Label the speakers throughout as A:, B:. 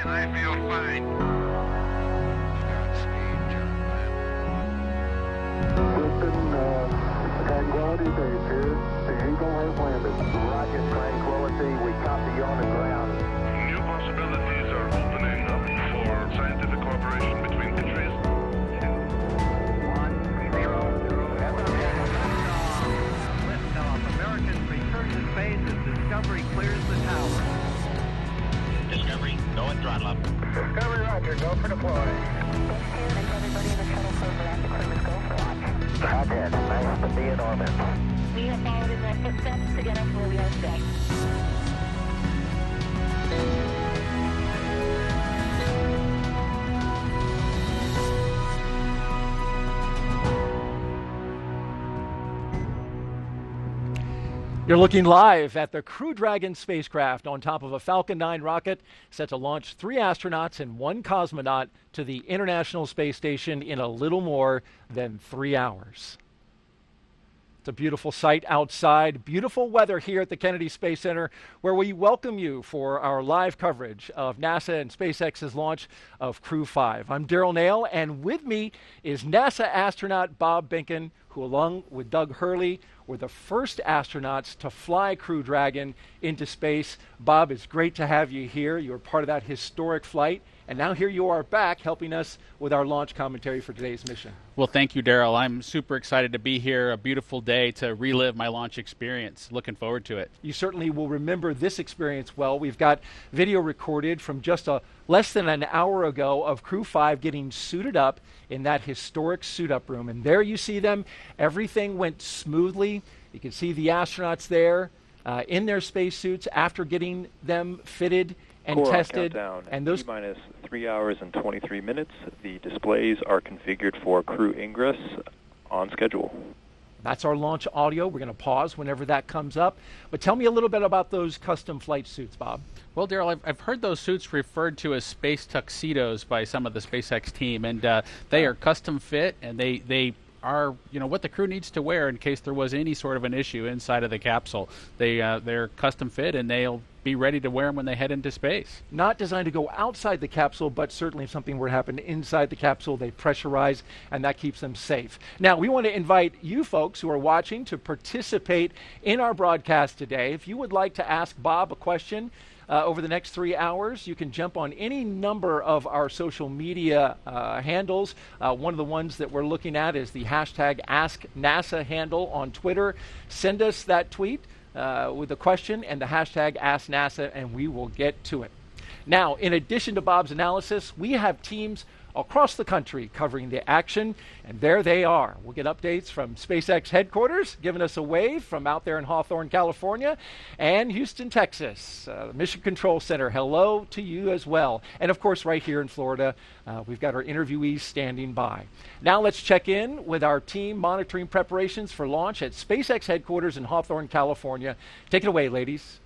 A: and I feel fine.
B: Tranquility Base here. The Eagle has landed. Roger, Tranquility. We copy you on the ground.
A: New possibilities are opening up for scientific cooperation between countries.
C: 1-0. Liftoff. American return to space as Discovery clears the tower.
D: Discovery, go and throttle up.
B: Discovery, Roger. Go for deploy.
E: Everybody in the shuttle program, the crew is go for launch.
B: Roger. Nice to be in orbit.
E: We have followed in their footsteps to get us where we are today.
F: You're looking live at the Crew Dragon spacecraft on top of a Falcon 9 rocket set to launch 3 astronauts and 1 cosmonaut to the International Space Station in a little more than 3 hours. It's a beautiful sight outside, beautiful weather here at the Kennedy Space Center, where we welcome you for our live coverage of NASA and SpaceX's launch of Crew 5. I'm Daryl Nail, and with me is NASA astronaut Bob Behnken, who along with Doug Hurley were the first astronauts to fly Crew Dragon into space. Bob, it's great to have you here. You were part of that historic flight, and now here you are back helping us with our launch commentary for today's mission.
G: Well, thank you, Daryl. I'm super excited to be here. A beautiful day to relive my launch experience. Looking forward to it.
F: You certainly will remember this experience well. We've got video recorded from just less than an hour ago of Crew 5 getting suited up in that historic suit-up room. And there you see them. Everything went smoothly. You can see the astronauts there in their spacesuits after getting them fitted and
H: Core
F: tested.
H: Countdown.
F: And those
H: T-minus 3 hours and 23 minutes. The displays are configured for crew ingress on schedule.
F: That's our launch audio. We're going to pause whenever that comes up. But tell me a little bit about those custom flight suits, Bob.
G: Well, Daryl, I've heard those suits referred to as space tuxedos by some of the SpaceX team, and they are custom fit, and they are, what the crew needs to wear in case there was any sort of an issue inside of the capsule. They're custom fit, and they'll be ready to wear them when they head into space.
F: Not designed to go outside the capsule, but certainly if something were to happen inside the capsule, they pressurize, and that keeps them safe. Now, we want to invite you folks who are watching to participate in our broadcast today. If you would like to ask Bob a question over the next 3 hours, you can jump on any number of our social media handles. One of the ones that we're looking at is the hashtag AskNASA handle on Twitter. Send us that tweet with a question and the hashtag AskNASA, and we will get to it. Now, in addition to Bob's analysis, we have teams across the country covering the action, and there they are. We'll get updates from SpaceX headquarters, giving us a wave from out there in Hawthorne, California, and Houston, Texas. The Mission Control Center, hello to you as well. And of course, right here in Florida, we've got our interviewees standing by. Now let's check in with our team monitoring preparations for launch at SpaceX headquarters in Hawthorne, California. Take it away, ladies.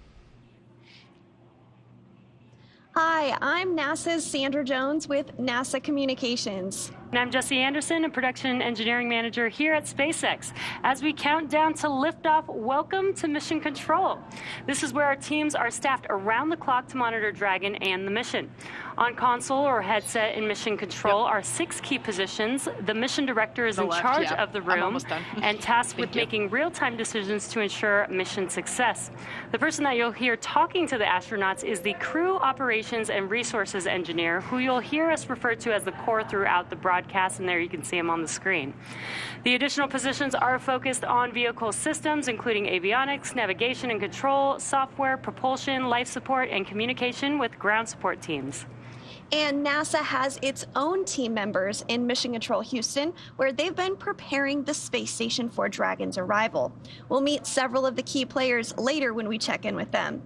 I: Hi, I'm NASA's Sandra Jones with NASA Communications.
J: And I'm Jesse Anderson, a production engineering manager here at SpaceX. As we count down to liftoff, welcome to Mission Control. This is where our teams are staffed around the clock to monitor Dragon and the mission. On console or headset in Mission Control are 6 key positions. The mission director is in charge of the room and tasked with making real-time decisions to ensure mission success. The person that you'll hear talking to the astronauts is the crew operations and resources engineer, who you'll hear us refer to as the core throughout the broadcast, and there you can see him on the screen. The additional positions are focused on vehicle systems, including avionics, navigation and control, software, propulsion, life support, and communication with ground support teams.
I: And NASA has its own team members in Mission Control Houston, where they've been preparing the space station for Dragon's arrival. We'll meet several of the key players later when we check in with them.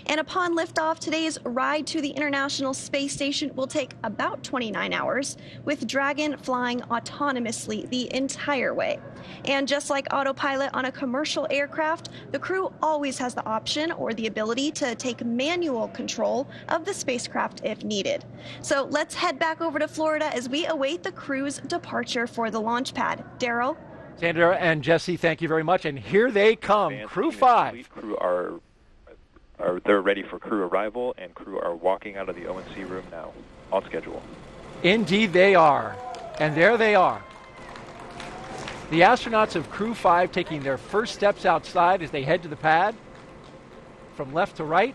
I: And upon liftoff, today's ride to the International Space Station will take about 29 hours, with Dragon flying autonomously the entire way. And just like autopilot on a commercial aircraft, the crew always has the option or the ability to take manual control of the spacecraft if needed. So let's head back over to Florida as we await the crew's departure for the launch pad. Daryl?
F: Sandra and Jesse, thank you very much. And here they come, Crew 5.
H: Crew are they're ready for crew arrival, and crew are walking out of the O&C room now, on schedule.
F: Indeed they are. And there they are. The astronauts of Crew 5 taking their first steps outside as they head to the pad. From left to right,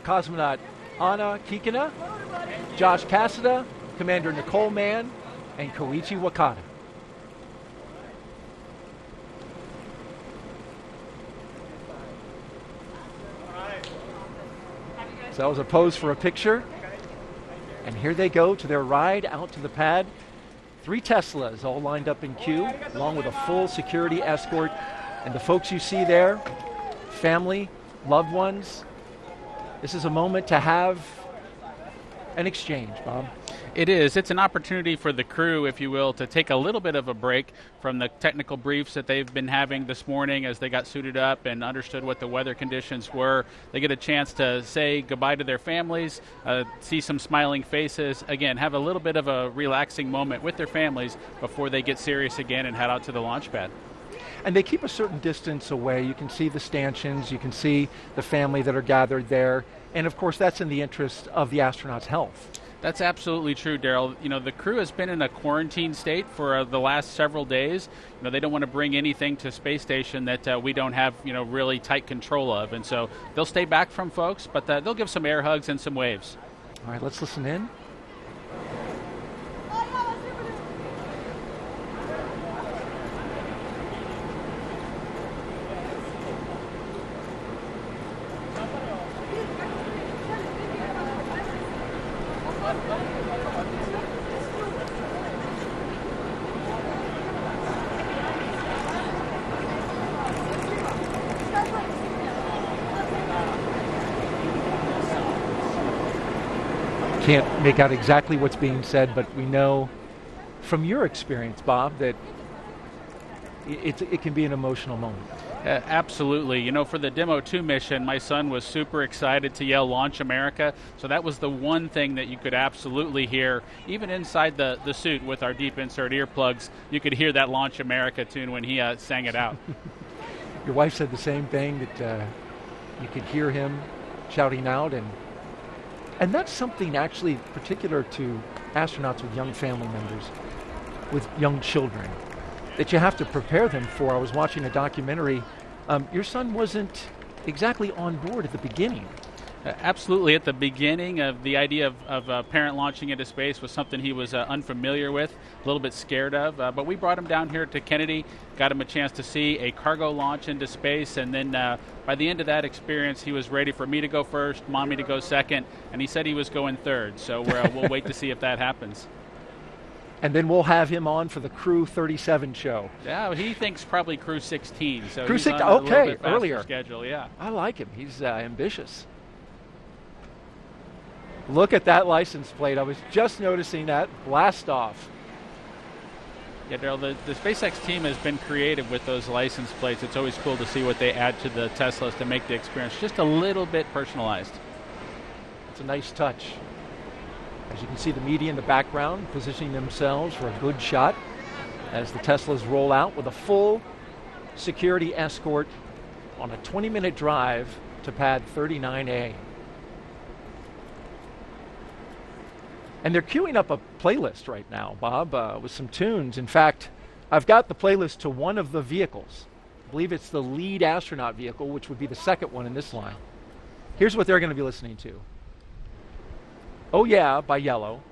F: cosmonaut Anna Kikina, Josh Cassada, Commander Nicole Mann, and Koichi Wakata. So that was a pose for a picture. And here they go to their ride out to the pad. 3 Teslas all lined up in queue, along with a full security escort. And the folks you see there, family, loved ones. This is a moment to have an exchange, Bob.
G: It is. It's an opportunity for the crew, if you will, to take a little bit of a break from the technical briefs that they've been having this morning as they got suited up and understood what the weather conditions were. They get a chance to say goodbye to their families, see some smiling faces, again, have a little bit of a relaxing moment with their families before they get serious again and head out to the launch pad.
F: And they keep a certain distance away. You can see the stanchions, you can see the family that are gathered there. And of course, that's in the interest of the astronauts' health.
G: That's absolutely true, Daryl. You know, the crew has been in a quarantine state for the last several days. You know, they don't want to bring anything to space station that we don't have, you know, really tight control of. And so they'll stay back from folks, but they'll give some air hugs and some waves.
F: All right, let's listen in. Can't make out exactly what's being said, but we know from your experience, Bob, that it can be an emotional moment.
G: Absolutely. You know, for the Demo 2 mission, my son was super excited to yell Launch America. So that was the one thing that you could absolutely hear. Even inside the suit with our deep insert earplugs, you could hear that Launch America tune when he sang it out.
F: Your wife said the same thing, that you could hear him shouting out. And that's something actually particular to astronauts with young family members, with young children, that you have to prepare them for. I was watching a documentary. Your son wasn't exactly on board at the beginning.
G: Absolutely. At the beginning of the idea of a parent launching into space was something he was unfamiliar with, a little bit scared of. But we brought him down here to Kennedy, got him a chance to see a cargo launch into space. And then by the end of that experience, he was ready for me to go first, Mommy to go second, and he said he was going third. So we'll wait to see if that happens.
F: And then we'll have him on for the Crew 37 show.
G: Yeah, he thinks probably Crew 16. So
F: Crew
G: he's
F: 16,
G: on a little
F: okay,
G: bit faster
F: earlier.
G: schedule, yeah.
F: I like him. He's ambitious. Look at that license plate. I was just noticing that. Blast off.
G: Yeah, Daryl, the SpaceX team has been creative with those license plates. It's always cool to see what they add to the Teslas to make the experience just a little bit personalized.
F: It's a nice touch. As you can see, the media in the background positioning themselves for a good shot as the Teslas roll out with a full security escort on a 20-minute drive to pad 39A. And they're queuing up a playlist right now, Bob, with some tunes. In fact, I've got the playlist to one of the vehicles. I believe it's the lead astronaut vehicle, which would be the second one in this line. Here's what they're going to be listening to. Oh Yeah by Yellow.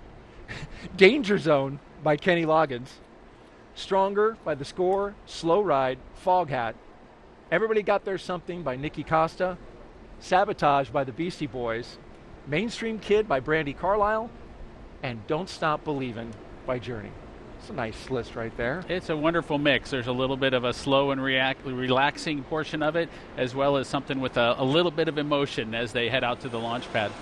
F: Danger Zone by Kenny Loggins. Stronger by The Score. Slow Ride, Foghat. Everybody Got Their Something by Nikki Costa. Sabotage by the Beastie Boys. Mainstream Kid by Brandy Carlisle. And Don't Stop Believin' by Journey. It's a nice list right there.
G: It's a wonderful mix. There's a little bit of a slow and relaxing portion of it, as well as something with a little bit of emotion as they head out to the launch pad.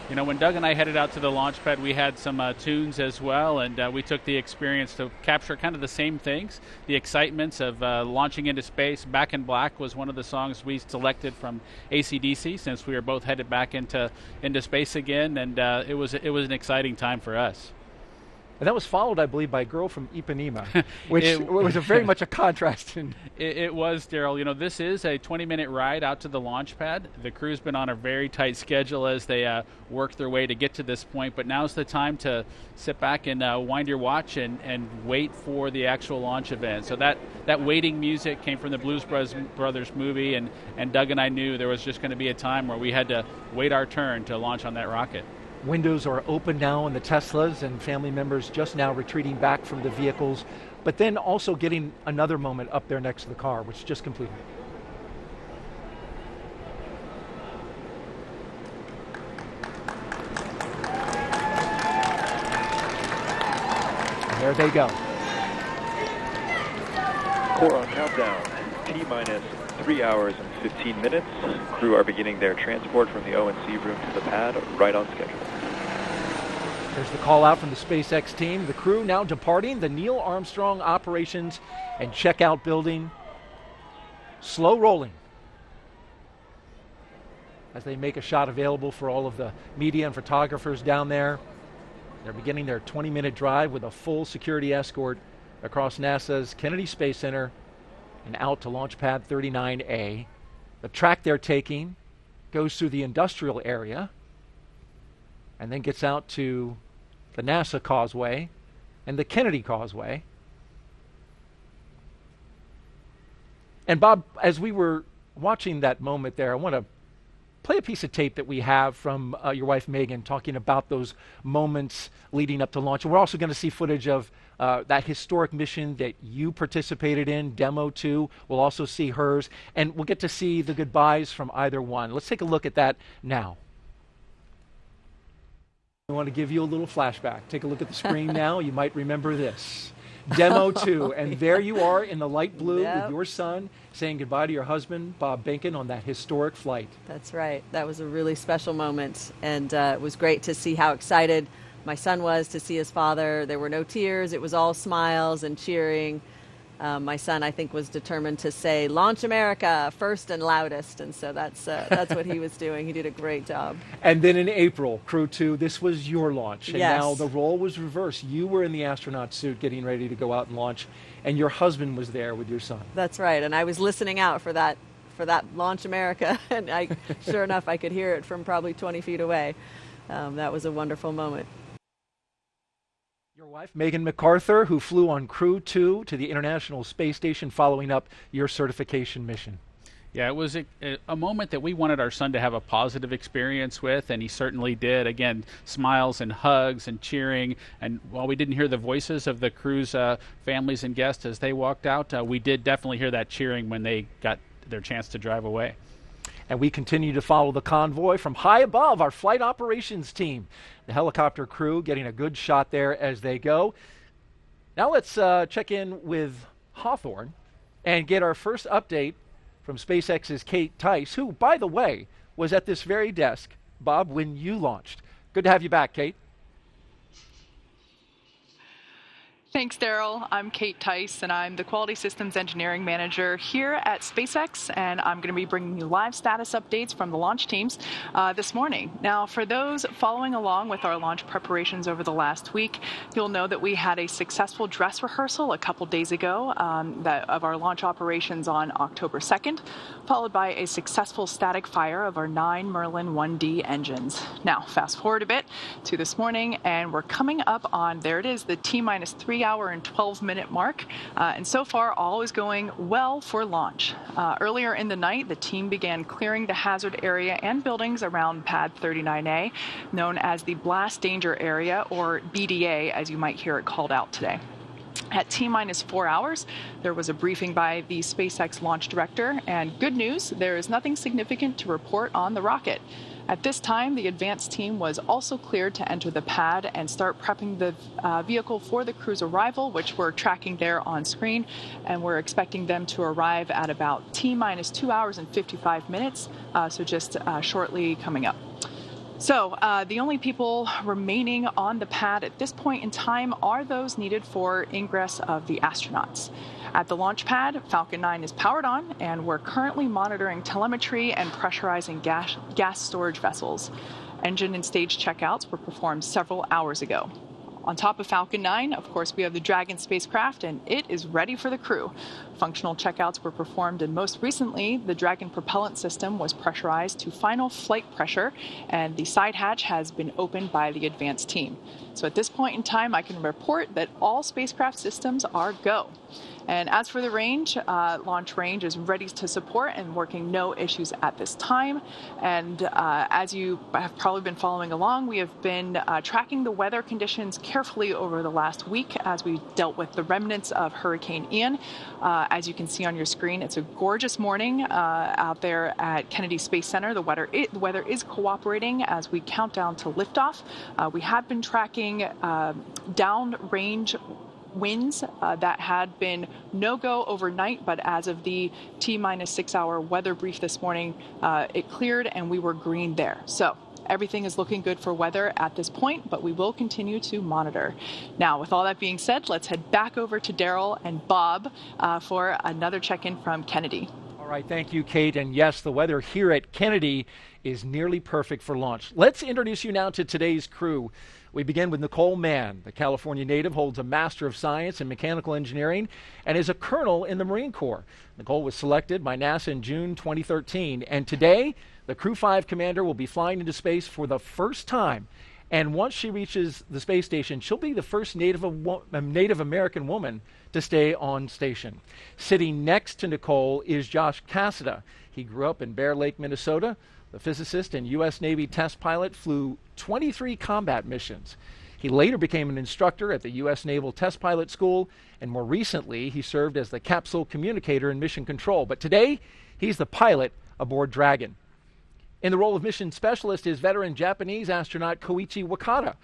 G: You know, when Doug and I headed out to the launch pad, we had some tunes as well, and we took the experience to capture kind of the same things. The excitements of launching into space. Back in Black was one of the songs we selected from AC/DC, since we were both headed back into space again, and it was an exciting time for us.
F: And that was followed, I believe, by a girl from Ipanema, which was very much a contrast.
G: It was, Daryl. You know, this is a 20-minute ride out to the launch pad. The crew's been on a very tight schedule as they work their way to get to this point, but now's the time to sit back and wind your watch and wait for the actual launch event. So that waiting music came from the Blues Brothers movie, and Doug and I knew there was just going to be a time where we had to wait our turn to launch on that rocket.
F: Windows are open now in the Teslas, and family members just now retreating back from the vehicles, but then also getting another moment up there next to the car, which just completed. And there they go.
H: Core on countdown. T-minus 3 hours and 15 minutes. Crew are beginning their transport from the O&C room to the pad right on schedule.
F: There's the call out from the SpaceX team. The crew now departing the Neil Armstrong Operations and Checkout Building. Slow rolling as they make a shot available for all of the media and photographers down there. They're beginning their 20-minute drive with a full security escort across NASA's Kennedy Space Center and out to Launch Pad 39A. The track they're taking goes through the industrial area and then gets out to the NASA Causeway and the Kennedy Causeway. And Bob, as we were watching that moment there, I want to play a piece of tape that we have from your wife Megan talking about those moments leading up to launch. And we're also going to see footage of that historic mission that you participated in, Demo 2. We'll also see hers, and we'll get to see the goodbyes from either one. Let's take a look at that now. I want to give you a little flashback. Take a look at the screen now. You might remember this. Demo 2, and there you are in the light blue with your son saying goodbye to your husband, Bob Behnken, on that historic flight.
K: That's right. That was a really special moment, and it was great to see how excited my son was to see his father. There were no tears. It was all smiles and cheering. My son, I think, was determined to say, "Launch America," first and loudest, and so that's what he was doing. He did a great job.
F: And then in April, Crew 2, this was your launch, and
K: yes.
F: Now the role was reversed. You were in the astronaut suit getting ready to go out and launch, and your husband was there with your son.
K: That's right, and I was listening out for that Launch America, and sure enough, I could hear it from probably 20 feet away. That was a wonderful moment.
F: Your wife, Megan MacArthur, who flew on Crew 2 to the International Space Station following up your certification mission.
G: Yeah, it was a moment that we wanted our son to have a positive experience with, and he certainly did. Again, smiles and hugs and cheering. And while we didn't hear the voices of the crew's families and guests as they walked out, we did definitely hear that cheering when they got their chance to drive away.
F: And we continue to follow the convoy from high above, our flight operations team. The helicopter crew getting a good shot there as they go. Now let's check in with Hawthorne and get our first update from SpaceX's Kate Tice, who, by the way, was at this very desk, Bob, when you launched. Good to have you back, Kate.
L: Thanks, Daryl. I'm Kate Tice, and I'm the Quality Systems Engineering Manager here at SpaceX, and I'm going to be bringing you live status updates from the launch teams this morning. Now, for those following along with our launch preparations over the last week, you'll know that we had a successful dress rehearsal a couple days ago of our launch operations on October 2nd, followed by a successful static fire of our 9 Merlin 1D engines. Now, fast forward a bit to this morning, and we're coming up on, there it is, the T-minus 3 hour and 12-minute mark, and so far all is going well for launch. Earlier in the night, the team began clearing the hazard area and buildings around Pad 39A, known as the Blast Danger Area, or BDA, as you might hear it called out today. At T-minus 4 hours, there was a briefing by the SpaceX launch director, and good news, there is nothing significant to report on the rocket. At this time, the advanced team was also cleared to enter the pad and start prepping the vehicle for the crew's arrival, which we're tracking there on screen, and we're expecting them to arrive at about T-minus 2 hours and 55 minutes, so just shortly coming up. So the only people remaining on the pad at this point in time are those needed for ingress of the astronauts. At the launch pad, Falcon 9 is powered on, and we're currently monitoring telemetry and pressurizing gas storage vessels. Engine and stage checkouts were performed several hours ago. On top of Falcon 9, of course, we have the Dragon spacecraft, and it is ready for the crew. Functional checkouts were performed, and most recently, the Dragon propellant system was pressurized to final flight pressure, and the side hatch has been opened by the advanced team. So at this point in time, I can report that all spacecraft systems are go. And as for the range, launch range is ready to support and working no issues at this time. And as you have probably been following along, we have been tracking the weather conditions carefully over the last week as we dealt with the remnants of Hurricane Ian. As you can see on your screen, it's a gorgeous morning out there at Kennedy Space Center. The weather is cooperating as we count down to liftoff. We have been tracking downrange winds that had been no-go overnight, but as of the T-minus 6-hour weather brief this morning, it cleared and we were green there. So everything is looking good for weather at this point, but we will continue to monitor. Now, with all that being said, let's head back over to Daryl and Bob for another check-in from Kennedy.
F: All right, thank you, Kate. And yes, the weather here at Kennedy is nearly perfect for launch. Let's introduce you now to today's crew. We begin with Nicole Mann. The California native holds a Master of Science in Mechanical Engineering and is a colonel in the Marine Corps. Nicole was selected by NASA in June 2013, and today the Crew 5 commander will be flying into space for the first time. And once she reaches the space station, she'll be the first Native American woman to stay on station. Sitting next to Nicole is Josh Cassada. He grew up in Bear Lake, Minnesota. The physicist and U.S. Navy test pilot flew 23 combat missions. He later became an instructor at the U.S. Naval Test Pilot School, and more recently, he served as the capsule communicator in mission control. But today, he's the pilot aboard Dragon. In the role of mission specialist is veteran Japanese astronaut Koichi Wakata.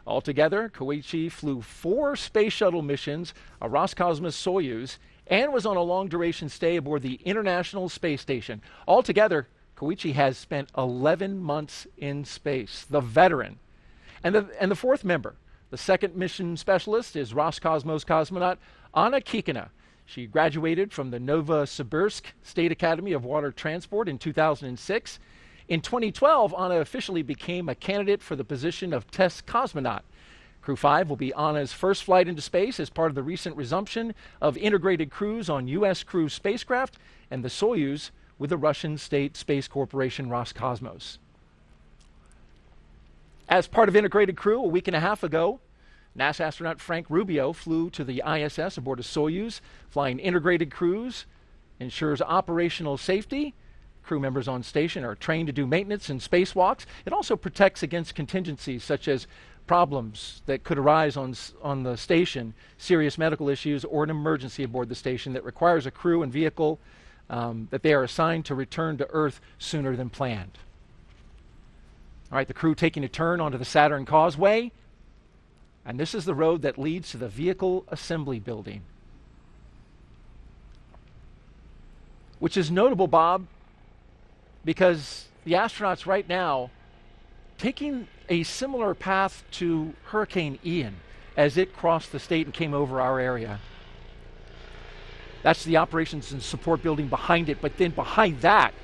F: Altogether, Koichi flew 4 space shuttle missions, a Roscosmos Soyuz, and was on a long-duration stay aboard the International Space Station. Altogether, Koichi has spent 11 months in space, the veteran. And the fourth member, the second mission specialist, is Roscosmos cosmonaut Anna Kikina. She graduated from the Novosibirsk State Academy of Water Transport in 2006. In 2012, Anna officially became a candidate for the position of test cosmonaut. Crew 5 will be Anna's first flight into space as part of the recent resumption of integrated crews on U.S. crew spacecraft and the Soyuz with the Russian state space corporation Roscosmos. As part of integrated crew, a week and a half ago, NASA astronaut Frank Rubio flew to the ISS aboard a Soyuz. Flying integrated crews ensures operational safety. Crew members on station are trained to do maintenance and spacewalks. It also protects against contingencies such as problems that could arise on the station, serious medical issues, or an emergency aboard the station that requires a crew and vehicle that they are assigned to return to Earth sooner than planned. All right, the crew taking a turn onto the Saturn Causeway, and this is the road that leads to the Vehicle Assembly Building, which is notable, Bob, because the astronauts right now taking a similar path to Hurricane Ian as it crossed the state and came over our area. That's the operations and support building behind it, but then behind that,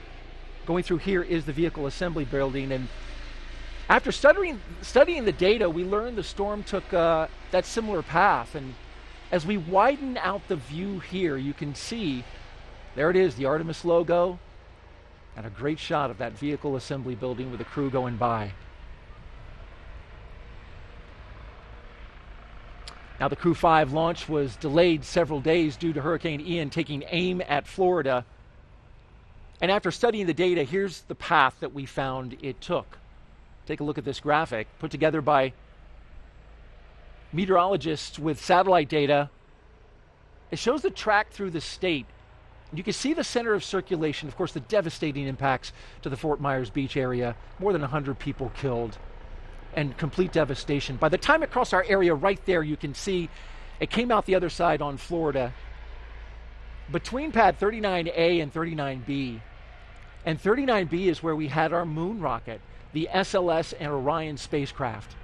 F: going through here, is the Vehicle Assembly Building. And after studying the data, we learned the storm took that similar path. And as we widen out the view here, you can see, there it is, the Artemis logo, and a great shot of that Vehicle Assembly Building with the crew going by. Now, the Crew 5 launch was delayed several days due to Hurricane Ian taking aim at Florida. And after studying the data, here's the path that we found it took. Take a look at this graphic put together by meteorologists with satellite data. It shows the track through the state. You can see the center of circulation, of course, the devastating impacts to the Fort Myers Beach area, more than 100 people killed, and complete devastation. By the time it crossed our area right there, you can see it came out the other side on Florida. Between pad 39A and 39B, and 39B is where we had our moon rocket, the SLS and Orion spacecraft.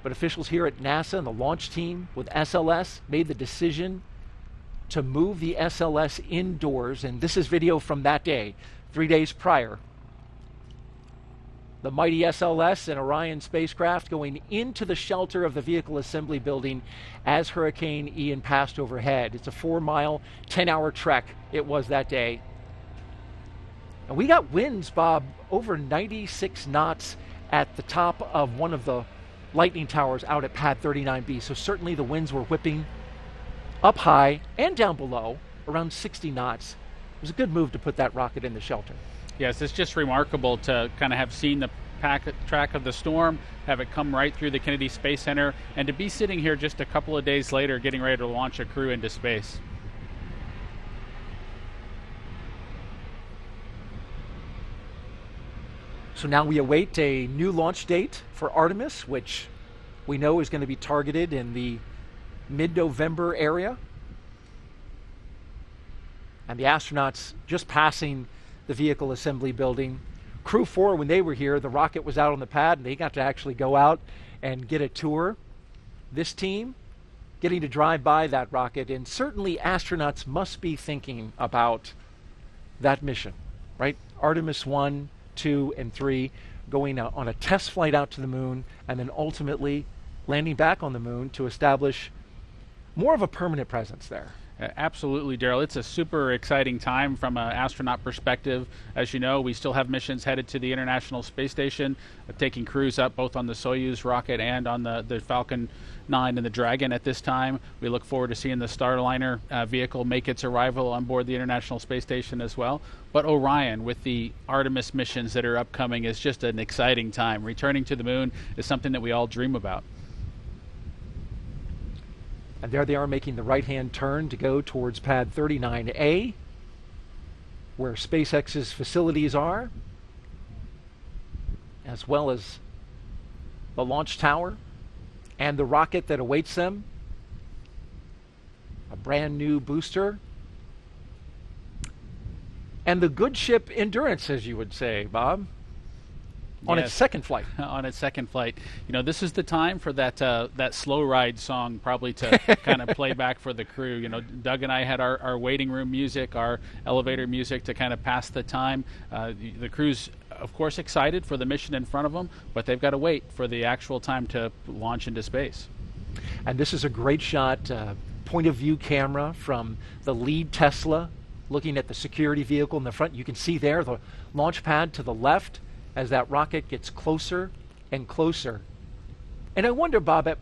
F: But officials here at NASA and the launch team with SLS made the decision to move the SLS indoors, and this is video from that day, 3 days prior. The mighty SLS and Orion spacecraft going into the shelter of the vehicle assembly building as Hurricane Ian passed overhead. It's a 4-mile, 10-hour trek it was that day. And we got winds, Bob, over 96 knots at the top of one of the lightning towers out at pad 39B. So certainly the winds were whipping up high and down below around 60 knots. It was a good move to put that rocket in the shelter.
G: Yes, it's just remarkable to kind of have seen the track of the storm, have it come right through the Kennedy Space Center, and to be sitting here just a couple of days later getting ready to launch a crew into space.
F: So now we await a new launch date for Artemis, which we know is going to be targeted in the mid-November area. And the astronauts just passing the vehicle assembly building. Crew 4, when they were here, the rocket was out on the pad, and they got to actually go out and get a tour. This team getting to drive by that rocket, and certainly astronauts must be thinking about that mission, right? Artemis 1, 2, and 3 going on a test flight out to the moon, and then ultimately landing back on the moon to establish more of a permanent presence there.
G: Absolutely, Daryl. It's a super exciting time from an astronaut perspective. As you know, we still have missions headed to the International Space Station, taking crews up both on the Soyuz rocket and on the Falcon 9 and the Dragon at this time. We look forward to seeing the Starliner vehicle make its arrival on board the International Space Station as well. But Orion, with the Artemis missions that are upcoming, is just an exciting time. Returning to the moon is something that we all dream about.
F: And there they are making the right-hand turn to go towards pad 39A, where SpaceX's facilities are, as well as the launch tower and the rocket that awaits them. A brand new booster. And the good ship Endurance, as you would say, Bob. On its second flight.
G: On its second flight. You know, this is the time for that slow ride song probably to kind of play back for the crew. You know, Doug and I had our waiting room music, our elevator music to kind of pass the time. The crew's, of course, excited for the mission in front of them, but they've got to wait for the actual time to launch into space.
F: And this is a great shot, point of view camera from the lead Tesla looking at the security vehicle in the front. You can see there the launch pad to the left as that rocket gets closer and closer. And I wonder, Bob, at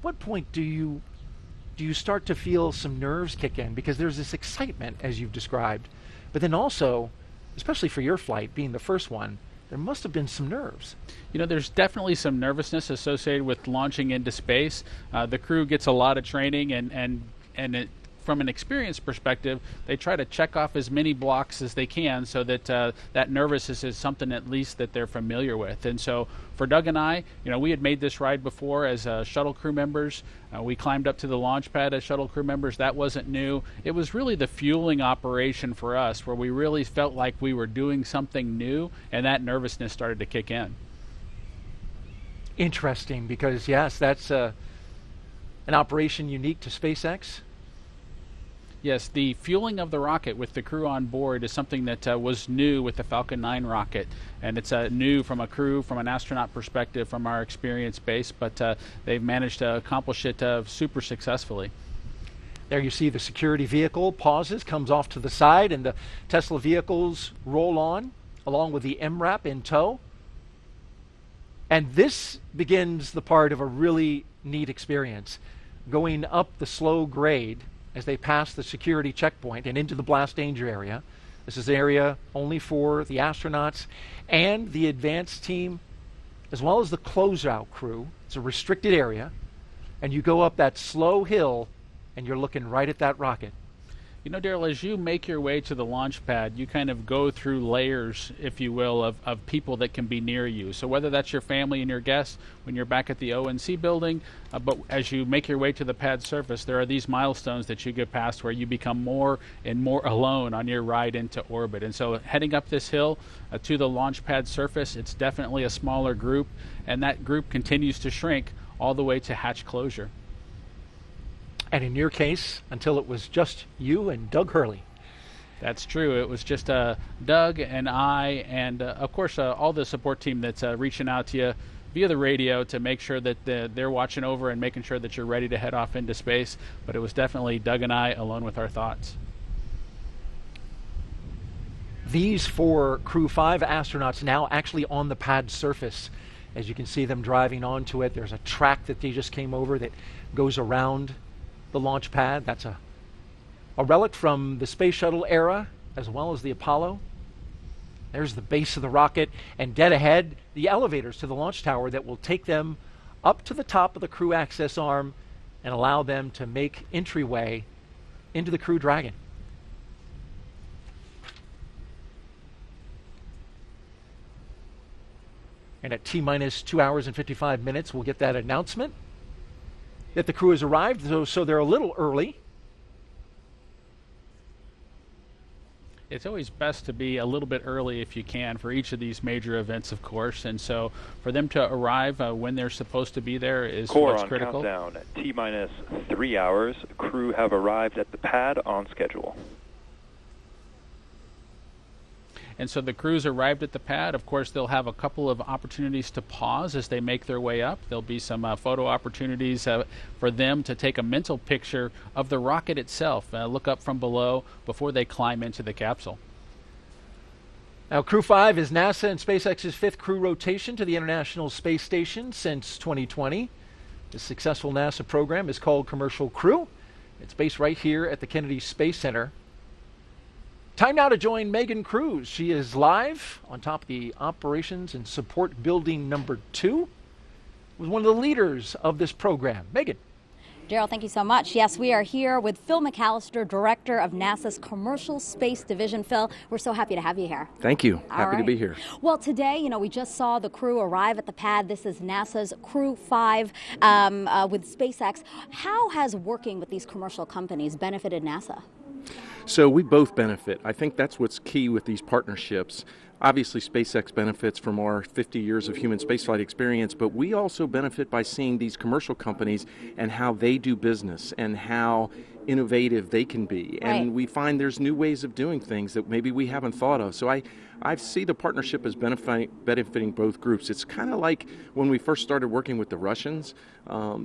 F: what point do you start to feel some nerves kick in? Because there's this excitement, as you've described, but then also, especially for your flight, being the first one, there must have been some nerves.
G: You know, there's definitely some nervousness associated with launching into space. The crew gets a lot of training, and it, from an experience perspective, they try to check off as many blocks as they can so that that nervousness is something at least that they're familiar with. And so for Doug and I, you know, we had made this ride before as shuttle crew members. We climbed up to the launch pad as shuttle crew members. That wasn't new. It was really the fueling operation for us where we really felt like we were doing something new, and that nervousness started to kick in.
F: Interesting, because yes, that's an operation unique to SpaceX.
G: Yes, the fueling of the rocket with the crew on board is something that was new with the Falcon 9 rocket, and it's new from a crew, from an astronaut perspective, from our experience base, but they've managed to accomplish it super successfully.
F: There you see the security vehicle pauses, comes off to the side, and the Tesla vehicles roll on, along with the MRAP in tow. And this begins the part of a really neat experience, going up the slow grade as they pass the security checkpoint and into the blast danger area. This is an area only for the astronauts and the advanced team, as well as the closeout crew. It's a restricted area, and you go up that slow hill, and you're looking right at that rocket.
G: You know, Daryl, as you make your way to the launch pad, you kind of go through layers, if you will, of people that can be near you. So whether that's your family and your guests when you're back at the ONC building, but as you make your way to the pad surface, there are these milestones that you get past where you become more and more alone on your ride into orbit. And so heading up this hill to the launch pad surface, it's definitely a smaller group, and that group continues to shrink all the way to hatch closure.
F: And in your case, until it was just you and Doug Hurley.
G: That's true. It was just Doug and I, and of course all the support team that's reaching out to you via the radio to make sure that they're watching over and making sure that you're ready to head off into space. But it was definitely Doug and I alone with our thoughts.
F: These 4 Crew 5 astronauts now actually on the pad surface. As you can see them driving onto it, there's a track that they just came over that goes around the launch pad. That's a relic from the space shuttle era, as well as the Apollo. There's the base of the rocket, and dead ahead, the elevators to the launch tower that will take them up to the top of the crew access arm and allow them to make entryway into the Crew Dragon. And at T-minus 2 hours and 55 minutes, we'll get that announcement that the crew has arrived, so they're a little early.
G: It's always best to be a little bit early if you can for each of these major events, of course. And so for them to arrive when they're supposed to be there is what's critical.
H: Countdown. T-minus 3 hours. Crew have arrived at the pad on schedule.
G: And so the crews arrived at the pad. Of course, they'll have a couple of opportunities to pause as they make their way up. There'll be some photo opportunities for them to take a mental picture of the rocket itself, look up from below before they climb into the capsule.
F: Now, Crew 5 is NASA and SpaceX's 5th crew rotation to the International Space Station since 2020. This successful NASA program is called Commercial Crew. It's based right here at the Kennedy Space Center. Time now to join Megan Cruz. She is live on top of the Operations and Support Building number 2. Was one of the leaders of this program. Megan.
M: Gerald, thank you so much. Yes, we are here with Phil McAllister, Director of NASA's Commercial Space Division. Phil, we're so happy to have you here.
N: Thank you. Happy to be here.
M: Well, today, we just saw the crew arrive at the pad. This is NASA's Crew 5 with SpaceX. How has working with these commercial companies benefited NASA?
N: So we both benefit. I think that's what's key with these partnerships. Obviously, SpaceX benefits from our 50 years of human spaceflight experience, but we also benefit by seeing these commercial companies and how they do business and how innovative they can be. And we find there's new ways of doing things that maybe we haven't thought of. So I see the partnership as benefiting both groups. It's kind of like when we first started working with the Russians.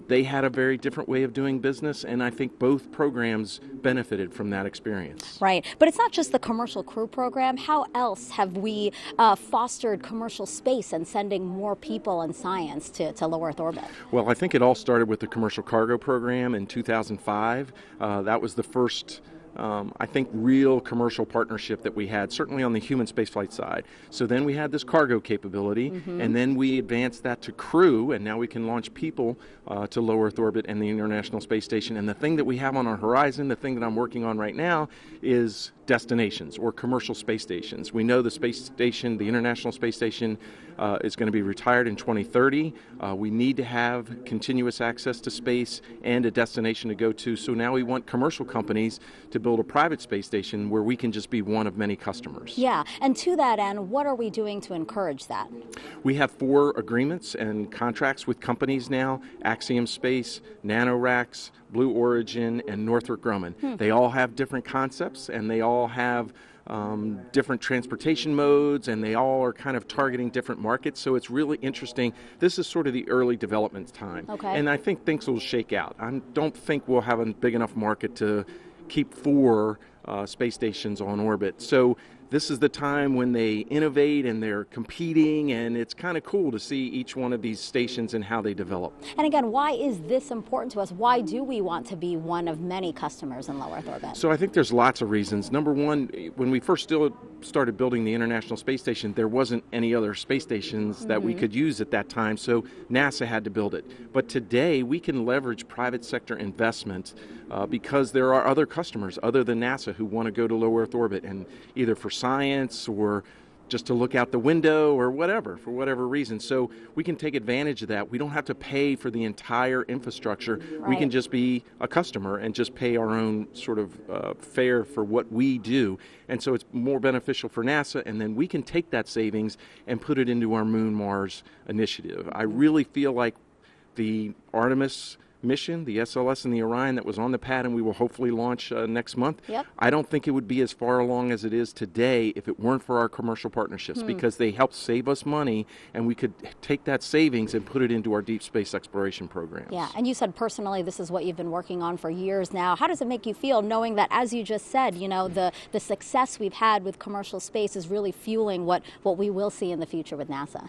N: They had a very different way of doing business, and I think both programs benefited from that experience.
M: Right. But it's not just the Commercial Crew program. How else have we fostered commercial space and sending more people and science to low Earth orbit?
N: Well, I think it all started with the Commercial Cargo program in 2005. That was the first I think, real commercial partnership that we had, certainly on the human spaceflight side. So then we had this cargo capability, and then we advanced that to crew, and now we can launch people to low Earth orbit and the International Space Station. And the thing that we have on our horizon, the thing that I'm working on right now, is destinations or commercial space stations. We know the space station, the International Space Station, is going to be retired in 2030. We need to have continuous access to space and a destination to go to. So now we want commercial companies to build a private space station where we can just be one of many customers.
M: Yeah, and to that end, what are we doing to encourage that?
N: We have 4 agreements and contracts with companies now: Axiom Space, NanoRacks, Blue Origin, and Northrop Grumman. They all have different concepts, and they all have different transportation modes, and they all are kind of targeting different markets. So it's really interesting. This is sort of the early development time. And I think things will shake out. I don't think we'll have a big enough market to keep 4 space stations on orbit. So this is the time when they innovate and they're competing, and it's kind of cool to see each one of these stations and how they develop.
M: And again, why is this important to us? Why do we want to be one of many customers in low Earth orbit?
N: So I think there's lots of reasons. Number one, when we first started building the International Space Station, there wasn't any other space stations that we could use at that time, so NASA had to build it. But today, we can leverage private sector investment because there are other customers other than NASA who want to go to low Earth orbit, and either for science or just to look out the window or whatever, for whatever reason. So we can take advantage of that. We don't have to pay for the entire infrastructure. We can just be a customer and just pay our own sort of fare for what we do. And so it's more beneficial for NASA, and then we can take that savings and put it into our Moon Mars initiative. I really feel like the Artemis mission, the SLS and the Orion that was on the pad and we will hopefully launch next month,
M: Yep.
N: I don't think it would be as far along as it is today if it weren't for our commercial partnerships, because they help save us money, and we could take that savings and put it into our deep space exploration programs.
M: Yeah, and you said personally this is what you've been working on for years now. How does it make you feel knowing that, as you just said, you know, the success we've had with commercial space is really fueling what we will see in the future with NASA?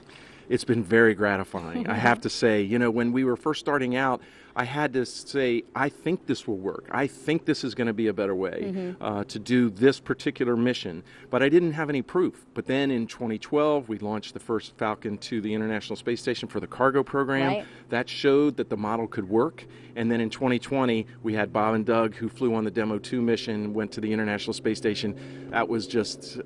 N: It's been very gratifying. I have to say, you know, when we were first starting out, I had to say, I think this will work. I think this is going to be a better way to do this particular mission. But I didn't have any proof. But then in 2012, we launched the first Falcon to the International Space Station for the cargo program.
M: Right.
N: That showed that the model could work. And then in 2020, we had Bob and Doug, who flew on the Demo 2 mission, went to the International Space Station. That was just,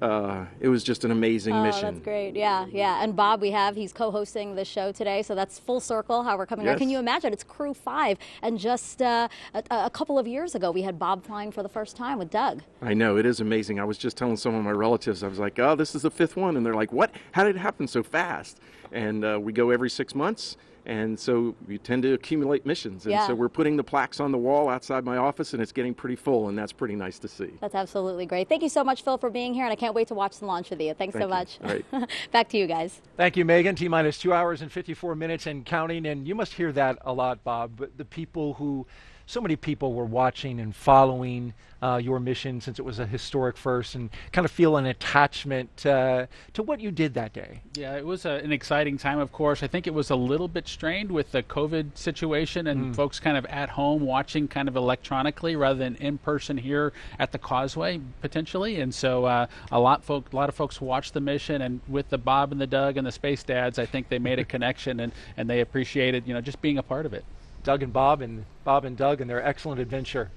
N: it was just an amazing mission.
M: Oh, that's great. Yeah, yeah. And Bob, he's co-hosting the show today, so that's full circle how we're coming around.
N: Yes.
M: Can you imagine? It's Crew 5, and just a couple of years ago, we had Bob flying for the first time with Doug.
N: I know, it is amazing. I was just telling some of my relatives, I was like, oh, this is the 5th one. And they're like, what? How did it happen so fast? And we go every 6 months. And so we tend to accumulate missions. And so we're putting the plaques on the wall outside my office, and it's getting pretty full, and that's pretty nice to see.
M: That's absolutely great. Thank you so much, Phil, for being here, and I can't wait to watch the launch with you. Thanks so much.
N: All right.
M: Back to you guys.
F: Thank you, Megan. T-minus 2 hours and 54 minutes and counting. And you must hear that a lot, Bob. But the people who, so many people were watching and following your mission since it was a historic first, and kind of feel an attachment to what you did that day.
G: Yeah, it was an exciting time, of course. I think it was a little bit strained with the COVID situation and folks kind of at home watching kind of electronically rather than in person here at the Causeway, potentially. And so a lot of folks watched the mission, and with the Bob and the Doug and the Space Dads, I think they made a connection, and they appreciated, you know, just being a part of it.
F: Doug and Bob and Doug and their excellent adventure.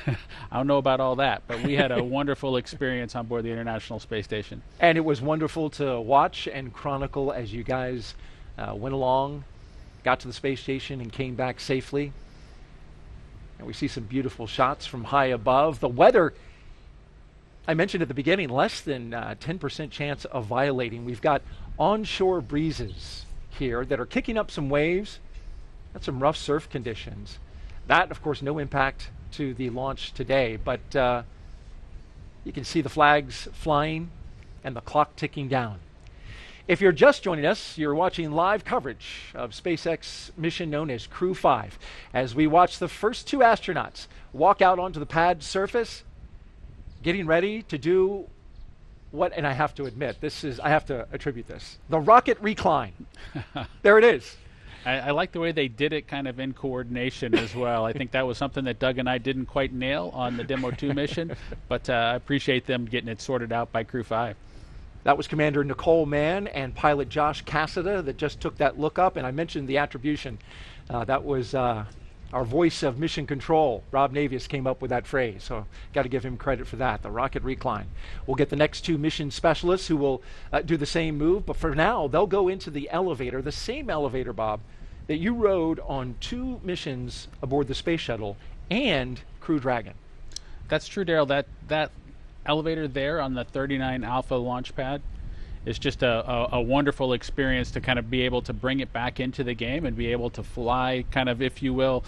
G: I don't know about all that, but we had a wonderful experience on board the International Space Station.
F: And it was wonderful to watch and chronicle as you guys went along, got to the space station, and came back safely. And we see some beautiful shots from high above. The weather, I mentioned at the beginning, less than 10% chance of violating. We've got onshore breezes here that are kicking up some waves. That's some rough surf conditions. That, of course, no impact to the launch today, but you can see the flags flying and the clock ticking down. If you're just joining us, you're watching live coverage of SpaceX mission known as Crew 5, as we watch the first 2 astronauts walk out onto the pad surface, getting ready to do what, and I have to admit, I have to attribute this, the rocket recline. There it is.
G: I like the way they did it kind of in coordination as well. I think that was something that Doug and I didn't quite nail on the Demo 2 mission, but I appreciate them getting it sorted out by Crew 5.
F: That was Commander Nicole Mann and pilot Josh Cassada that just took that look up, and I mentioned the attribution. That was our voice of mission control. Rob Navius came up with that phrase, so got to give him credit for that, the rocket recline. We'll get the next 2 mission specialists who will do the same move, but for now, they'll go into the elevator, the same elevator, Bob, that you rode on 2 missions aboard the Space Shuttle and Crew Dragon.
G: That's true, Daryl. That elevator there on the 39 Alpha launch pad is just a wonderful experience to kind of be able to bring it back into the game and be able to fly kind of, if you will,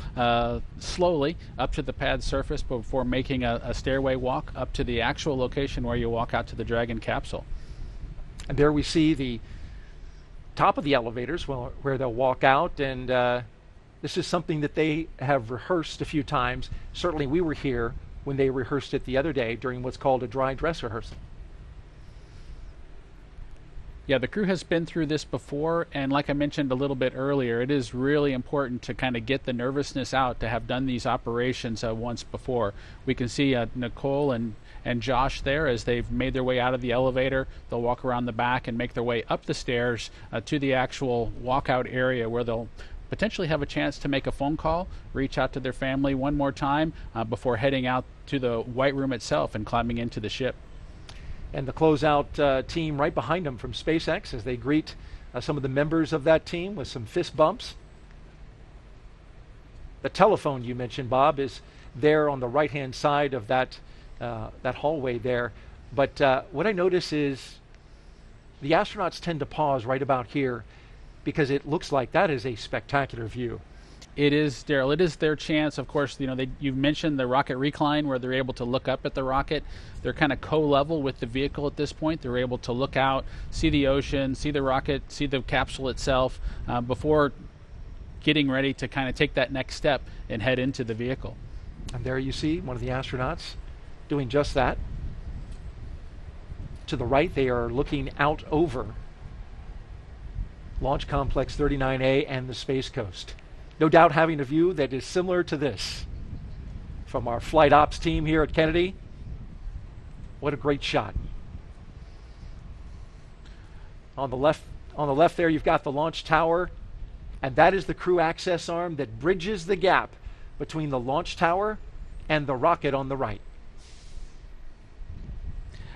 G: slowly up to the pad surface before making a stairway walk up to the actual location where you walk out to the Dragon capsule.
F: And there we see the top of the elevators where they'll walk out, and this is something that they have rehearsed a few times. Certainly we were here when they rehearsed it the other day during what's called a dry dress rehearsal.
G: Yeah, the crew has been through this before, and like I mentioned a little bit earlier, it is really important to kind of get the nervousness out to have done these operations once before. We can see Nicole and Josh there as they've made their way out of the elevator. They'll walk around the back and make their way up the stairs to the actual walkout area where they'll potentially have a chance to make a phone call, reach out to their family one more time before heading out to the White Room itself and climbing into the ship.
F: And the closeout team right behind them from SpaceX as they greet some of the members of that team with some fist bumps. The telephone you mentioned, Bob, is there on the right-hand side of that hallway there. But what I notice is the astronauts tend to pause right about here because it looks like that is a spectacular view.
G: It is, Daryl. It is their chance. Of course, you mentioned the rocket recline where they're able to look up at the rocket. They're kind of co-level with the vehicle at this point. They're able to look out, see the ocean, see the rocket, see the capsule itself before getting ready to kind of take that next step and head into the vehicle.
F: And there you see one of the astronauts doing just that. To the right, they are looking out over Launch Complex 39A and the Space Coast. No doubt having a view that is similar to this from our flight ops team here at Kennedy. What a great shot. On the left there, you've got the launch tower, and that is the crew access arm that bridges the gap between the launch tower and the rocket on the right.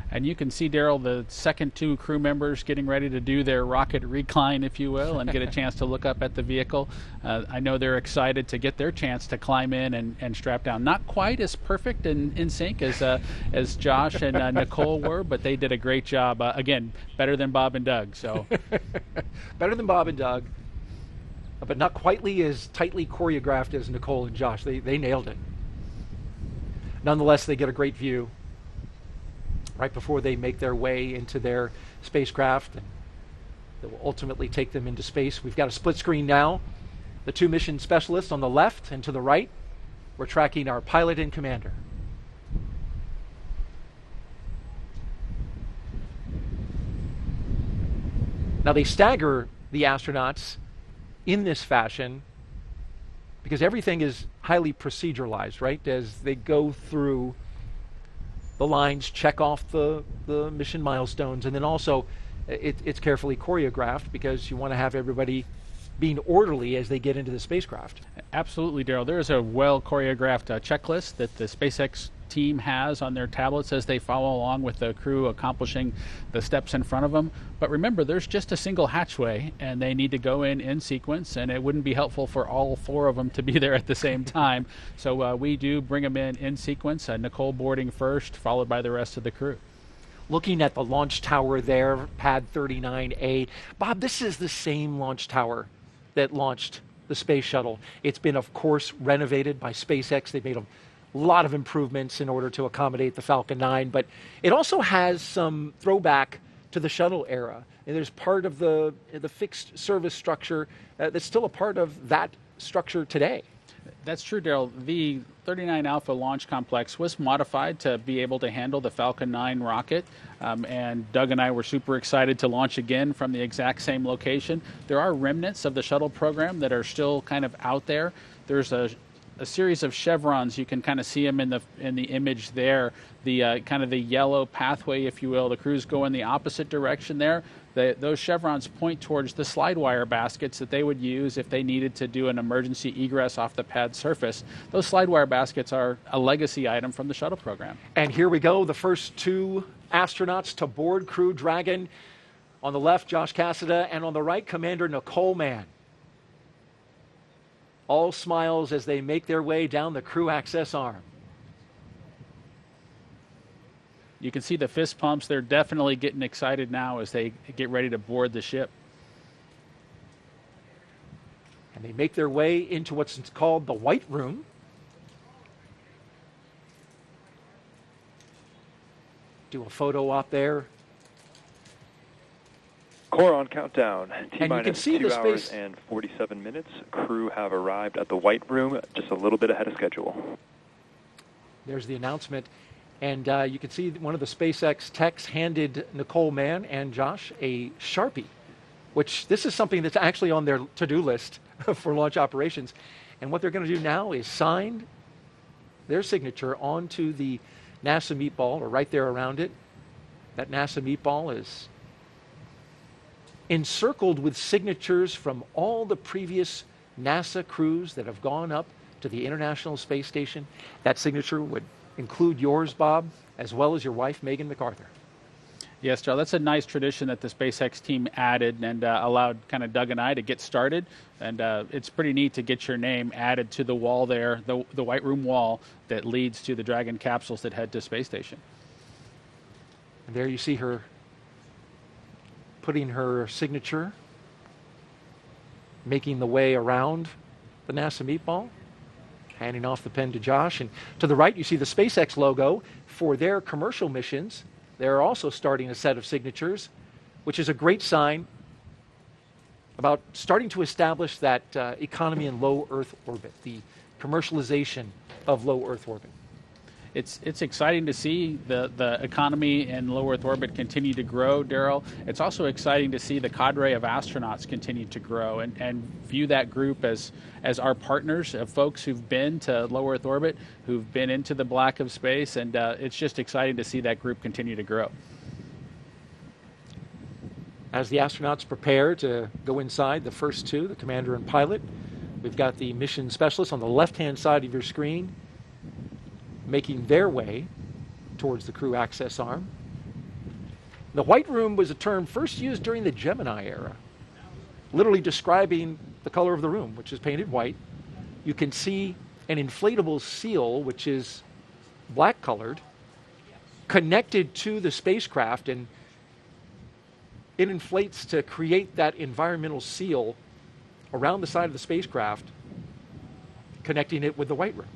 G: And you can see, Daryl, the second two crew members getting ready to do their rocket recline, if you will, and get a chance to look up at the vehicle. I know they're excited to get their chance to climb in and strap down. Not quite as perfect and in sync as Josh and Nicole were, but they did a great job. Again, better than Bob and Doug. So
F: better than Bob and Doug, but not quite as tightly choreographed as Nicole and Josh. They nailed it. Nonetheless, they get a great view right before they make their way into their spacecraft and that will ultimately take them into space. We've got a split screen now. The two mission specialists on the left, and to the right, we're tracking our pilot and commander. Now they stagger the astronauts in this fashion because everything is highly proceduralized, right? As they go through the lines, check off the mission milestones, and then also it's carefully choreographed because you want to have everybody being orderly as they get into the spacecraft.
G: Absolutely, Daryl. There is a well choreographed checklist that the SpaceX team has on their tablets as they follow along with the crew accomplishing the steps in front of them. But remember, there's just a single hatchway, and they need to go in sequence, and it wouldn't be helpful for all four of them to be there at the same time. So we do bring them in sequence, Nicole boarding first, followed by the rest of the crew.
F: Looking at the launch tower there, pad 39A. Bob, this is the same launch tower that launched the space shuttle. It's been, of course, renovated by SpaceX. They've made a lot of improvements in order to accommodate the Falcon 9, but it also has some throwback to the shuttle era. And there's part of the fixed service structure that's still a part of that structure today.
G: That's true, Daryl. The 39 Alpha launch complex was modified to be able to handle the Falcon 9 rocket, and Doug and I were super excited to launch again from the exact same location. There are remnants of the shuttle program that are still kind of out there. There's a series of chevrons. You can kind of see them in the image there. The kind of the yellow pathway, if you will. The crews go in the opposite direction there. Those chevrons point towards the slide wire baskets that they would use if they needed to do an emergency egress off the pad surface. Those slide wire baskets are a legacy item from the shuttle program.
F: And here we go, the first two astronauts to board Crew Dragon. On the left, Josh Cassada, and on the right, Commander Nicole Mann. All smiles as they make their way down the crew access arm.
G: You can see the fist pumps. They're definitely getting excited now as they get ready to board the ship.
F: And they make their way into what's called the White Room. Do a photo op there.
H: Core on countdown. T-minus 2 hours
F: space.
H: and 47 minutes. Crew have arrived at the White Room just a little bit ahead of schedule.
F: There's the announcement. And you can see one of the SpaceX techs handed Nicole Mann and Josh a Sharpie, which this is something that's actually on their to-do list for launch operations. And what they're going to do now is sign their signature onto the NASA meatball, or right there around it. That NASA meatball is encircled with signatures from all the previous NASA crews that have gone up to the International Space Station. That signature would include yours, Bob, as well as your wife, Megan MacArthur.
G: Yes, Joe, that's a nice tradition that the SpaceX team added and allowed kind of Doug and I to get started. And it's pretty neat to get your name added to the wall there, the White Room wall that leads to the Dragon capsules that head to space station.
F: And there you see her putting her signature, making the way around the NASA meatball. Handing off the pen to Josh. And to the right, you see the SpaceX logo for their commercial missions. They're also starting a set of signatures, which is a great sign about starting to establish that economy in low Earth orbit, the commercialization of low Earth orbit.
G: It's exciting to see the economy in low Earth orbit continue to grow, Daryl. It's also exciting to see the cadre of astronauts continue to grow and view that group as our partners of folks who've been to low Earth orbit, who've been into the black of space, and it's just exciting to see that group continue to grow.
F: As the astronauts prepare to go inside, the first two, the commander and pilot, we've got the mission specialists on the left-hand side of your screen making their way towards the crew access arm. The white room was a term first used during the Gemini era, literally describing the color of the room, which is painted white. You can see an inflatable seal, which is black colored, connected to the spacecraft, and it inflates to create that environmental seal around the side of the spacecraft, connecting it with the white room.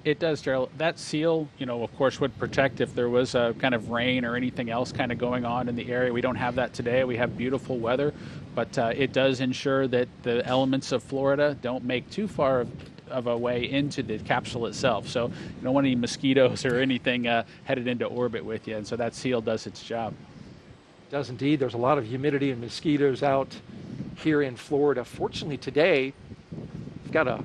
G: It does, Gerald. That seal, of course, would protect if there was a kind of rain or anything else kind of going on in the area. We don't have that today. We have beautiful weather, but it does ensure that the elements of Florida don't make too far of a way into the capsule itself. So you don't want any mosquitoes or anything headed into orbit with you, and so that seal does its job.
F: It does indeed. There's a lot of humidity and mosquitoes out here in Florida. Fortunately, today, we've got a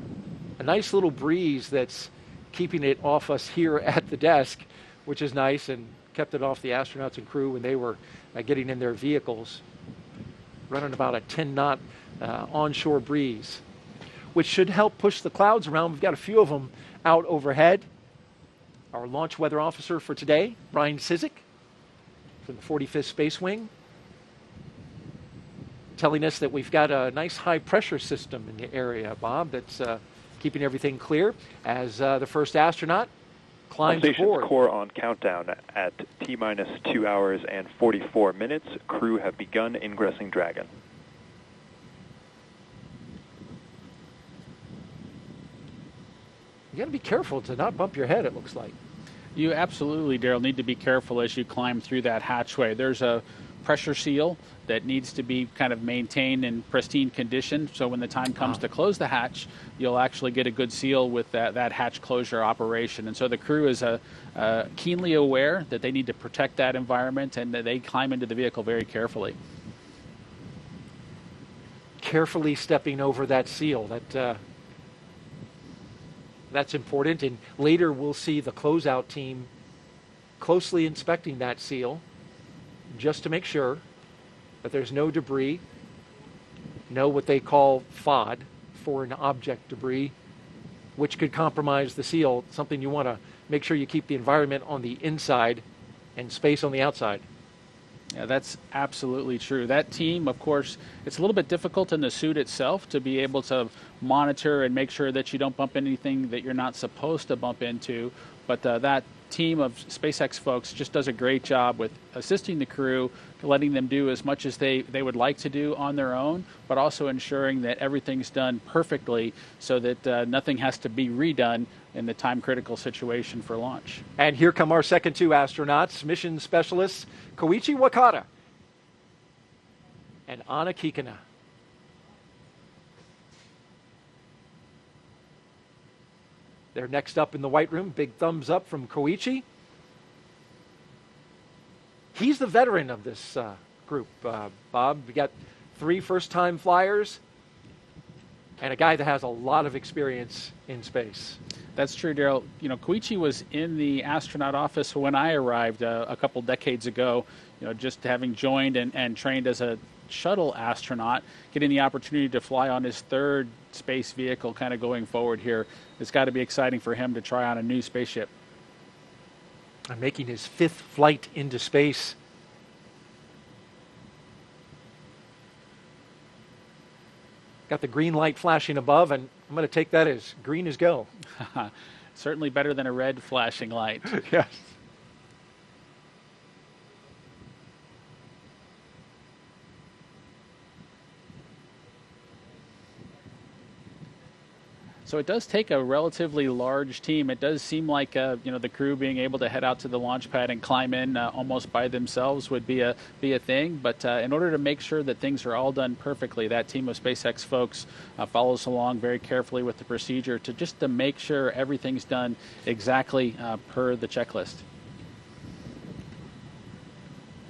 F: nice little breeze that's keeping it off us here at the desk, which is nice, and kept it off the astronauts and crew when they were getting in their vehicles. Running about a 10-knot onshore breeze, which should help push the clouds around. We've got a few of them out overhead. Our launch weather officer for today, Brian Sizik, from the 45th Space Wing, telling us that we've got a nice high-pressure system in the area, Bob, that's keeping everything clear as the first astronaut climbs aboard.
H: Core on countdown at T-minus 2 hours and 44 minutes. Crew have begun ingressing Dragon.
F: You got to be careful to not bump your head, it looks like.
G: You absolutely, Daryl, need to be careful as you climb through that hatchway. There's a pressure seal that needs to be kind of maintained in pristine condition, so when the time comes to close the hatch, you'll actually get a good seal with that hatch closure operation. And so the crew is keenly aware that they need to protect that environment, and that they climb into the vehicle very carefully.
F: Carefully stepping over that seal. That's important, and later we'll see the closeout team closely inspecting that seal just to make sure that there's no debris, no what they call FOD, foreign object debris, which could compromise the seal, something you want to make sure you keep the environment on the inside and space on the outside.
G: Yeah, that's absolutely true. That team, of course, it's a little bit difficult in the suit itself to be able to monitor and make sure that you don't bump anything that you're not supposed to bump into. But that team of SpaceX folks just does a great job with assisting the crew, letting them do as much as they would like to do on their own, but also ensuring that everything's done perfectly so that nothing has to be redone in the time-critical situation for launch.
F: And here come our second two astronauts, mission specialists Koichi Wakata and Anna Kikina. They're next up in the white room. Big thumbs up from Koichi. He's the veteran of this group, Bob. We got 3 first-time flyers and a guy that has a lot of experience in space.
G: That's true, Daryl. Koichi was in the astronaut office when I arrived a couple decades ago, just having joined and trained as a shuttle astronaut, getting the opportunity to fly on his 3rd space vehicle kind of going forward here. It's got to be exciting for him to try on a new spaceship.
F: And making his 5th flight into space. Got the green light flashing above, and I'm going to take that as green as go.
G: Certainly better than a red flashing light.
F: Yes.
G: So it does take a relatively large team. It does seem like the crew being able to head out to the launch pad and climb in almost by themselves would be a thing. But in order to make sure that things are all done perfectly, that team of SpaceX folks follows along very carefully with the procedure to make sure everything's done exactly per the checklist.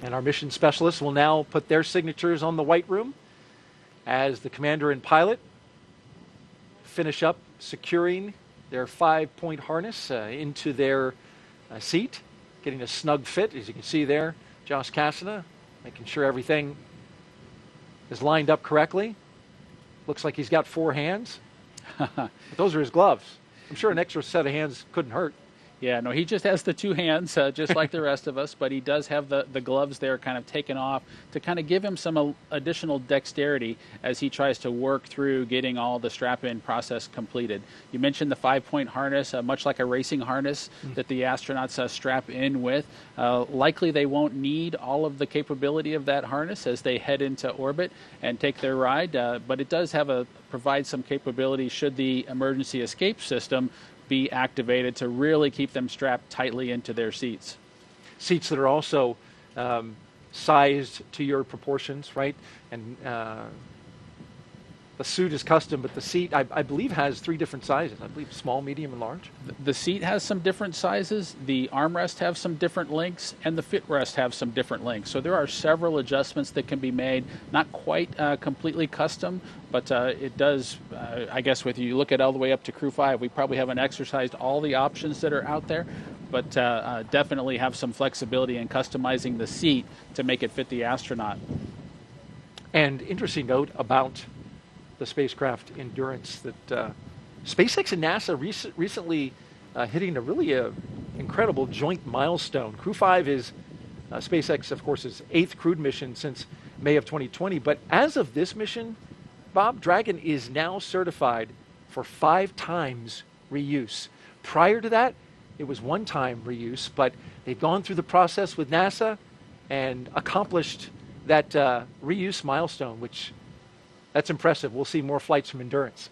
F: And our mission specialists will now put their signatures on the white room as the commander and pilot finish up securing their 5-point harness into their seat, getting a snug fit, as you can see there. Josh Cassada making sure everything is lined up correctly. Looks like he's got 4 hands. But those are his gloves. I'm sure an extra set of hands couldn't hurt.
G: Yeah, no, he just has the 2 hands, just like the rest of us, but he does have the gloves there kind of taken off to kind of give him some additional dexterity as he tries to work through getting all the strap-in process completed. You mentioned the 5-point harness, much like a racing harness that the astronauts strap in with. Likely they won't need all of the capability of that harness as they head into orbit and take their ride, but it does provide some capability should the emergency escape system be activated to really keep them strapped tightly into their seats.
F: Seats that are also sized to your proportions, right? And the suit is custom, but the seat, I believe, has 3 different sizes. I believe small, medium, and large.
G: The seat has some different sizes. The armrest have some different lengths, and the footrest have some different lengths. So there are several adjustments that can be made. Not quite completely custom, but it does, I guess, with you look at all the way up to Crew 5, we probably haven't exercised all the options that are out there, but definitely have some flexibility in customizing the seat to make it fit the astronaut.
F: And interesting note about the spacecraft endurance that SpaceX and NASA recently hitting a really incredible joint milestone. Crew 5 is SpaceX, of course, is 8th crewed mission since May of 2020. But as of this mission, Bob, Dragon is now certified for 5 times reuse. Prior to that, it was 1-time reuse, but they've gone through the process with NASA and accomplished that reuse milestone, which that's impressive. We'll see more flights from Endurance.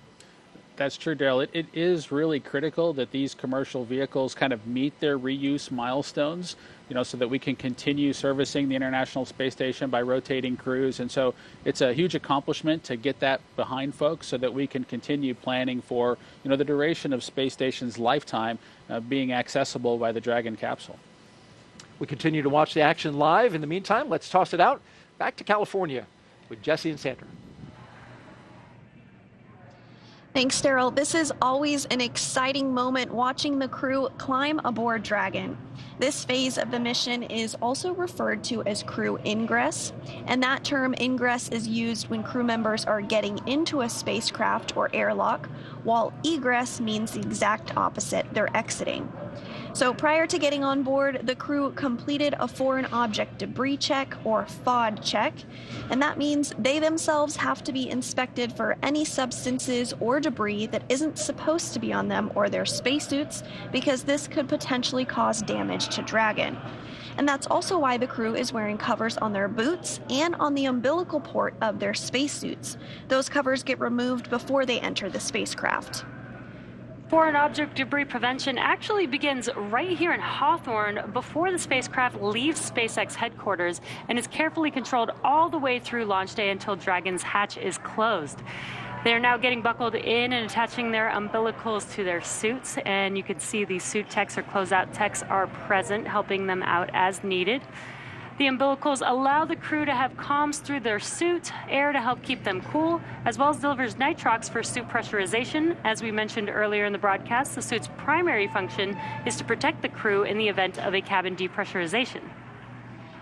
G: That's true, Daryl. It is really critical that these commercial vehicles kind of meet their reuse milestones, so that we can continue servicing the International Space Station by rotating crews. And so it's a huge accomplishment to get that behind folks so that we can continue planning for, the duration of Space Station's lifetime being accessible by the Dragon capsule.
F: We continue to watch the action live. In the meantime, let's toss it out back to California with Jesse and Sandra.
I: Thanks, Daryl. This is always an exciting moment watching the crew climb aboard Dragon. This phase of the mission is also referred to as crew ingress, and that term ingress is used when crew members are getting into a spacecraft or airlock, while egress means the exact opposite, they're exiting. So prior to getting on board, the crew completed a foreign object debris check or FOD check, and that means they themselves have to be inspected for any substances or debris that isn't supposed to be on them or their spacesuits, because this could potentially cause damage to Dragon. And that's also why the crew is wearing covers on their boots and on the umbilical port of their spacesuits. Those covers get removed before they enter the spacecraft.
J: Foreign object debris prevention actually begins right here in Hawthorne before the spacecraft leaves SpaceX headquarters and is carefully controlled all the way through launch day until Dragon's hatch is closed. They are now getting buckled in and attaching their umbilicals to their suits, and you can see the suit techs or closeout techs are present, helping them out as needed. The umbilicals allow the crew to have comms through their suit, air to help keep them cool, as well as delivers nitrox for suit pressurization. As we mentioned earlier in the broadcast, the suit's primary function is to protect the crew in the event of a cabin depressurization.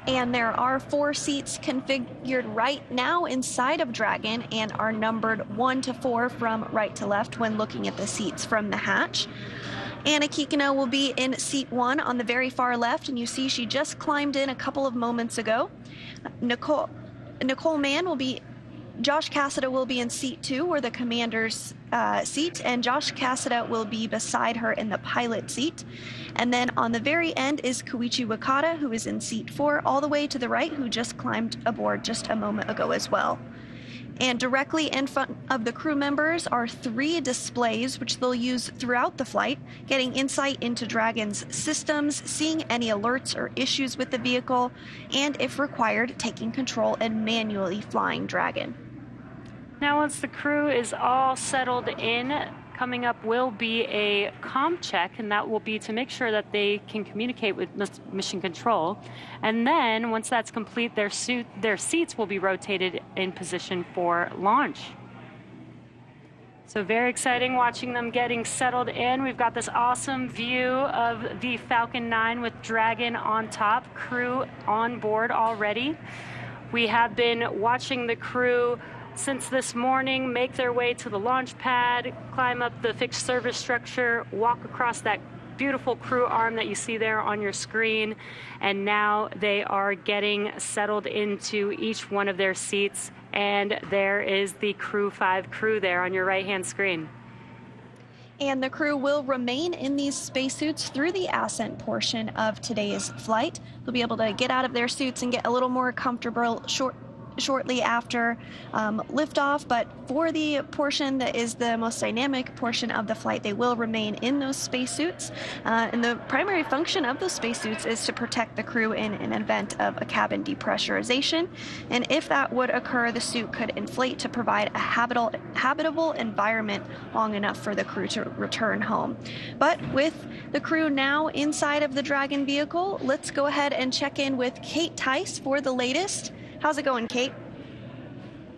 I: And there are 4 seats configured right now inside of Dragon and are numbered 1 to 4 from right to left when looking at the seats from the hatch. Anna Kikina will be in seat 1 on the very far left, and you see she just climbed in a couple of moments ago. Nicole Mann will be, Josh Cassada will be in seat 2, or the commander's seat, and Josh Cassada will be beside her in the pilot seat. And then on the very end is Koichi Wakata, who is in seat 4, all the way to the right, who just climbed aboard just a moment ago as well. And directly in front of the crew members are 3 displays which they'll use throughout the flight, getting insight into Dragon's systems, seeing any alerts or issues with the vehicle, and if required, taking control and manually flying Dragon.
J: Now, once the crew is all settled in, coming up will be a comm check, and that will be to make sure that they can communicate with mission control. And then, once that's complete, their seats will be rotated in position for launch. So very exciting watching them getting settled in. We've got this awesome view of the Falcon 9 with Dragon on top, crew on board already. We have been watching the crew since this morning make their way to the launch pad, climb up the fixed service structure, walk across that beautiful crew arm that you see there on your screen, and now they are getting settled into each one of their seats, and there is the Crew 5 crew there on your right-hand screen.
I: And the crew will remain in these spacesuits through the ascent portion of today's flight. They'll be able to get out of their suits and get a little more comfortable shortly after liftoff, but for the portion that is the most dynamic portion of the flight, they will remain in those spacesuits. And the primary function of those spacesuits is to protect the crew in an event of a cabin depressurization. And if that would occur, the suit could inflate to provide a habitable environment long enough for the crew to return home. But with the crew now inside of the Dragon vehicle, let's go ahead and check in with Kate Tice for the latest. How's it going, Kate?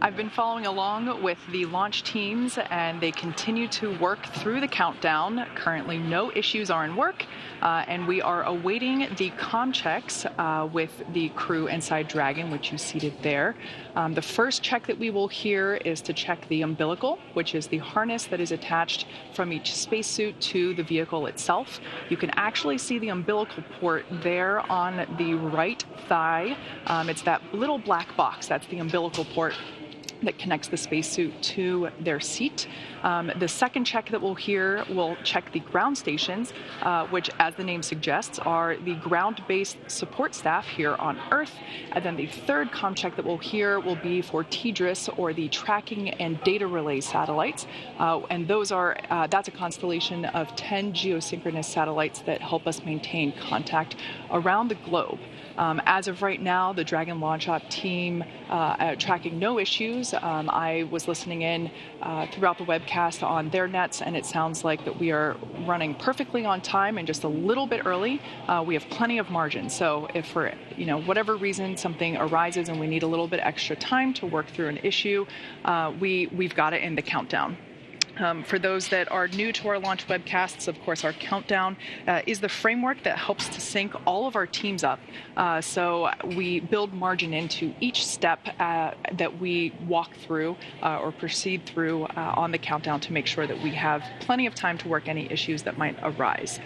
L: I've been following along with the launch teams, and they continue to work through the countdown. Currently, no issues are in work, and we are awaiting the comm checks with the crew inside Dragon, which you seated there. The first check that we will hear is to check the umbilical, which is the harness that is attached from each spacesuit to the vehicle itself. You can actually see the umbilical port there on the right thigh. It's that little black box. That's the umbilical port that connects the spacesuit to their seat. The second check that we'll hear will check the ground stations, which, as the name suggests, are the ground-based support staff here on Earth. And then the third comm check that we'll hear will be for TDRS, or the Tracking and Data Relay Satellites. And those are, that's a constellation of 10 geosynchronous satellites that help us maintain contact around the globe. As of right now, the Dragon Launch Op team tracking no issues. I was listening in throughout the webcast on their nets, and it sounds like that we are running perfectly on time and just a little bit early. We have plenty of margin. So if for whatever reason something arises and we need a little bit extra time to work through an issue, we've got it in the countdown. For those that are new to our launch webcasts, of course, our countdown is the framework that helps to sync all of our teams up. So we build margin into each step that we walk through or proceed through on the countdown to make sure that we have plenty of time to work any issues that might arise.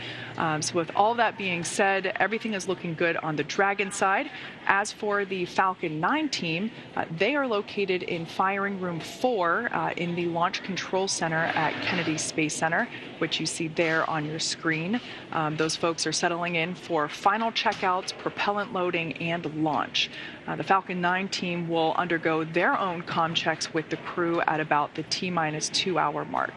L: So with all that being said, everything is looking good on the Dragon side. As for the Falcon 9 team, they are located in Firing Room 4 in the Launch Control Center at Kennedy Space Center, which you see there on your screen. Those folks are settling in for final checkouts, propellant loading, and launch. The Falcon 9 team will undergo their own comm checks with the crew at about the T-minus 2 hour mark.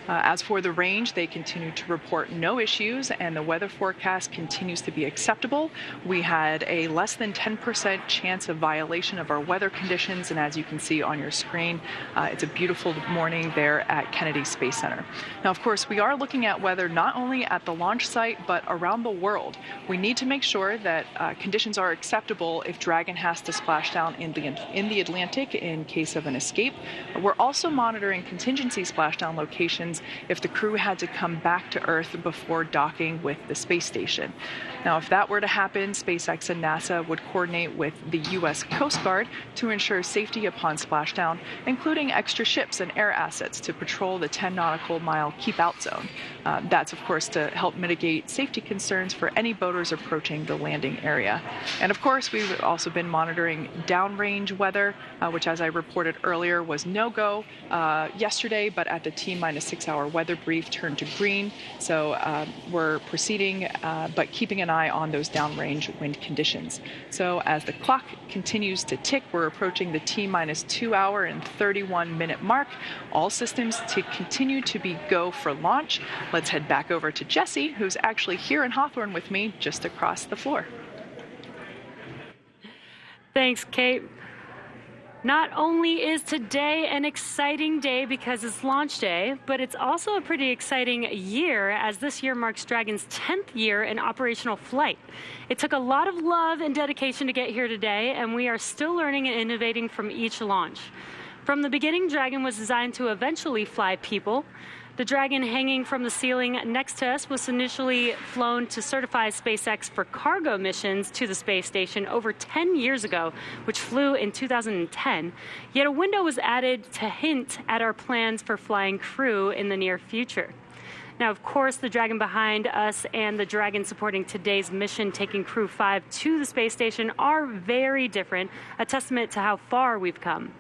L: As for the range, they continue to report no issues, and the weather forecast continues to be acceptable. We had a less than 10% chance of violation of our weather conditions, and as you can see on your screen, it's a beautiful morning there at Kennedy Space Center. Now, of course, we are looking at weather not only at the launch site, but around the world. We need to make sure that conditions are acceptable if Dragon has to splash down in the Atlantic in case of an escape. We're also monitoring contingency splashdown locations if the crew had to come back to Earth before docking with the space station. Now, if that were to happen, SpaceX and NASA would coordinate with the U.S. Coast Guard to ensure safety upon splashdown, including extra ships and air assets to patrol the 10 nautical mile keep-out zone. That's, of course, to help mitigate safety concerns for any boaters approaching the landing area. And, of course, we've also been monitoring downrange weather, which, as I reported earlier, was no-go yesterday, but at the T-minus 6 6-hour weather brief turned to green. So we're proceeding, but keeping an eye on those downrange wind conditions. So as the clock continues to tick, we're approaching the T-minus 2 hour and 31-minute mark. All systems to continue to be go for launch. Let's head back over to Jesse, who's actually here in Hawthorne with me, just across the floor.
J: Thanks, Kate. Not only is today an exciting day because it's launch day, but it's also a pretty exciting year, as this year marks Dragon's 10th year in operational flight. It took a lot of love and dedication to get here today, and we are still learning and innovating from each launch. From the beginning, Dragon was designed to eventually fly people. The Dragon hanging from the ceiling next to us was initially flown to certify SpaceX for cargo missions to the space station over 10 years ago, which flew in 2010. Yet a window was added to hint at our plans for flying crew in the near future. Now, of course, the Dragon behind us and the Dragon supporting today's mission, taking Crew 5 to the space station, are very different, a testament to how far we've come.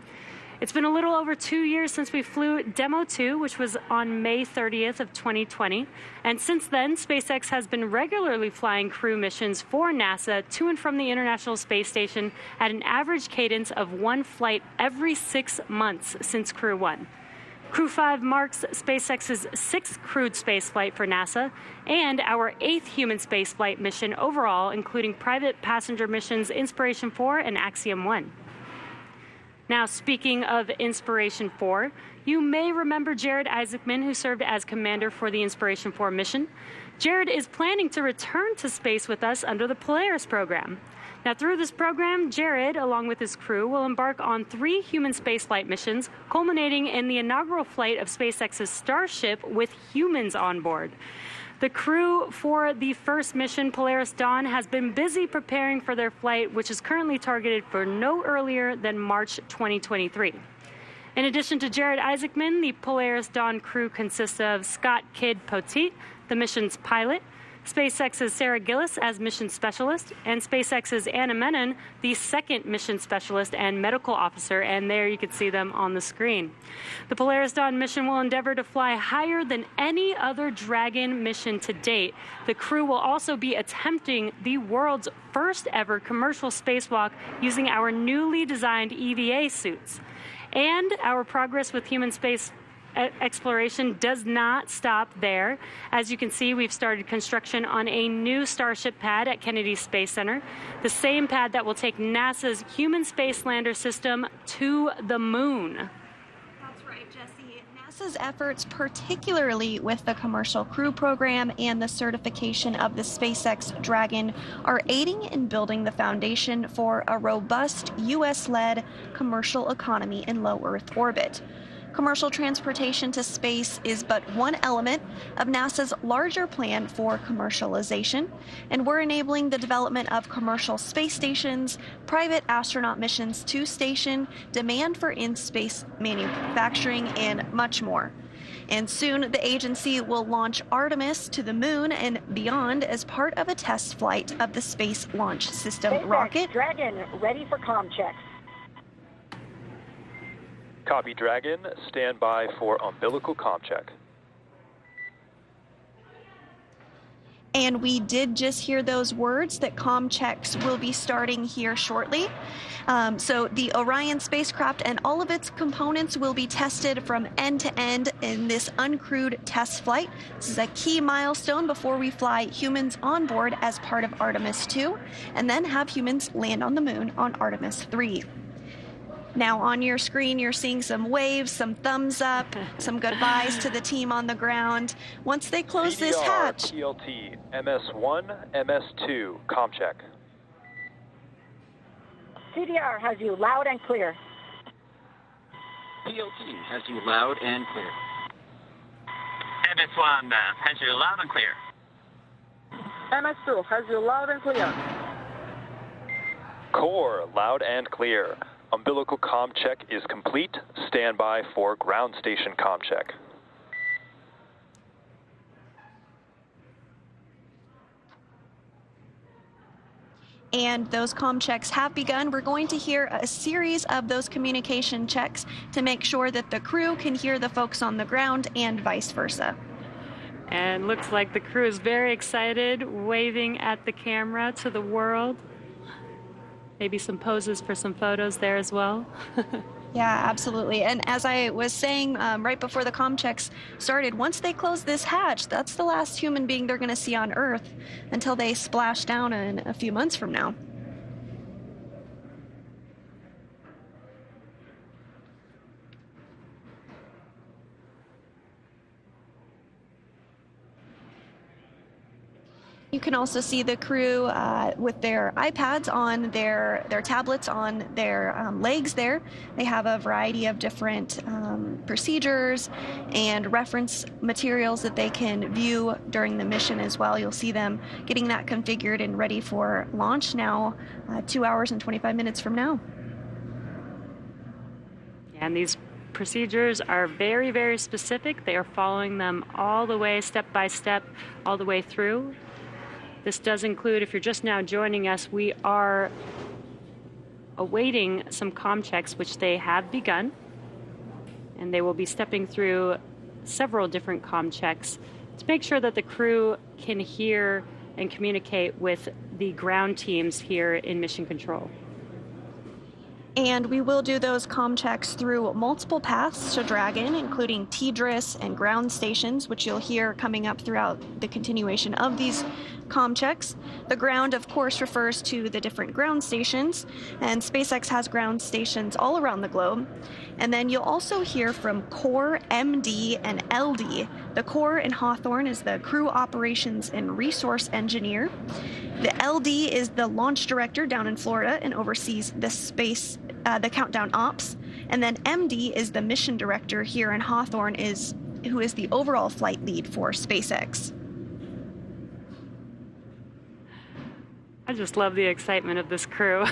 J: It's been a little over 2 years since we flew Demo 2, which was on May 30th of 2020. And since then, SpaceX has been regularly flying crew missions for NASA to and from the International Space Station at an average cadence of one flight every 6 months since Crew 1. Crew 5 marks SpaceX's 6th crewed spaceflight for NASA and our 8th human spaceflight mission overall, including private passenger missions Inspiration 4 and Axiom 1. Now, speaking of Inspiration 4, you may remember Jared Isaacman, who served as commander for the Inspiration 4 mission. Jared is planning to return to space with us under the Polaris program. Now, through this program, Jared, along with his crew, will embark on 3 human spaceflight missions, culminating in the inaugural flight of SpaceX's Starship with humans on board. The crew for the first mission, Polaris Dawn, has been busy preparing for their flight, which is currently targeted for no earlier than March 2023. In addition to Jared Isaacman, the Polaris Dawn crew consists of Scott Kidd Poteet, the mission's pilot, SpaceX's Sarah Gillis as mission specialist, and SpaceX's Anna Menon, the second mission specialist and medical officer, and there you can see them on the screen. The Polaris Dawn mission will endeavor to fly higher than any other Dragon mission to date. The crew will also be attempting the world's first ever commercial spacewalk using our newly designed EVA suits. And our progress with human space exploration does not stop there. As you can see, we've started construction on a new Starship pad at Kennedy Space Center, the same pad that will take NASA's human space lander system to the moon.
I: That's right, Jesse. NASA's efforts, particularly with the commercial crew program and the certification of the SpaceX Dragon, are aiding in building the foundation for a robust U.S.-led commercial economy in low Earth orbit. Commercial transportation to space is but one element of NASA's larger plan for commercialization, and we're enabling the development of commercial space stations, private astronaut missions to station, demand for in-space manufacturing, and much more. And soon, the agency will launch Artemis to the moon and beyond as part of a test flight of the Space Launch System rocket.
O: Dragon, ready for comm checks.
H: Copy, Dragon. Stand by for umbilical comm check.
I: And we did just hear those words that comm checks will be starting here shortly. So the Orion spacecraft and all of its components will be tested from end to end in this uncrewed test flight. This is a key milestone before we fly humans on board as part of Artemis 2, and then have humans land on the moon on Artemis 3. Now on your screen, you're seeing some waves, some thumbs up, some goodbyes to the team on the ground. Once they close this hatch...
H: PLT, MS1, MS2, comm check.
O: CDR has you loud and clear.
D: PLT has you loud and clear. MS1 has you loud and clear.
O: MS2 has you loud and clear.
H: Core, loud and clear. Umbilical comm check is complete. Stand by for ground station comm check.
I: And those comm checks have begun. We're going to hear a series of those communication checks to make sure that the crew can hear the folks on the ground and vice versa.
J: And looks like the crew is very excited, waving at the camera to the world. Maybe some poses for some photos there as well.
I: Yeah, absolutely. And as I was saying right before the comm checks started, once they close this hatch, that's the last human being they're going to see on Earth until they splash down in a few months from now. You can also see the crew with their iPads on their tablets on their legs there. They have a variety of different procedures and reference materials that they can view during the mission as well. You'll see them getting that configured and ready for launch now, 2 hours and 25 minutes from now.
J: And these procedures are very, very specific. They are following them all the way, step by step, all the way through. This does include, if you're just now joining us, we are awaiting some comm checks, which they have begun. And they will be stepping through several different comm checks to make sure that the crew can hear and communicate with the ground teams here in Mission Control.
I: And we will do those comm checks through multiple paths to Dragon, including TDRS and ground stations, which you'll hear coming up throughout the continuation of these comm checks. The ground, of course, refers to the different ground stations, and SpaceX has ground stations all around the globe. And then you'll also hear from Core, MD, and LD. The Core in Hawthorne is the Crew Operations and Resource Engineer. The LD is the launch director down in Florida and oversees the countdown ops. And then MD is the mission director here in Hawthorne, who is the overall flight lead for SpaceX.
J: I just love the excitement of this crew.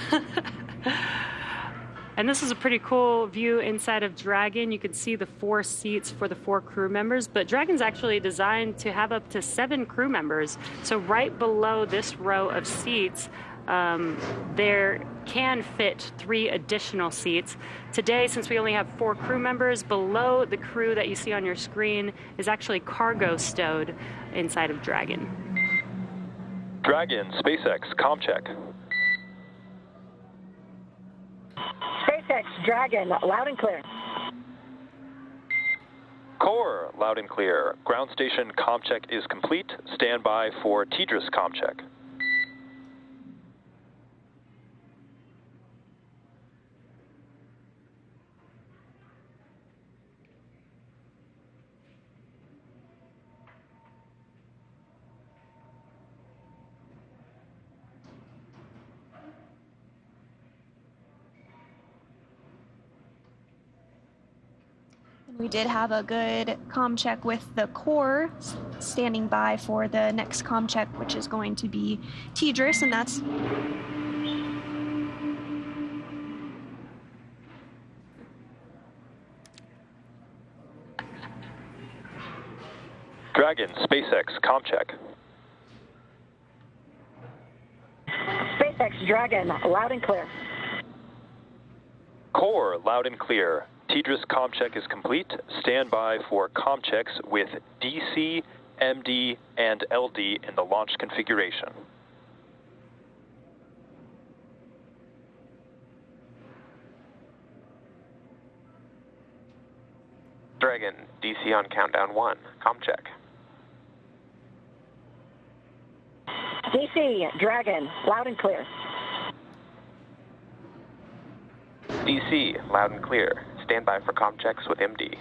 J: And this is a pretty cool view inside of Dragon. You can see the 4 seats for the 4 crew members, but Dragon's actually designed to have up to 7 crew members. So right below this row of seats, there can fit 3 additional seats. Today, since we only have 4 crew members, below the crew that you see on your screen is actually cargo stowed inside of Dragon.
H: Dragon, SpaceX, comm check.
O: SpaceX, Dragon, loud and clear.
H: Core, loud and clear. Ground station comm check is complete. Stand by for TDRS comm check.
I: We did have a good comm check with the Core standing by for the next comm check, which is going to be TDRS, and that's
H: Dragon, SpaceX, comm check.
O: SpaceX, Dragon, loud and clear.
H: Core, loud and clear. TDRS comm check is complete. Stand by for comm checks with DC, MD, and LD in the launch configuration.
P: Dragon, DC on countdown 1. Comm check.
O: DC, Dragon, loud and clear.
P: DC, loud and clear. Stand by for comm checks with MD.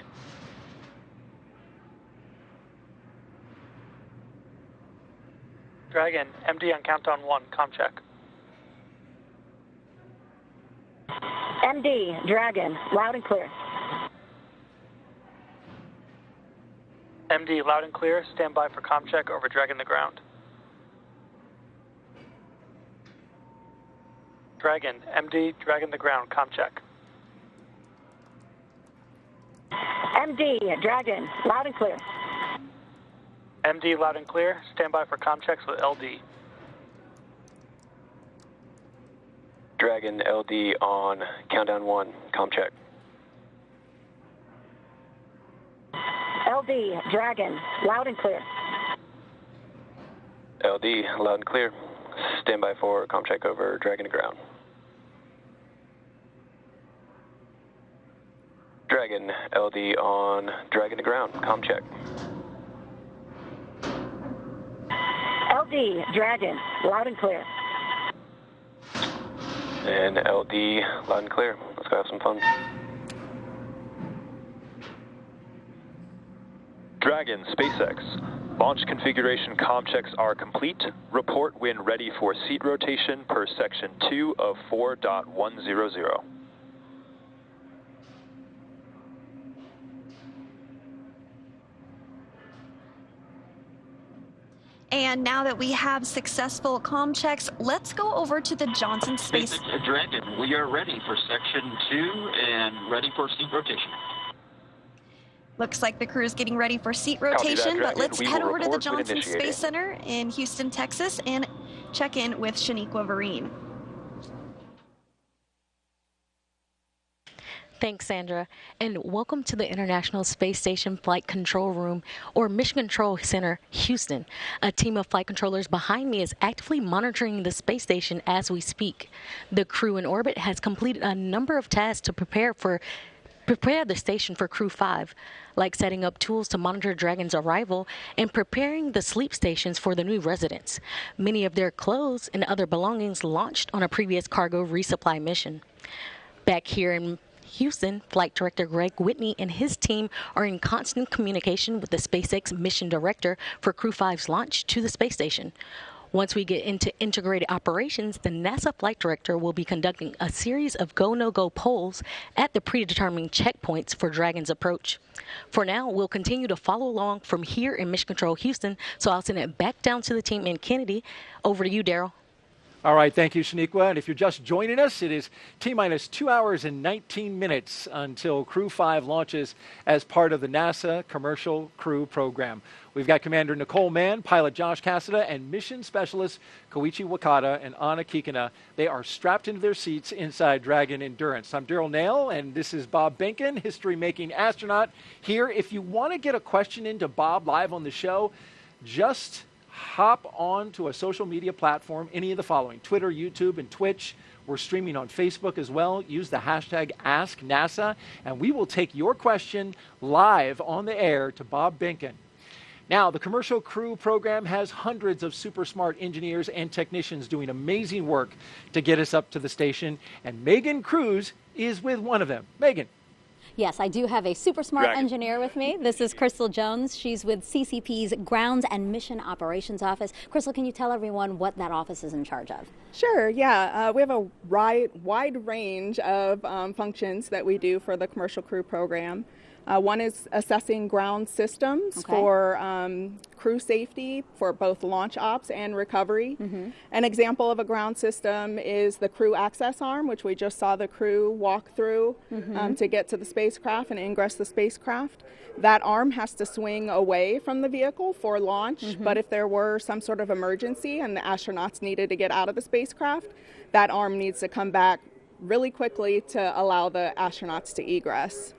Q: Dragon, MD on countdown 1. Comm check.
O: MD, Dragon, loud and clear.
Q: MD, loud and clear. Stand by for comm check over Dragon the ground. Dragon, MD, Dragon the ground. Comm check.
O: MD, Dragon, loud and clear.
Q: MD, loud and clear. Stand by for comm checks with LD.
H: Dragon LD on countdown 1, comm check.
O: LD, Dragon, loud and clear.
H: LD, loud and clear. Stand by for comm check over Dragon to ground. Dragon LD on Dragon to ground, comm check.
O: LD, Dragon, loud and clear.
H: And LD, loud and clear. Let's go have some fun. Dragon, SpaceX. Launch configuration comm checks are complete. Report when ready for seat rotation per section 2 of 4.100.
I: And now that we have successful comm checks, let's go over to the Johnson Space.
D: SpaceX Dragon, we are ready for section 2 and ready for seat rotation.
I: Looks like the crew is getting ready for seat
H: Copy that,
I: rotation, but
H: Dragon.
I: let's
H: We
I: head
H: will
I: over to the
H: report when
I: Johnson
H: initiating.
I: Space Center in Houston, Texas, and check in with Shaniqua Vereen.
R: Thanks, Sandra, and welcome to the International Space Station Flight Control Room, or Mission Control Center, Houston. A team of flight controllers behind me is actively monitoring the space station as we speak. The crew in orbit has completed a number of tasks to prepare the station for Crew 5, like setting up tools to monitor Dragon's arrival and preparing the sleep stations for the new residents. Many of their clothes and other belongings launched on a previous cargo resupply mission. Back here in Houston, Flight Director Greg Whitney and his team are in constant communication with the SpaceX mission director for Crew 5's launch to the space station. Once we get into integrated operations, the NASA flight director will be conducting a series of go-no-go polls at the predetermined checkpoints for Dragon's approach. For now, we'll continue to follow along from here in Mission Control Houston, so I'll send it back down to the team in Kennedy. Over to you, Daryl.
F: All right, thank you, Shaniqua. And if you're just joining us, it is T-minus 2 hours and 19 minutes until Crew 5 launches as part of the NASA Commercial Crew Program. We've got Commander Nicole Mann, pilot Josh Cassada, and mission specialist Koichi Wakata and Anna Kikina. They are strapped into their seats inside Dragon Endurance. I'm Daryl Nail, and this is Bob Benkin, history-making astronaut here. If you want to get a question into Bob live on the show, just hop on to a social media platform, any of the following: Twitter, YouTube, and Twitch. We're streaming on Facebook as well. Use the hashtag AskNASA, and we will take your question live on the air to Bob Benkin. Now, the Commercial Crew Program has hundreds of super smart engineers and technicians doing amazing work to get us up to the station, and Megan Cruz is with one of them. Megan.
M: Yes, I do have a super smart engineer with me. This is Crystal Jones. She's with CCP's Grounds and Mission Operations Office. Crystal, can you tell everyone what that office is in charge of?
S: Sure, yeah. We have a wide range of functions that we do for the Commercial Crew Program. One is assessing ground systems for crew safety for both launch ops and recovery. An example of a ground system is the crew access arm, which we just saw the crew walk through to get to the spacecraft and ingress the spacecraft. That arm has to swing away from the vehicle for launch, but if there were some sort of emergency and the astronauts needed to get out of the spacecraft, that arm needs to come back really quickly to allow the astronauts to egress.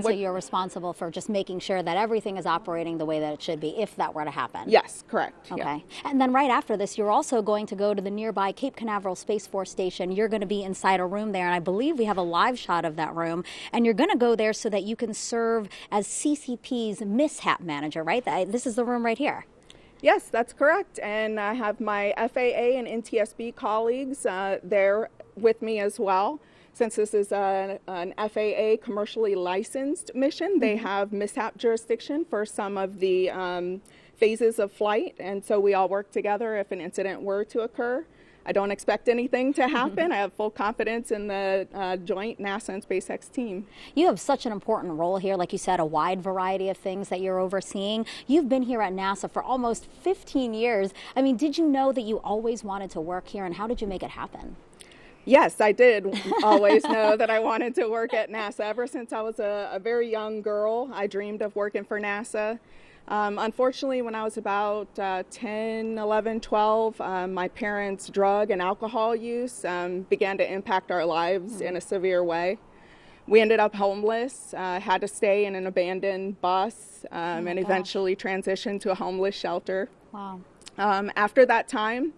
M: So you're responsible for just making sure that everything is operating the way that it should be if that were to happen?
S: Yes, correct.
M: Okay.
S: Yeah.
M: And then right after this, you're also going to go to the nearby Cape Canaveral Space Force Station. You're going to be inside a room there, and I believe we have a live shot of that room. And you're going to go there so that you can serve as CCP's mishap manager, right? This is the room right here.
S: Yes, that's correct. And I have my FAA and NTSB colleagues there with me as well. Since this is an FAA commercially licensed mission, they have mishap jurisdiction for some of the phases of flight, and so we all work together if an incident were to occur. I don't expect anything to happen. I have full confidence in the joint NASA and SpaceX team.
M: You have such an important role here, like you said, a wide variety of things that you're overseeing. You've been here at NASA for almost 15 years. I mean, did you know that you always wanted to work here, and how did you make it happen?
S: Yes, I did always know that I wanted to work at NASA. Ever since I was a very young girl, I dreamed of working for NASA. Unfortunately, when I was about 10, 11, 12, my parents' drug and alcohol use began to impact our lives in a severe way. We ended up homeless, had to stay in an abandoned bus, and eventually transitioned to a homeless shelter.
M: Wow.
S: After that time,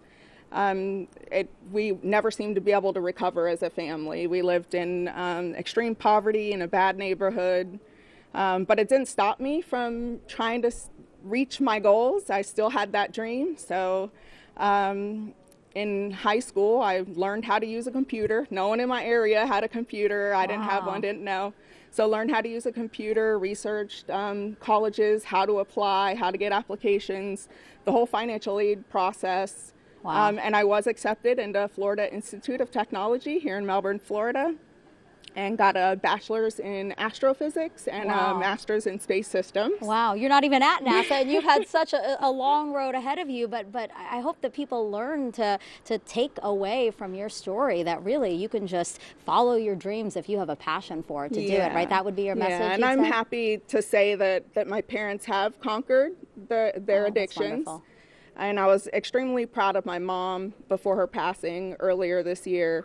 S: we never seemed to be able to recover as a family. We lived in extreme poverty in a bad neighborhood. But it didn't stop me from trying to reach my goals. I still had that dream. So in high school, I learned how to use a computer. No one in my area had a computer. I didn't have one, didn't know. So learned how to use a computer, researched colleges, how to apply, how to get applications, the whole financial aid process.
M: Wow.
S: And I was accepted into Florida Institute of Technology here in Melbourne, Florida, and got a bachelor's in astrophysics and a master's in space systems.
M: Wow, you're not even at NASA, and you've had such a long road ahead of you, but I hope that people learn to take away from your story that really you can just follow your dreams if you have a passion for it to do it, right? That would be your message.
S: Yeah, and I'm happy to say that my parents have conquered their addictions. And I was extremely proud of my mom before her passing earlier this year.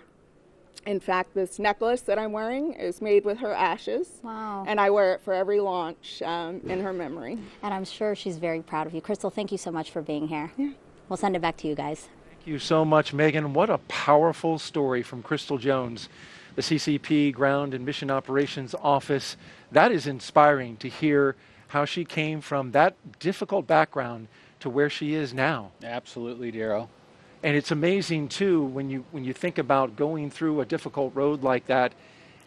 S: In fact, this necklace that I'm wearing is made with her ashes.
M: Wow.
S: And I wear it for every launch in her memory.
M: And I'm sure she's very proud of you. Crystal, thank you so much for being here. Yeah. We'll send it back to you guys.
F: Thank you so much, Megan. What a powerful story from Crystal Jones, the CCP Ground and Mission Operations Office. That is inspiring to hear how she came from that difficult background to where she is now.
G: Absolutely, Darryl.
F: And it's amazing, too, when you think about going through a difficult road like that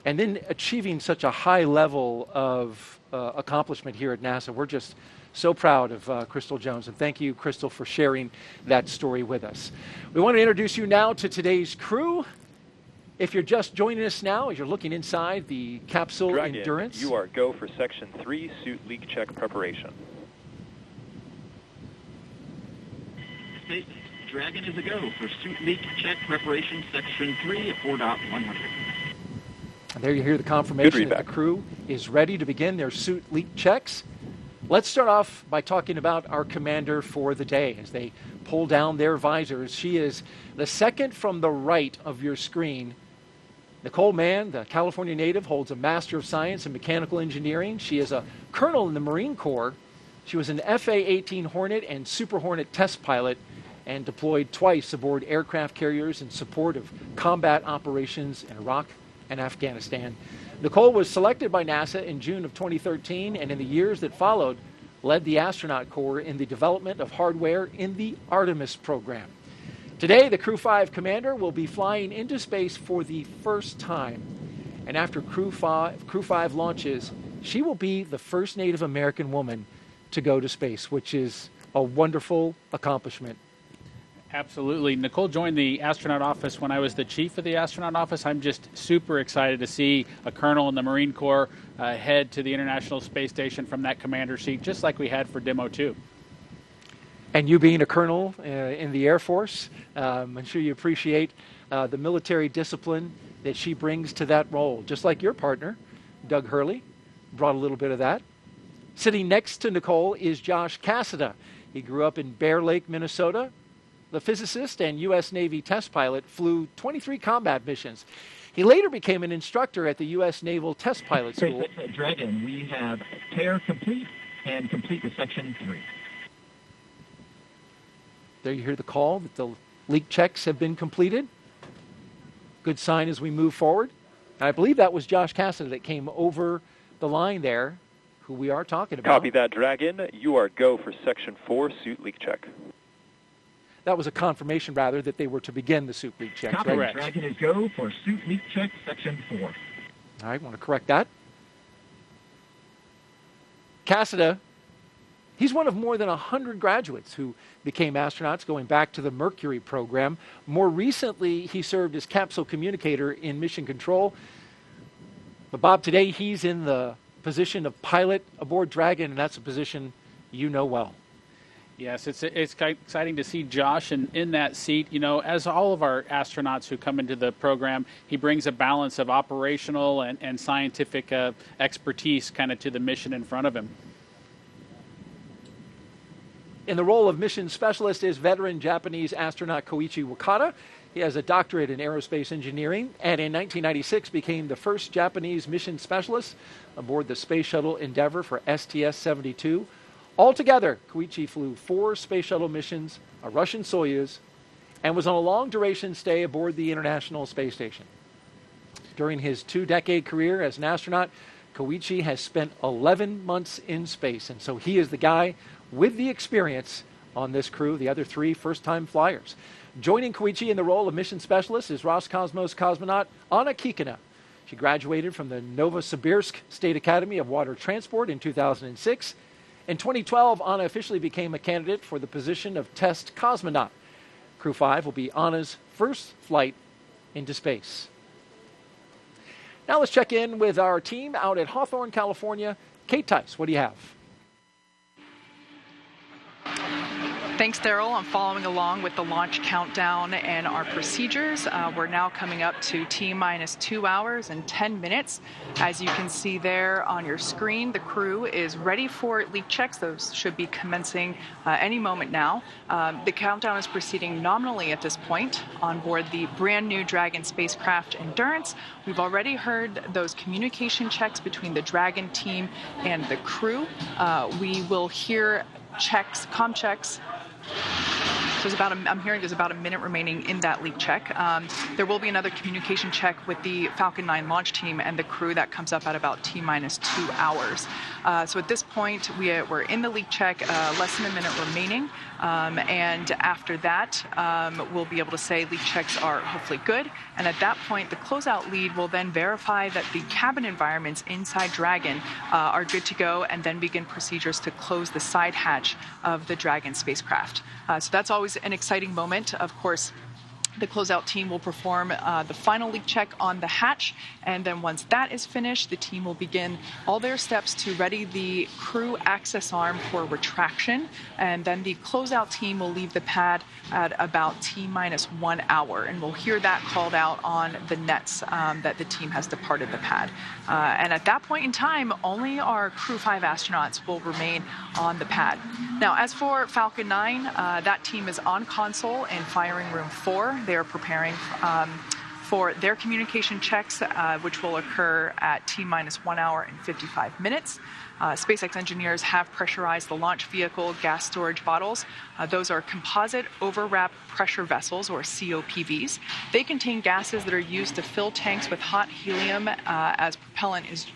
F: and then achieving such a high level of accomplishment here at NASA. We're just so proud of Crystal Jones. And thank you, Crystal, for sharing that story with us. We want to introduce you now to today's crew. If you're just joining us now, as you're looking inside the capsule
H: Dragon,
F: Endurance.
H: You are go for Section 3 suit leak check preparation.
D: Dragon is a go for suit leak check preparation, section 3 at 4.100.
F: And there you hear the confirmation that the crew is ready to begin their suit leak checks. Let's start off by talking about our commander for the day as they pull down their visors. She is the second from the right of your screen. Nicole Mann, the California native, holds a Master of Science in Mechanical Engineering. She is a colonel in the Marine Corps. She was an FA-18 Hornet and Super Hornet test pilot and deployed twice aboard aircraft carriers in support of combat operations in Iraq and Afghanistan. Nicole was selected by NASA in June of 2013, and in the years that followed, led the astronaut corps in the development of hardware in the Artemis program. Today, the Crew 5 commander will be flying into space for the first time. And after Crew 5 launches, she will be the first Native American woman to go to space, which is a wonderful accomplishment.
G: Absolutely. Nicole joined the astronaut office when I was the chief of the astronaut office. I'm just super excited to see a colonel in the Marine Corps head to the International Space Station from that commander seat, just like we had for Demo 2.
F: And you being a colonel in the Air Force, I'm sure you appreciate the military discipline that she brings to that role. Just like your partner, Doug Hurley, brought a little bit of that. Sitting next to Nicole is Josh Cassada. He grew up in Bear Lake, Minnesota. The physicist and U.S. Navy test pilot flew 23 combat missions. He later became an instructor at the U.S. Naval Test Pilot School.
D: Dragon, we have pair complete and complete with section 3.
F: There you hear the call that the leak checks have been completed. Good sign as we move forward. And I believe that was Josh Cassidy that came over the line there, who we are talking about.
H: Copy that, Dragon. You are go for section 4 suit leak check.
F: That was a confirmation, rather, that they were to begin the suit leak checks.
D: Copy. Right? Dragon is go for suit leak check, section 4.
F: All right, want to correct that. Cassada, he's one of more than 100 graduates who became astronauts going back to the Mercury program. More recently, he served as capsule communicator in mission control. But Bob, today he's in the position of pilot aboard Dragon, and that's a position you know well.
G: Yes, it's exciting to see Josh in that seat. You know, as all of our astronauts who come into the program, he brings a balance of operational and scientific expertise kind of to the mission in front of him.
F: In the role of mission specialist is veteran Japanese astronaut Koichi Wakata. He has a doctorate in aerospace engineering and in 1996 became the first Japanese mission specialist aboard the Space Shuttle Endeavour for STS-72. Altogether, Koichi flew 4 Space Shuttle missions, a Russian Soyuz, and was on a long-duration stay aboard the International Space Station. During his 2-decade career as an astronaut, Koichi has spent 11 months in space, and so he is the guy with the experience on this crew, the other 3 first-time flyers. Joining Koichi in the role of mission specialist is Roscosmos cosmonaut Anna Kikina. She graduated from the Novosibirsk State Academy of Water Transport in 2006. In 2012, Anna officially became a candidate for the position of test cosmonaut. Crew 5 will be Anna's first flight into space. Now let's check in with our team out at Hawthorne, California. Kate Tice, what do you have?
L: Thanks, Daryl. I'm following along with the launch countdown and our procedures. We're now coming up to T-minus 2 hours and 10 minutes. As you can see there on your screen, the crew is ready for leak checks. Those should be commencing any moment now. The countdown is proceeding nominally at this point on board the brand new Dragon spacecraft Endurance. We've already heard those communication checks between the Dragon team and the crew. We will hear checks, comm checks. So I'm hearing there's about a minute remaining in that leak check. There will be another communication check with the Falcon 9 launch team and the crew that comes up at about T-minus 2 hours. So at this point, we're in the leak check, less than a minute remaining. And after that, we'll be able to say leak checks are hopefully good. And at that point, the closeout lead will then verify that the cabin environments inside Dragon are good to go and then begin procedures to close the side hatch of the Dragon spacecraft. So that's always an exciting moment. Of course, the closeout team will perform the final leak check on the hatch, and then once that is finished, the team will begin all their steps to ready the crew access arm for retraction, and then the closeout team will leave the pad at about T-minus 1 hour, and we'll hear that called out on the nets that the team has departed the pad. And at that point in time, only our Crew 5 astronauts will remain on the pad. Now, as for Falcon 9, that team is on console in firing room 4. They are preparing for their communication checks, which will occur at T-minus 1 hour and 55 minutes. SpaceX engineers have pressurized the launch vehicle gas storage bottles. Those are composite overwrap pressure vessels, or COPVs. They contain gases that are used to fill tanks with hot helium as propellant is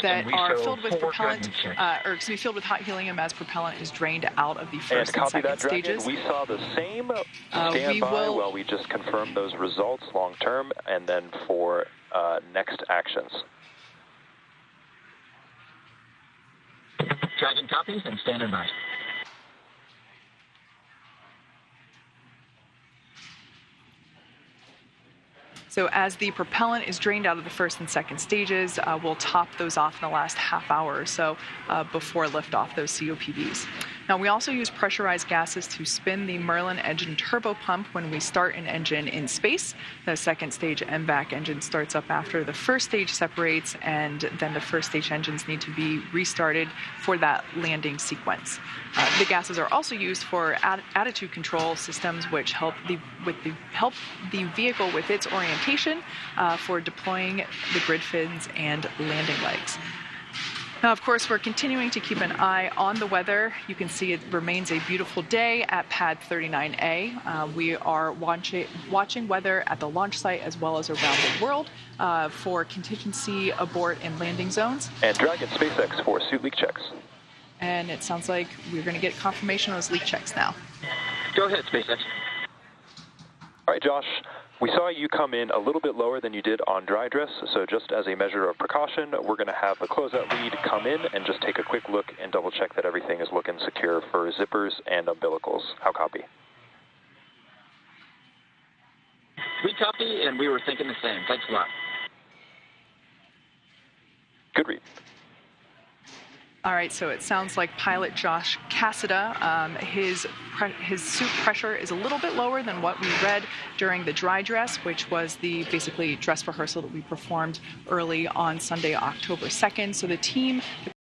L: that are filled with propellant, filled with hot helium as propellant is drained out of the first and second stages.
H: We saw the same standby while we just confirmed those results long term, and then for next actions.
D: Dragon copies and standing by.
L: So as the propellant is drained out of the first and second stages, we'll top those off in the last half hour or so before liftoff, those COPVs. Now, we also use pressurized gases to spin the Merlin engine turbo pump when we start an engine in space. The second stage MVAC engine starts up after the first stage separates, and then the first stage engines need to be restarted for that landing sequence. The gases are also used for attitude control systems, which help the vehicle with its orientation for deploying the grid fins and landing legs. Now, of course, we're continuing to keep an eye on the weather. You can see it remains a beautiful day at Pad 39A. We are watching weather at the launch site as well as around the world for contingency abort and landing zones.
H: And Dragon SpaceX for suit leak checks.
L: And it sounds like we're going to get confirmation of those leak checks now.
D: Go ahead, SpaceX.
H: All right, Josh. We saw you come in a little bit lower than you did on dry dress, so just as a measure of precaution, we're going to have the closeout lead come in and just take a quick look and double check that everything is looking secure for zippers and umbilicals. How copy?
D: We copy, and we were thinking the same. Thanks a lot.
H: Good read.
L: All right, so it sounds like pilot Josh Cassida, his suit pressure is a little bit lower than what we read during the dry dress, which was the basically dress rehearsal that we performed early on Sunday, October 2nd. So the team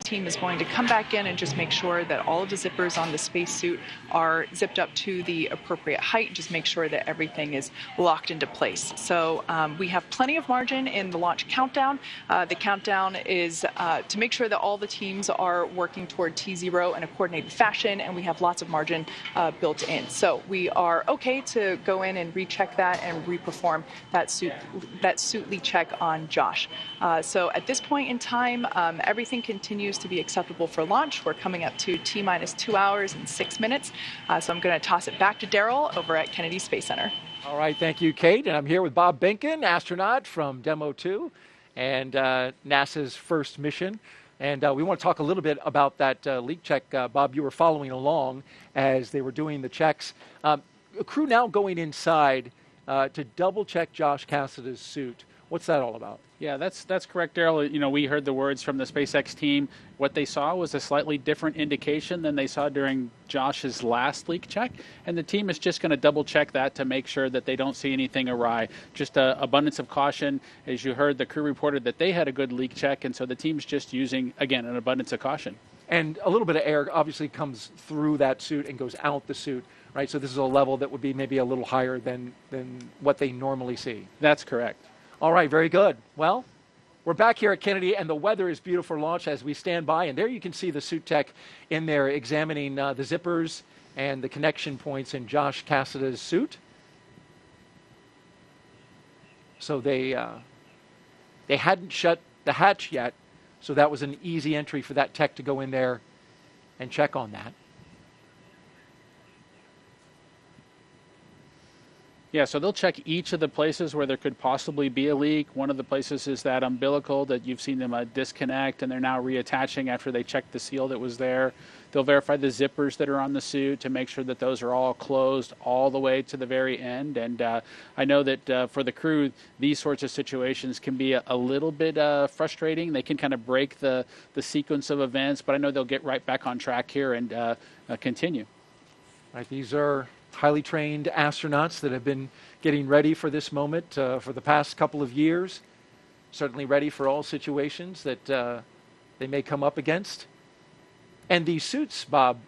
L: team is going to come back in and just make sure that all of the zippers on the spacesuit are zipped up to the appropriate height, just make sure that everything is locked into place. So we have plenty of margin in the launch countdown. The countdown is to make sure that all the teams are working toward T0 in a coordinated fashion, and we have lots of margin built in. So we are okay to go in and recheck that and reperform that suit leak check on Josh. So at this point in time, everything continues to be acceptable for launch. We're coming up to T-minus 2 hours and 6 minutes. So I'm going to toss it back to Daryl over at Kennedy Space Center.
F: All right, thank you, Kate. And I'm here with Bob Behnken, astronaut from Demo 2 and NASA's first mission. And we want to talk a little bit about that leak check. Bob, you were following along as they were doing the checks. A crew now going inside to double check Josh Cassidy's suit. What's that all about?
G: Yeah, that's correct, Daryl. You know, we heard the words from the SpaceX team. What they saw was a slightly different indication than they saw during Josh's last leak check, and the team is just going to double check that to make sure that they don't see anything awry. Just abundance of caution. As you heard, the crew reported that they had a good leak check, and so the team's just using, again, an abundance of caution.
F: And a little bit of air obviously comes through that suit and goes out the suit, right? So this is a level that would be maybe a little higher than what they normally see.
G: That's correct.
F: All right, very good. Well, we're back here at Kennedy, and the weather is beautiful for launch as we stand by. And there you can see the suit tech in there examining the zippers and the connection points in Josh Cassidy's suit. So they hadn't shut the hatch yet, so that was an easy entry for that tech to go in there and check on that.
G: Yeah, so they'll check each of the places where there could possibly be a leak. One of the places is that umbilical that you've seen them disconnect, and they're now reattaching after they checked the seal that was there. They'll verify the zippers that are on the suit to make sure that those are all closed all the way to the very end. And I know that for the crew, these sorts of situations can be a little bit frustrating. They can kind of break the sequence of events, but I know they'll get right back on track here and continue.
F: Right, these are highly trained astronauts that have been getting ready for this moment for the past couple of years, certainly ready for all situations that they may come up against. And these suits, Bob,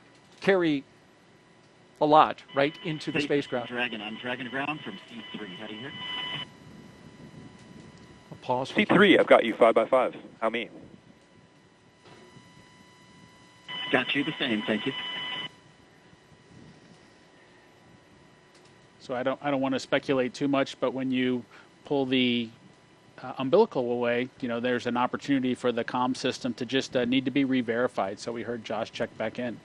F: carry a lot, right, into the spacecraft.
D: Dragon on Dragon ground from C3. Heading here.
F: I'll pause.
H: C3, I've got you 5x5. How me?
D: Got you the same, thank you.
G: So I don't want to speculate too much, but when you pull the umbilical away, you know, there's an opportunity for the comm system to just need to be re-verified. So we heard Josh check back in.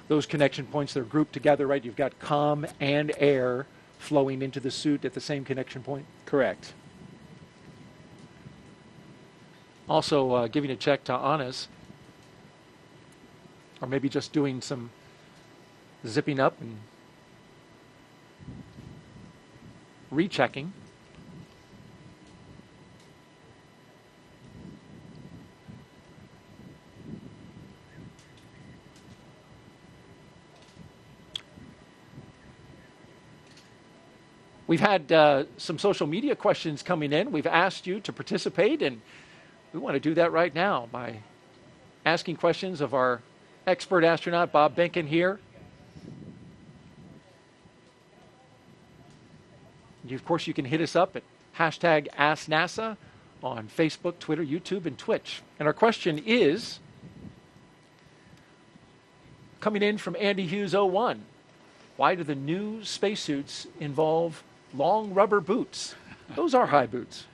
F: Those connection points, they're grouped together, right? You've got comm and air flowing into the suit at the same connection point?
G: Correct.
F: Also giving a check to Anna's, or maybe just doing some zipping up and rechecking. We've had some social media questions coming in. We've asked you to participate, and we want to do that right now by asking questions of our expert astronaut, Bob Behnken, here. Of course, you can hit us up at hashtag AskNASA on Facebook, Twitter, YouTube, and Twitch. And our question is, coming in from Andy Hughes 01, why do the new spacesuits involve long rubber boots? Those are high boots.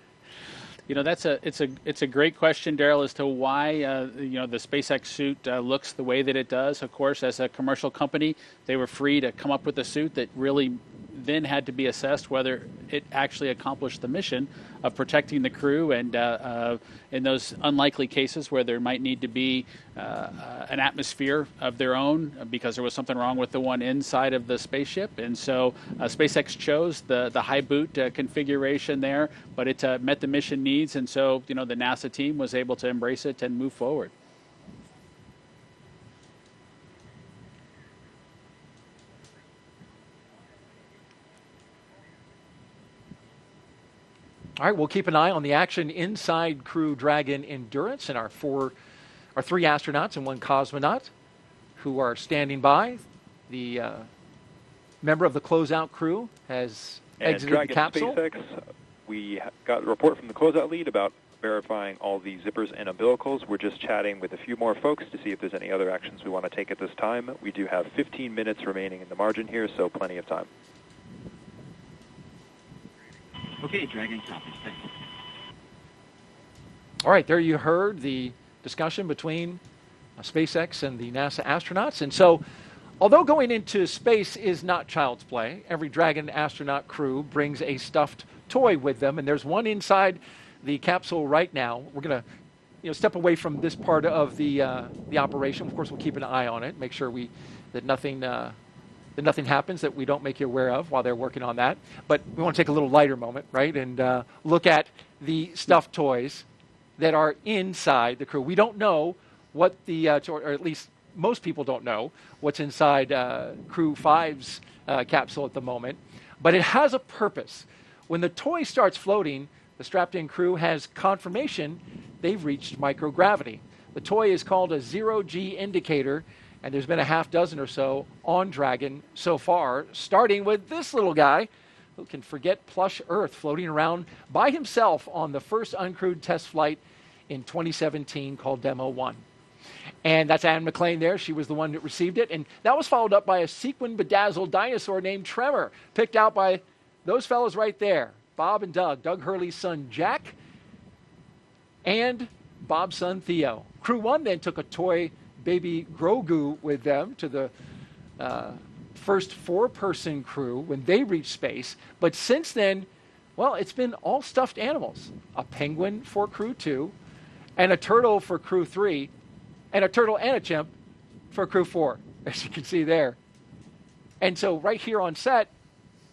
G: You know, it's a great question, Daryl, as to why the SpaceX suit looks the way that it does. Of course, as a commercial company, they were free to come up with a suit that really then had to be assessed whether it actually accomplished the mission of protecting the crew, and in those unlikely cases where there might need to be an atmosphere of their own because there was something wrong with the one inside of the spaceship. And so SpaceX chose the high boot configuration there, but it met the mission needs, and so the NASA team was able to embrace it and move forward.
F: All right, we'll keep an eye on the action inside Crew Dragon Endurance and our 4 our 3 astronauts and 1 cosmonaut who are standing by. The member of the closeout crew has exited
H: Dragon
F: the capsule.
H: SpaceX, we got a report from the closeout lead about verifying all the zippers and umbilicals. We're just chatting with a few more folks to see if there's any other actions we want to take at this time. We do have 15 minutes remaining in the margin here, so plenty of time.
D: Okay, Dragon, copies. Thanks.
F: All right, there you heard the discussion between SpaceX and the NASA astronauts. And so, although going into space is not child's play, every Dragon astronaut crew brings a stuffed toy with them, and there's one inside the capsule right now. We're going to step away from this part of the operation. Of course, we'll keep an eye on it, make sure that nothing happens that we don't make you aware of while they're working on that. But we want to take a little lighter moment, right, and look at the stuffed toys that are inside the crew. We don't know what or at least most people don't know what's inside Crew 5's capsule at the moment, but it has a purpose. When the toy starts floating, the strapped-in crew has confirmation they've reached microgravity. The toy is called a zero-G indicator, and there's been a half dozen or so on Dragon so far, starting with this little guy who can forget plush Earth, floating around by himself on the first uncrewed test flight in 2017 called Demo 1. And that's Anne McLean there. She was the one that received it. And that was followed up by a sequin-bedazzled dinosaur named Tremor, picked out by those fellows right there, Bob and Doug. Doug Hurley's son, Jack, and Bob's son, Theo. Crew 1 then took a toy baby Grogu with them to the first 4-person crew when they reached space. But since then, well, it's been all stuffed animals. A penguin for Crew 2, and a turtle for Crew 3, and a turtle and a chimp for Crew 4, as you can see there. And so right here on set,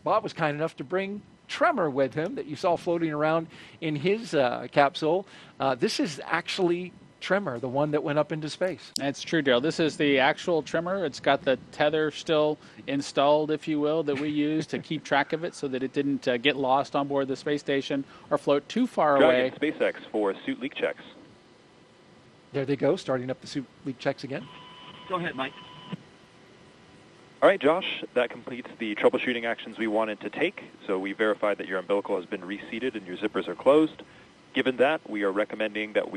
F: Bob was kind enough to bring Tremor with him that you saw floating around in his capsule. This is actually Tremor, the one that went up into space.
G: That's true, Daryl. This is the actual Tremor. It's got the tether still installed, if you will, that we use to keep track of it so that it didn't get lost on board the space station or float too far away.
H: SpaceX for suit leak checks.
F: There they go, starting up the suit leak checks again.
D: Go ahead, Mike.
H: All right, Josh, that completes the troubleshooting actions we wanted to take. So we verified that your umbilical has been reseated and your zippers are closed. Given that, we are recommending that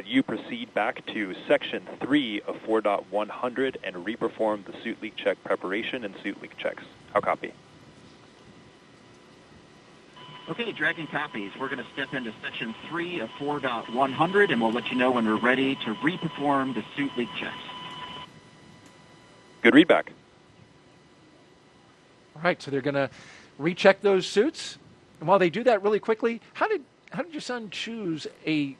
H: you proceed back to Section 3 of 4.100 and reperform the suit leak check preparation and suit leak checks. How copy?
D: Okay, Dragon copies. We're going to step into Section 3 of 4.100, and we'll let you know when we're ready to reperform the suit leak checks.
H: Good readback.
F: All right, so they're going to recheck those suits. And while they do that really quickly, how did your son choose a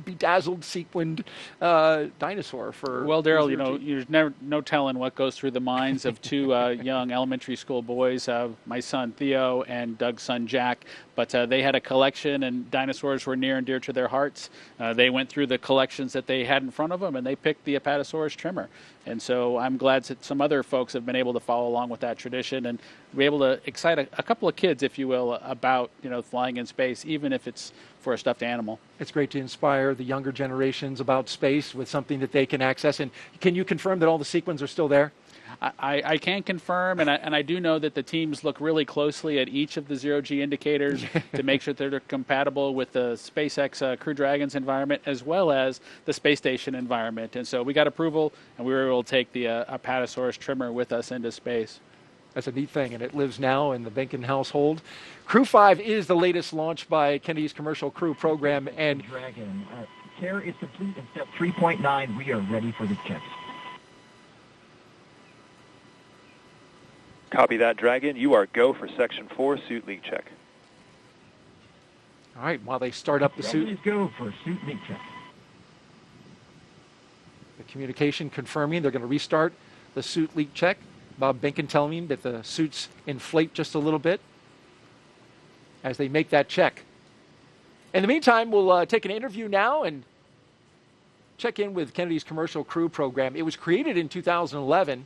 F: bedazzled, sequined dinosaur for?
G: Well, Daryl, there's never no telling what goes through the minds of 2 young elementary school boys, my son Theo and Doug's son Jack. But they had a collection, and dinosaurs were near and dear to their hearts. They went through the collections that they had in front of them, and they picked the Apatosaurus Tremor. And so I'm glad that some other folks have been able to follow along with that tradition and be able to excite a couple of kids, if you will, about flying in space, even if it's for a stuffed animal.
F: It's great to inspire the younger generations about space with something that they can access. And can you confirm that all the sequins are still there?
G: I can confirm, and I do know that the teams look really closely at each of the zero-G indicators to make sure that they're compatible with the SpaceX Crew Dragon's environment as well as the space station environment. And so we got approval, and we were able to take the Apatosaurus Tremor with us into space.
F: That's a neat thing, and it lives now in the Benkin household. Crew 5 is the latest launch by Kennedy's Commercial Crew program. And
D: Dragon, care is complete in step 3.9. We are ready for the checks.
H: Copy that, Dragon. You are go for Section 4 suit leak check.
F: All right, while they start up the suit.
D: Please go for suit leak check.
F: The communication confirming they're going to restart the suit leak check. Bob Benkin telling me that the suits inflate just a little bit as they make that check. In the meantime, we'll take an interview now and check in with Kennedy's Commercial Crew program. It was created in 2011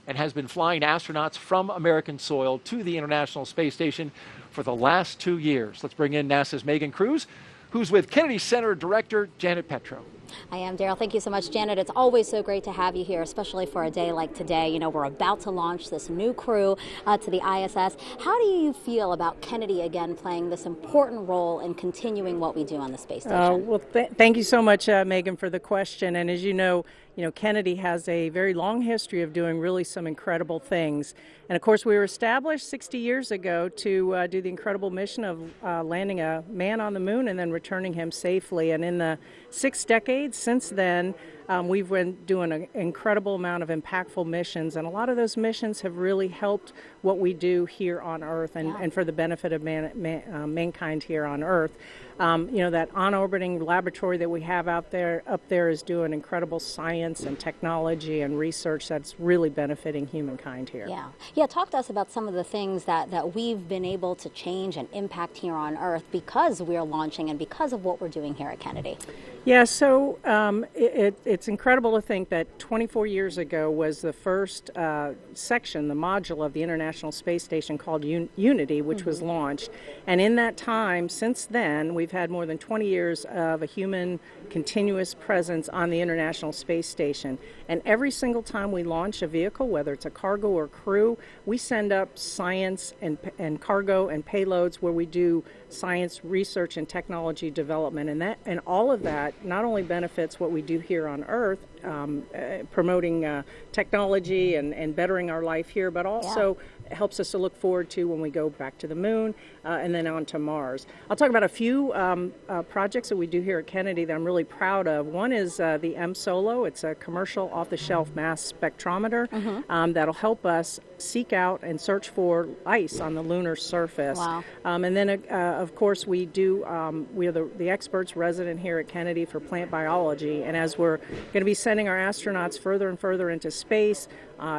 F: and has been flying astronauts from American soil to the International Space Station for the last 2 years. Let's bring in NASA's Megan Cruz, who's with Kennedy Center Director Janet Petro.
M: I am, Daryl. Thank you so much, Janet. It's always so great to have you here, especially for a day like today. You know, we're about to launch this new crew to the ISS. How do you feel about Kennedy again playing this important role in continuing what we do on the space station?
T: Well, thank you so much, Megan, for the question. And as you know, Kennedy has a very long history of doing really some incredible things. And of course, we were established 60 years ago to do the incredible mission of landing a man on the moon and then returning him safely. And in the 6 decades since then, we've been doing an incredible amount of impactful missions, and a lot of those missions have really helped what we do here on Earth and for the benefit of mankind here on Earth. That on-orbiting laboratory that we have up there is doing incredible science and technology and research that's really benefiting humankind here.
M: Yeah. Talk to us about some of the things that we've been able to change and impact here on Earth because we're launching and because of what we're doing here at Kennedy.
T: Yeah, so it's incredible to think that 24 years ago was the first section, the module of the International Space Station called Unity, which was launched. And in that time, since then, we've had more than 20 years of a human continuous presence on the International Space Station. And every single time we launch a vehicle, whether it's a cargo or crew, we send up science and cargo and payloads where we do science research and technology development. And all of that not only benefits what we do here on Earth, promoting technology and bettering our life here, but also helps us to look forward to when we go back to the moon and then on to Mars. I'll talk about a few projects that we do here at Kennedy that I'm really proud of. One is the M-Solo. It's a commercial off-the-shelf mass spectrometer that'll help us seek out and search for ice on the lunar surface.
M: Wow.
T: And then, of course, we are the experts resident here at Kennedy for plant biology. And as we're going to be sending our astronauts further and further into space,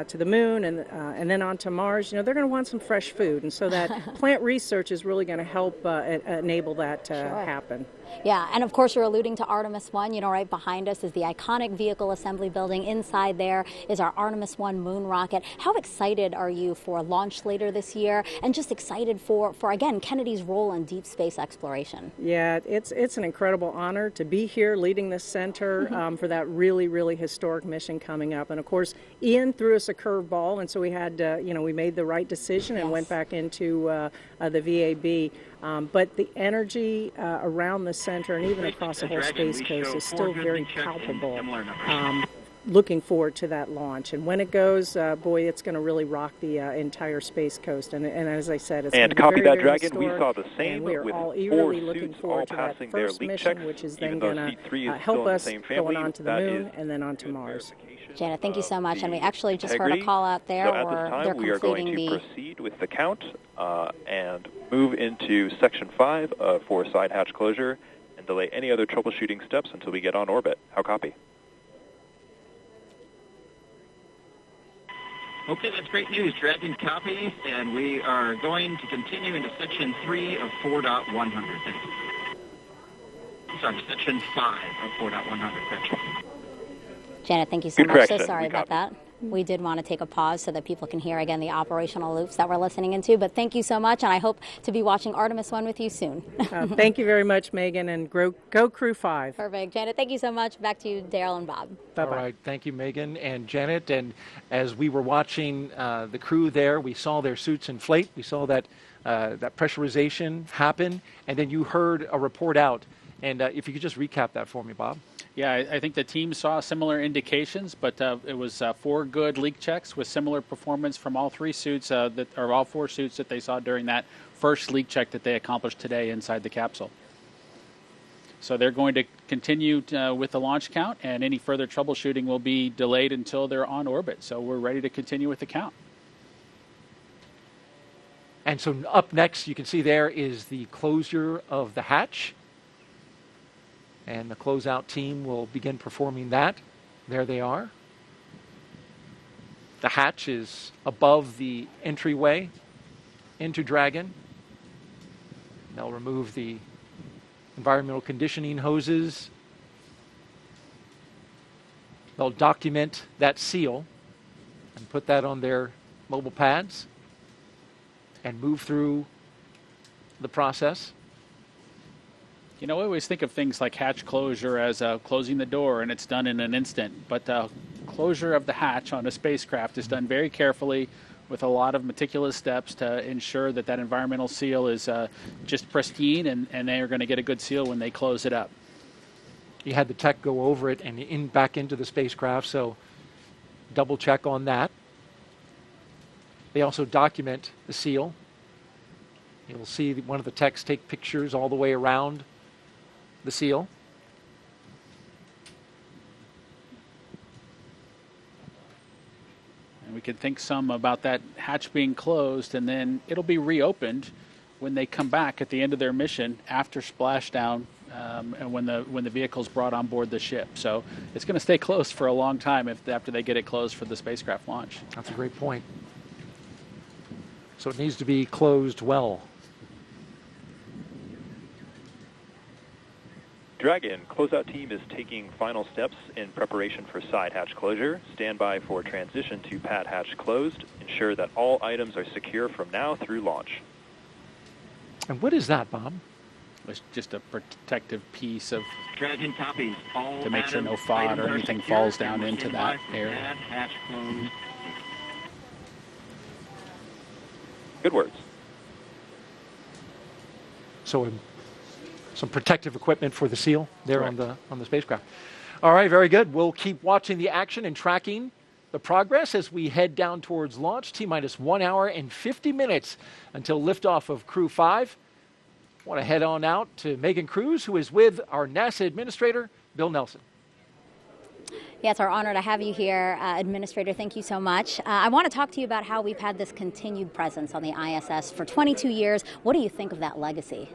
T: to the moon and then on to Mars, they're going to want some fresh food. And so that plant research is really going to help enable that to happen.
M: Yeah, and of course you're alluding to Artemis 1. Right behind us is the iconic vehicle assembly building. Inside there is our Artemis 1 moon rocket. How excited are you for launch later this year, and just excited for again, Kennedy's role in deep space exploration?
T: Yeah, it's an incredible honor to be here leading this center for that really, really historic mission coming up. And of course, Ian threw us a curveball, and so we had, we made the right decision and went back into the VAB. But the energy around the center and even across the whole Space Coast is still very palpable. Looking forward to that launch. And when it goes, boy, it's going to really rock the entire Space Coast. And as I said, it's going to be
H: copy
T: very,
H: that,
T: very
H: Dragon. We saw the same
T: we are
H: with
T: all
H: 4
T: eagerly looking
H: suits
T: forward
H: all
T: to that
H: passing their
T: first
H: leak
T: mission,
H: checks,
T: which is
H: even
T: then
H: though
T: going
H: seat 3
T: to
H: is
T: help
H: still in
T: us
H: the same
T: going
H: family.
T: on to the
H: That
T: moon
H: is
T: and then on to Mars.
M: Janet, thank you so much. And we actually just heard a
H: integrity.
M: call out there
H: So at this
M: where
H: time,
M: they're
H: we are going
M: completing
H: to
M: the...
H: proceed with the count and move into Section 5 for side hatch closure and delay any other troubleshooting steps until we get on orbit. How copy?
D: Okay, that's great news. Dragon copy, and we are going to continue into Section 3 of 4.100. Sorry, Section 5 of 4.100.
M: Janet, thank you so
H: Good
M: much. So
H: correction.
M: sorry about that. We did want to take a pause so that people can hear again the operational loops that we're listening into. But thank you so much, and I hope to be watching Artemis 1 with you soon.
T: Thank you very much, Megan, and go Crew 5.
M: Perfect. Janet, thank you so much. Back to you, Daryl and Bob.
T: Bye-bye.
F: All right. Thank you, Megan and Janet. And as we were watching the crew there, we saw their suits inflate. We saw that pressurization happen. And then you heard a report out. And if you could just recap that for me, Bob.
G: Yeah, I think the team saw similar indications, but it was 4 good leak checks with similar performance from all 3 suits, all 4 suits that they saw during that first leak check that they accomplished today inside the capsule. So they're going to continue with the launch count, and any further troubleshooting will be delayed until they're on orbit. So we're ready to continue with the count.
F: And so up next, you can see there is the closure of the hatch. And the closeout team will begin performing that. There they are. The hatch is above the entryway into Dragon. They'll remove the environmental conditioning hoses. They'll document that seal and put that on their mobile pads and move through the process.
G: You know, we always think of things like hatch closure as closing the door and it's done in an instant, but closure of the hatch on a spacecraft is done very carefully with a lot of meticulous steps to ensure that that environmental seal is just pristine and they are going to get a good seal when they close it up.
F: You had the tech go over it and back into the spacecraft, so double check on that. They also document the seal. You'll see one of the techs take pictures all the way around the seal.
G: And we can think some about that hatch being closed, and then it'll be reopened when they come back at the end of their mission after splashdown, and when the vehicle's brought on board the ship. So it's going to stay closed for a long time after they get it closed for the spacecraft launch.
F: That's a great point. So it needs to be closed well.
H: Dragon, closeout team is taking final steps in preparation for side hatch closure. Stand by for transition to pad hatch closed. Ensure that all items are secure from now through launch.
F: And what is that, Bob?
G: It's just a protective piece of
D: Dragon copies. All
G: to make sure no
D: items
G: FOD or
D: are
G: anything
D: secure.
G: falls down
D: Stand
G: into
D: by
G: that
D: for
G: area.
D: pad hatch closed.
H: Good words.
F: So some protective equipment for the seal there
H: Correct.
F: on the spacecraft. All right, very good. We'll keep watching the action and tracking the progress as we head down towards launch. T-minus 1 hour and 50 minutes until liftoff of Crew 5. I want to head on out to Megan Cruz, who is with our NASA administrator, Bill Nelson.
M: Yeah, it's our honor to have you here, Administrator. Thank you so much. I want to talk to you about how we've had this continued presence on the ISS for 22 years. What do you think of that legacy?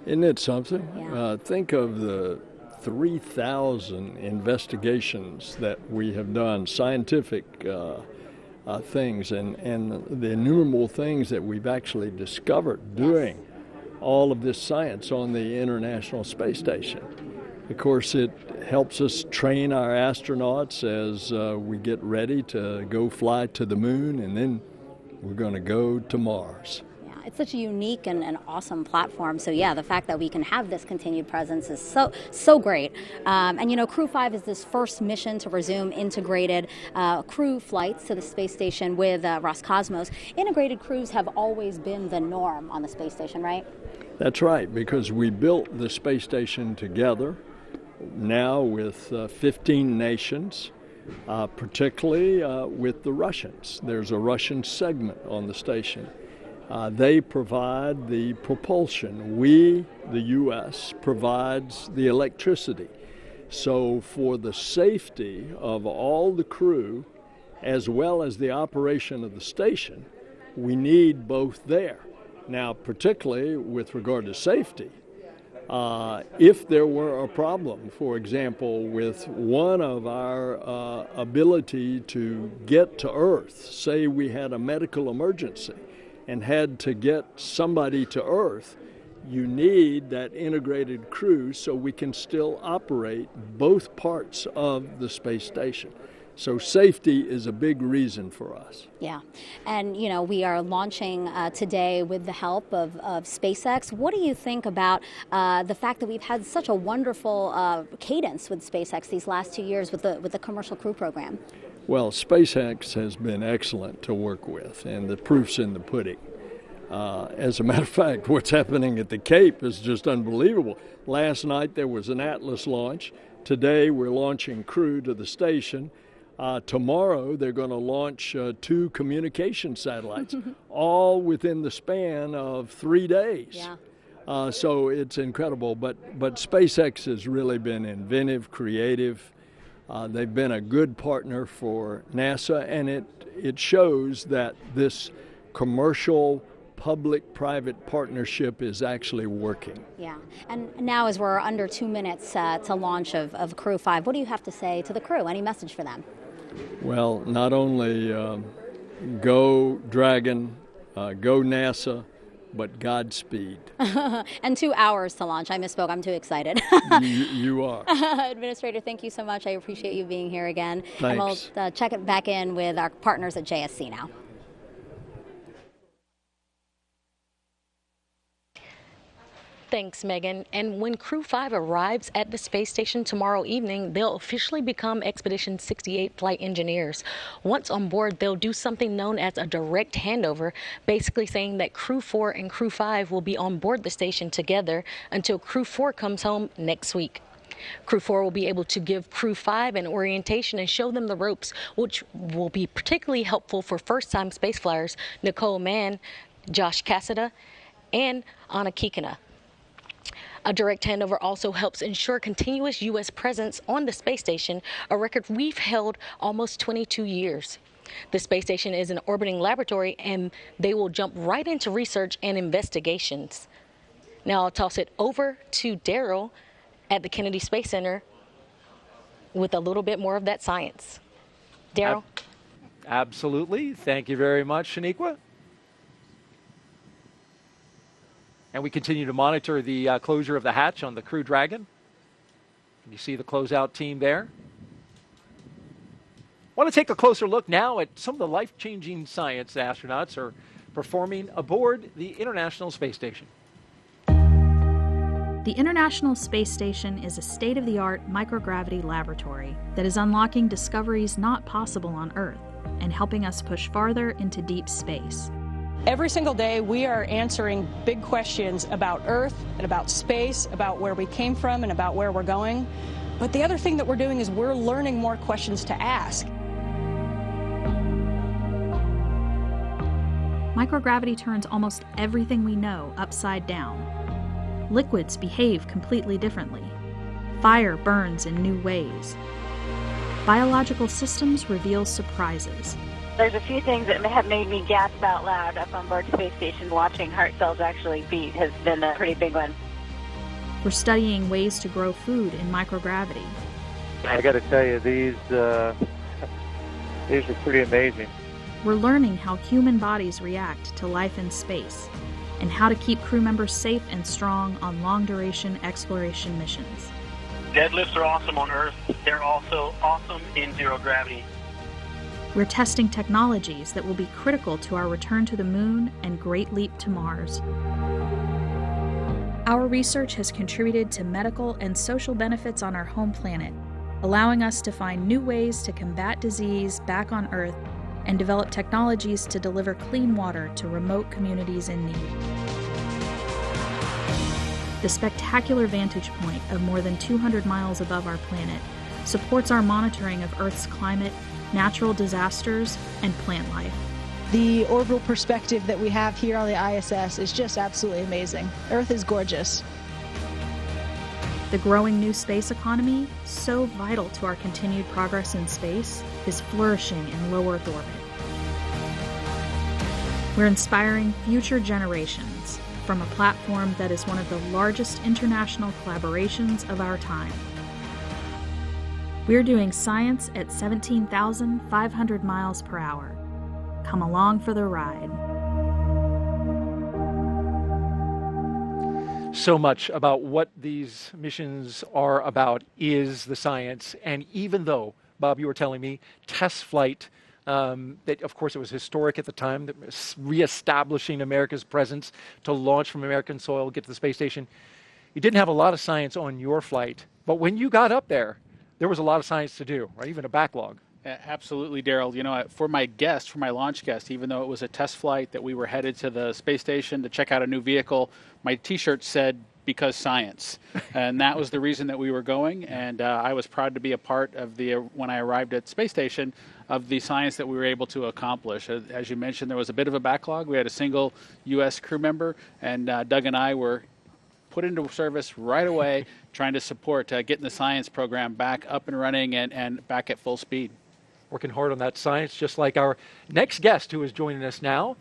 U: Isn't it something?
M: Yeah.
U: Think of the 3,000 investigations that we have done, scientific things, and the innumerable things that we've actually discovered doing all of this science on the International Space Station. Of course, it helps us train our astronauts as we get ready to go fly to the moon, and then we're going to go to Mars.
M: It's such a unique and awesome platform. So yeah, the fact that we can have this continued presence is so great. And you know, Crew 5 is this first mission to resume integrated crew flights to the space station with Roscosmos. Integrated crews have always been the norm on the space station, right?
U: That's right, because we built the space station together now with 15 nations, particularly with the Russians. There's a Russian segment on the station. They provide the propulsion. We, the U.S., provides the electricity. So for the safety of all the crew, as well as the operation of the station, we need both there. Now, particularly with regard to safety, if there were a problem, for example, with one of our ability to get to Earth, say we had a medical emergency, and had to get somebody to Earth, you need that integrated crew so we can still operate both parts of the space station. So safety is a big reason for us.
M: Yeah, and you know, we are launching today with the help of SpaceX. What do you think about the fact that we've had such a wonderful cadence with SpaceX these last 2 years with the commercial crew program?
U: Well, SpaceX has been excellent to work with, and the proof's in the pudding. As a matter of fact, what's happening at the Cape is just unbelievable. Last night there was an Atlas launch. Today we're launching crew to the station. Tomorrow they're going to launch 2 communication satellites, all within the span of 3 days.
M: Yeah.
U: So it's incredible. But SpaceX has really been inventive, creative. They've been a good partner for NASA, and it shows that this commercial public-private partnership is actually working.
M: Yeah, and now as we're under 2 minutes to launch of Crew 5, what do you have to say to the crew? Any message for them?
U: Well, not only go Dragon, go NASA, but Godspeed.
M: And 2 hours to launch. I misspoke. I'm too excited.
U: You are.
M: Administrator, thank you so much. I appreciate you being here again.
U: Thanks.
M: And we'll check it back in with our partners at JSC now.
R: Thanks, Megan. And when Crew 5 arrives at the space station tomorrow evening, they'll officially become Expedition 68 flight engineers. Once on board, they'll do something known as a direct handover, basically saying that Crew 4 and Crew 5 will be on board the station together until Crew 4 comes home next week. Crew 4 will be able to give Crew 5 an orientation and show them the ropes, which will be particularly helpful for first-time space flyers Nicole Mann, Josh Cassada, and Anna Kikina. A direct handover also helps ensure continuous U.S. presence on the space station, a record we've held almost 22 years. The space station is an orbiting laboratory, and they will jump right into research and investigations. Now I'll toss it over to Daryl at the Kennedy Space Center with a little bit more of that science. Daryl?
F: Absolutely. Thank you very much, Shaniqua. And we continue to monitor the closure of the hatch on the Crew Dragon. You see the closeout team there. I want to take a closer look now at some of the life-changing science astronauts are performing aboard the International Space Station.
A: The International Space Station is a state-of-the-art microgravity laboratory that is unlocking discoveries not possible on Earth and helping us push farther into deep space.
V: Every single day, we are answering big questions about Earth and about space, about where we came from and about where we're going. But the other thing that we're doing is we're learning more questions to ask.
A: Microgravity turns almost everything we know upside down. Liquids behave completely differently. Fire burns in new ways. Biological systems reveal surprises.
O: There's a few things that have made me gasp out loud up on board the space station. Watching heart cells actually beat has been a pretty big one.
A: We're studying ways to grow food in microgravity.
W: I got to tell you, these are pretty amazing.
A: We're learning how human bodies react to life in space and how to keep crew members safe and strong on long-duration exploration missions.
Q: Deadlifts are awesome on Earth. They're also awesome in zero gravity.
A: We're testing technologies that will be critical to our return to the moon and great leap to Mars. Our research has contributed to medical and social benefits on our home planet, allowing us to find new ways to combat disease back on Earth and develop technologies to deliver clean water to remote communities in need. The spectacular vantage point of more than 200 miles above our planet supports our monitoring of Earth's climate, natural disasters, and plant life.
V: The orbital perspective that we have here on the ISS is just absolutely amazing. Earth is gorgeous.
A: The growing new space economy, so vital to our continued progress in space, is flourishing in low Earth orbit. We're inspiring future generations from a platform that is one of the largest international collaborations of our time. We're doing science at 17,500 miles per hour. Come along for the ride.
F: So much about what these missions are about is the science. And even though, Bob, you were telling me, test flight, that of course it was historic at the time, that was reestablishing America's presence to launch from American soil, get to the space station. You didn't have a lot of science on your flight. But when you got up there was a lot of science to do, right? Even a backlog.
G: Absolutely, Daryl. You know, for my launch guest, even though it was a test flight that we were headed to the space station to check out a new vehicle, my T-shirt said, "Because science." And that was the reason that we were going. And I was proud to be a part of when I arrived at the space station, of the science that we were able to accomplish. As you mentioned, there was a bit of a backlog. We had a single U.S. crew member, and Doug and I were put into service right away, trying to support getting the science program back up and running and back at full speed.
F: Working hard on that science, just like our next guest who is joining us now.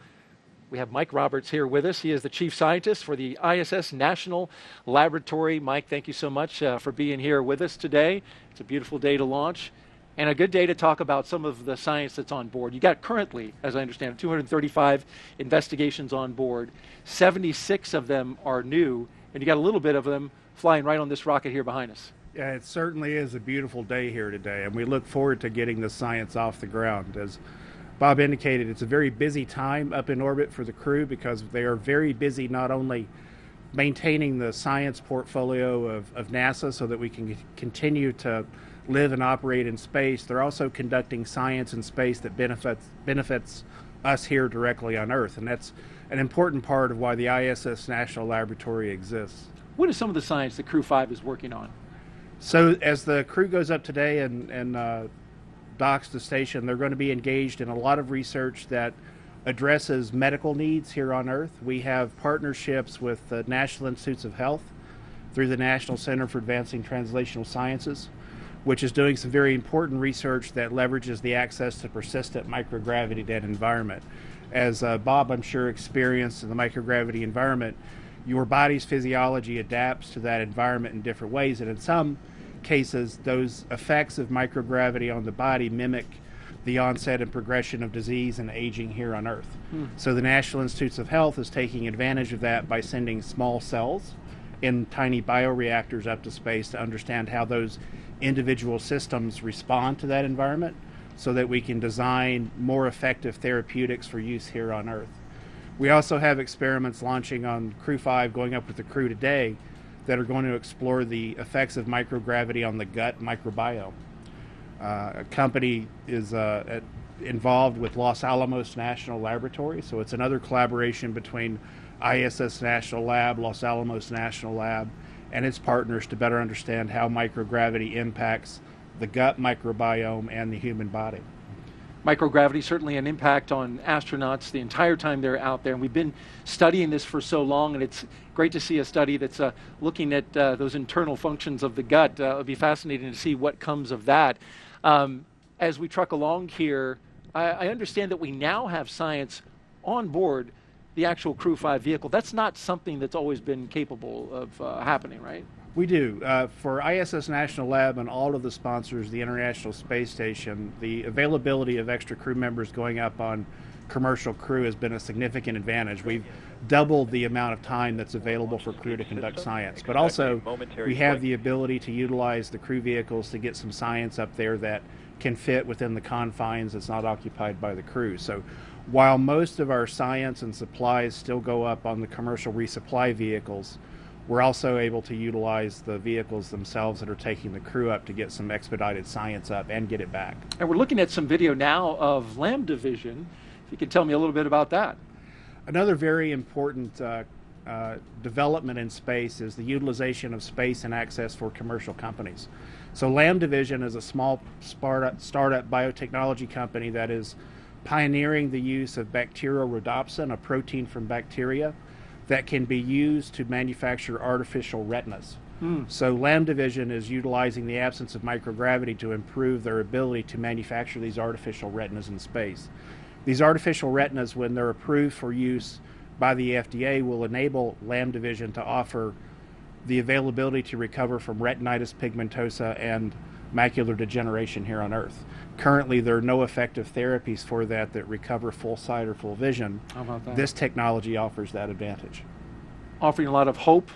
F: We have Mike Roberts here with us. He is the chief scientist for the ISS National Laboratory. Mike, thank you so much for being here with us today. It's a beautiful day to launch and a good day to talk about some of the science that's on board. You got currently, as I understand, 235 investigations on board. 76 of them are new, and you got a little bit of them flying right on this rocket here behind us.
X: Yeah, it certainly is a beautiful day here today, and we look forward to getting the science off the ground. As Bob indicated, it's a very busy time up in orbit for the crew because they are very busy not only maintaining the science portfolio of NASA so that we can continue to live and operate in space. They're also conducting science in space that benefits us here directly on Earth, and that's an important part of why the ISS National Laboratory exists.
F: What is some of the science that Crew 5 is working on?
X: So as the crew goes up today and docks the station, they're going to be engaged in a lot of research that addresses medical needs here on Earth. We have partnerships with the National Institutes of Health through the National Center for Advancing Translational Sciences, which is doing some very important research that leverages the access to persistent microgravity dead environment. As Bob, I'm sure, experienced in the microgravity environment, your body's physiology adapts to that environment in different ways, and in some cases, those effects of microgravity on the body mimic the onset and progression of disease and aging here on Earth. So the National Institutes of Health is taking advantage of that by sending small cells in tiny bioreactors up to space to understand how those individual systems respond to that environment so that we can design more effective therapeutics for use here on Earth. We also have experiments launching on Crew 5 going up with the crew today that are going to explore the effects of microgravity on the gut microbiome. A company is involved with Los Alamos National Laboratory, so it's another collaboration between ISS National Lab, Los Alamos National Lab, and its partners to better understand how microgravity impacts the gut microbiome and the human body.
F: Microgravity, certainly an impact on astronauts the entire time they're out there. And we've been studying this for so long, and it's great to see a study that's looking at those internal functions of the gut. It'll be fascinating to see what comes of that. As we truck along here, I understand that we now have science on board the actual Crew 5 vehicle. That's not something that's always been capable of happening, right?
X: We do. For ISS National Lab and all of the sponsors of the International Space Station, the availability of extra crew members going up on commercial crew has been a significant advantage. We've doubled the amount of time that's available for crew to conduct science. But also, we have the ability to utilize the crew vehicles to get some science up there that can fit within the confines that's not occupied by the crew. So while most of our science and supplies still go up on the commercial resupply vehicles, we're also able to utilize the vehicles themselves that are taking the crew up to get some expedited science up and get it back.
F: And we're looking at some video now of Lambda Vision. If you could tell me a little bit about that.
X: Another very important development in space is the utilization of space and access for commercial companies. So Lambda Vision is a small startup biotechnology company that is pioneering the use of bacterial rhodopsin, a protein from bacteria, that can be used to manufacture artificial retinas. So Lambda Vision is utilizing the absence of microgravity to improve their ability to manufacture these artificial retinas in space. These artificial retinas, when they're approved for use by the FDA, will enable Lambda Vision to offer the availability to recover from retinitis pigmentosa and macular degeneration here on Earth. Currently, there are no effective therapies for that recover full sight or full vision.
F: How about that?
X: This technology offers that advantage.
F: Offering a lot of hope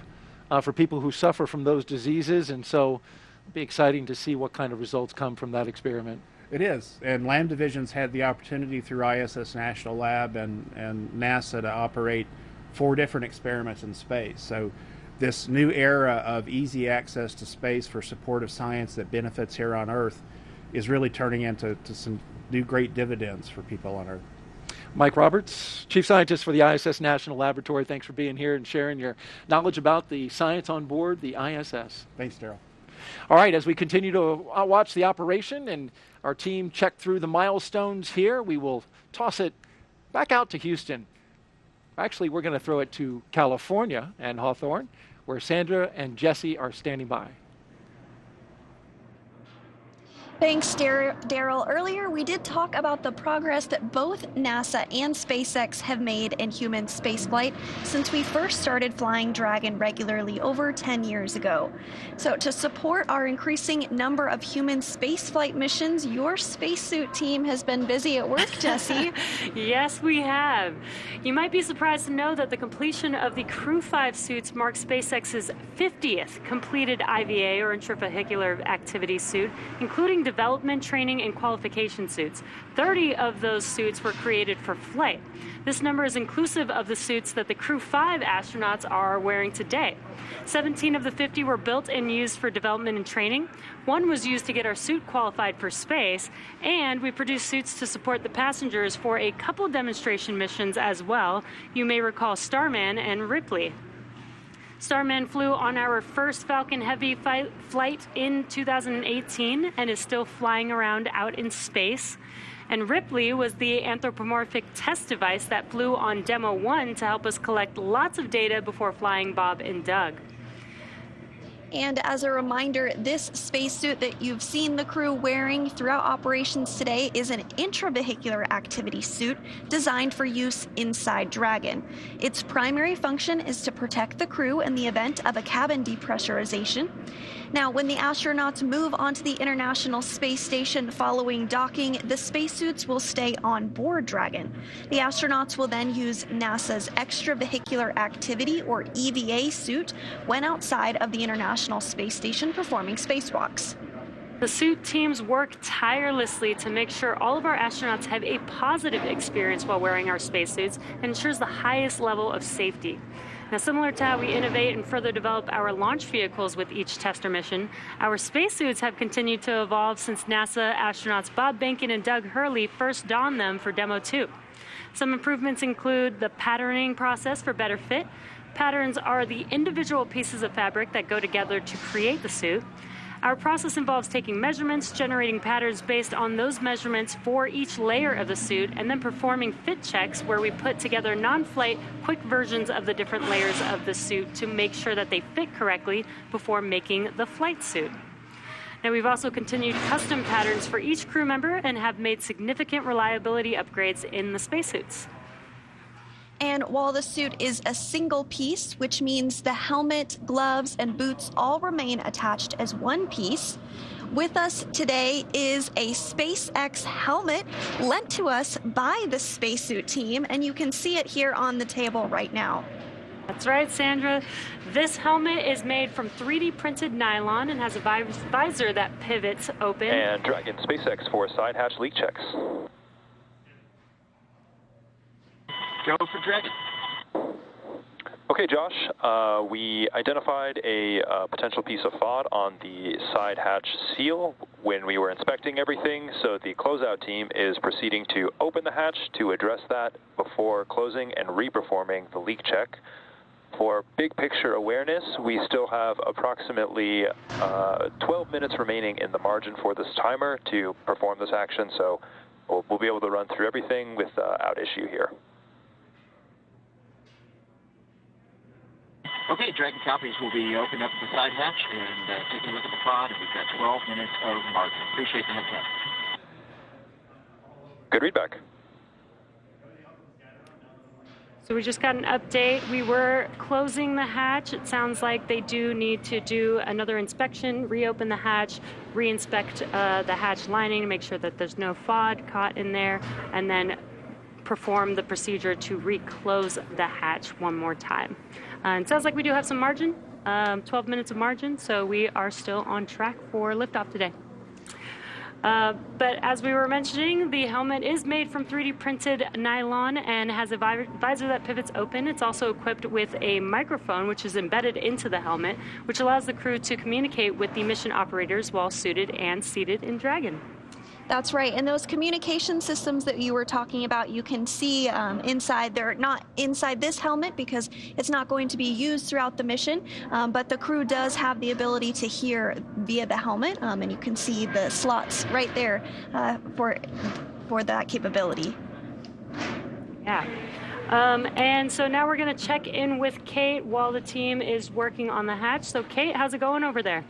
F: for people who suffer from those diseases, and so it'll be exciting to see what kind of results come from that experiment.
X: It is, and Lambda Vision's had the opportunity through ISS National Lab and NASA to operate 4 different experiments in space. So this new era of easy access to space for supportive science that benefits here on Earth is really turning into some new great dividends for people on Earth.
F: Mike Roberts, Chief Scientist for the ISS National Laboratory, thanks for being here and sharing your knowledge about the science on board the ISS.
X: Thanks, Daryl.
F: All right, as we continue to watch the operation and our team check through the milestones here, we will toss it back out to Houston. Actually, we're going to throw it to California and Hawthorne, where Sandra and Jesse are standing by.
I: Thanks, Daryl. Earlier, we did talk about the progress that both NASA and SpaceX have made in human spaceflight since we first started flying Dragon regularly over 10 years ago. So to support our increasing number of human spaceflight missions, your spacesuit team has been busy at work, Jesse.
J: Yes, we have. You might be surprised to know that the completion of the Crew 5 suits marks SpaceX's 50th completed IVA, or intravehicular activity suit, including development, training, and qualification suits. 30 of those suits were created for flight. This number is inclusive of the suits that the Crew 5 astronauts are wearing today. 17 of the 50 were built and used for development and training. One was used to get our suit qualified for space, and we produced suits to support the passengers for a couple demonstration missions as well. You may recall Starman and Ripley. Starman flew on our first Falcon Heavy flight in 2018 and is still flying around out in space. And Ripley was the anthropomorphic test device that flew on Demo 1 to help us collect lots of data before flying Bob and Doug.
I: And as a reminder, this spacesuit that you've seen the crew wearing throughout operations today is an intravehicular activity suit designed for use inside Dragon. Its primary function is to protect the crew in the event of a cabin depressurization. Now, when the astronauts move onto the International Space Station following docking, the spacesuits will stay on board Dragon. The astronauts will then use NASA's Extravehicular Activity, or EVA, suit when outside of the International Space Station performing spacewalks.
J: The suit teams work tirelessly to make sure all of our astronauts have a positive experience while wearing our spacesuits and ensures the highest level of safety. Now, similar to how we innovate and further develop our launch vehicles with each tester mission, our spacesuits have continued to evolve since NASA astronauts Bob Behnken and Doug Hurley first donned them for Demo 2. Some improvements include the patterning process for better fit. Patterns are the individual pieces of fabric that go together to create the suit. Our process involves taking measurements, generating patterns based on those measurements for each layer of the suit, and then performing fit checks where we put together non-flight, quick versions of the different layers of the suit to make sure that they fit correctly before making the flight suit. Now, we've also continued custom patterns for each crew member and have made significant reliability upgrades in the spacesuits.
I: And while the suit is a single piece, which means the helmet, gloves, and boots all remain attached as one piece, with us today is a SpaceX helmet lent to us by the spacesuit team, and you can see it here on the table right now.
J: That's right, Sandra. This helmet is made from 3D printed nylon and has a visor that pivots open.
H: And Dragon SpaceX for side hatch leak checks.
D: Go for Dragon.
H: Okay, Josh, we identified a potential piece of FOD on the side hatch seal when we were inspecting everything, so the closeout team is proceeding to open the hatch to address that before closing and reperforming the leak check. For big picture awareness, we still have approximately 12 minutes remaining in the margin for this timer to perform this action, so we'll be able to run through everything without issue here.
D: Okay, Dragon copies will be opened up the side hatch and taking a look at the pod, and we've got 12 minutes of margin. Appreciate the heads up.
H: Good readback.
J: So we just got an update. We were closing the hatch. It sounds like they do need to do another inspection, reopen the hatch, re-inspect the hatch lining to make sure that there's no FOD caught in there, and then perform the procedure to reclose the hatch one more time. It sounds like we do have some margin, 12 minutes of margin, so we are still on track for liftoff today. But as we were mentioning, the helmet is made from 3D printed nylon and has a visor that pivots open. It's also equipped with a microphone, which is embedded into the helmet, which allows the crew to communicate with the mission operators while suited and seated in Dragon.
I: That's right, and those communication systems that you were talking about, you can see inside. They're not inside this helmet because it's not going to be used throughout the mission, but the crew does have the ability to hear via the helmet, and you can see the slots right there for that capability.
J: Yeah. And so now we're going to check in with Kate while the team is working on the hatch. So Kate, how's it going over there?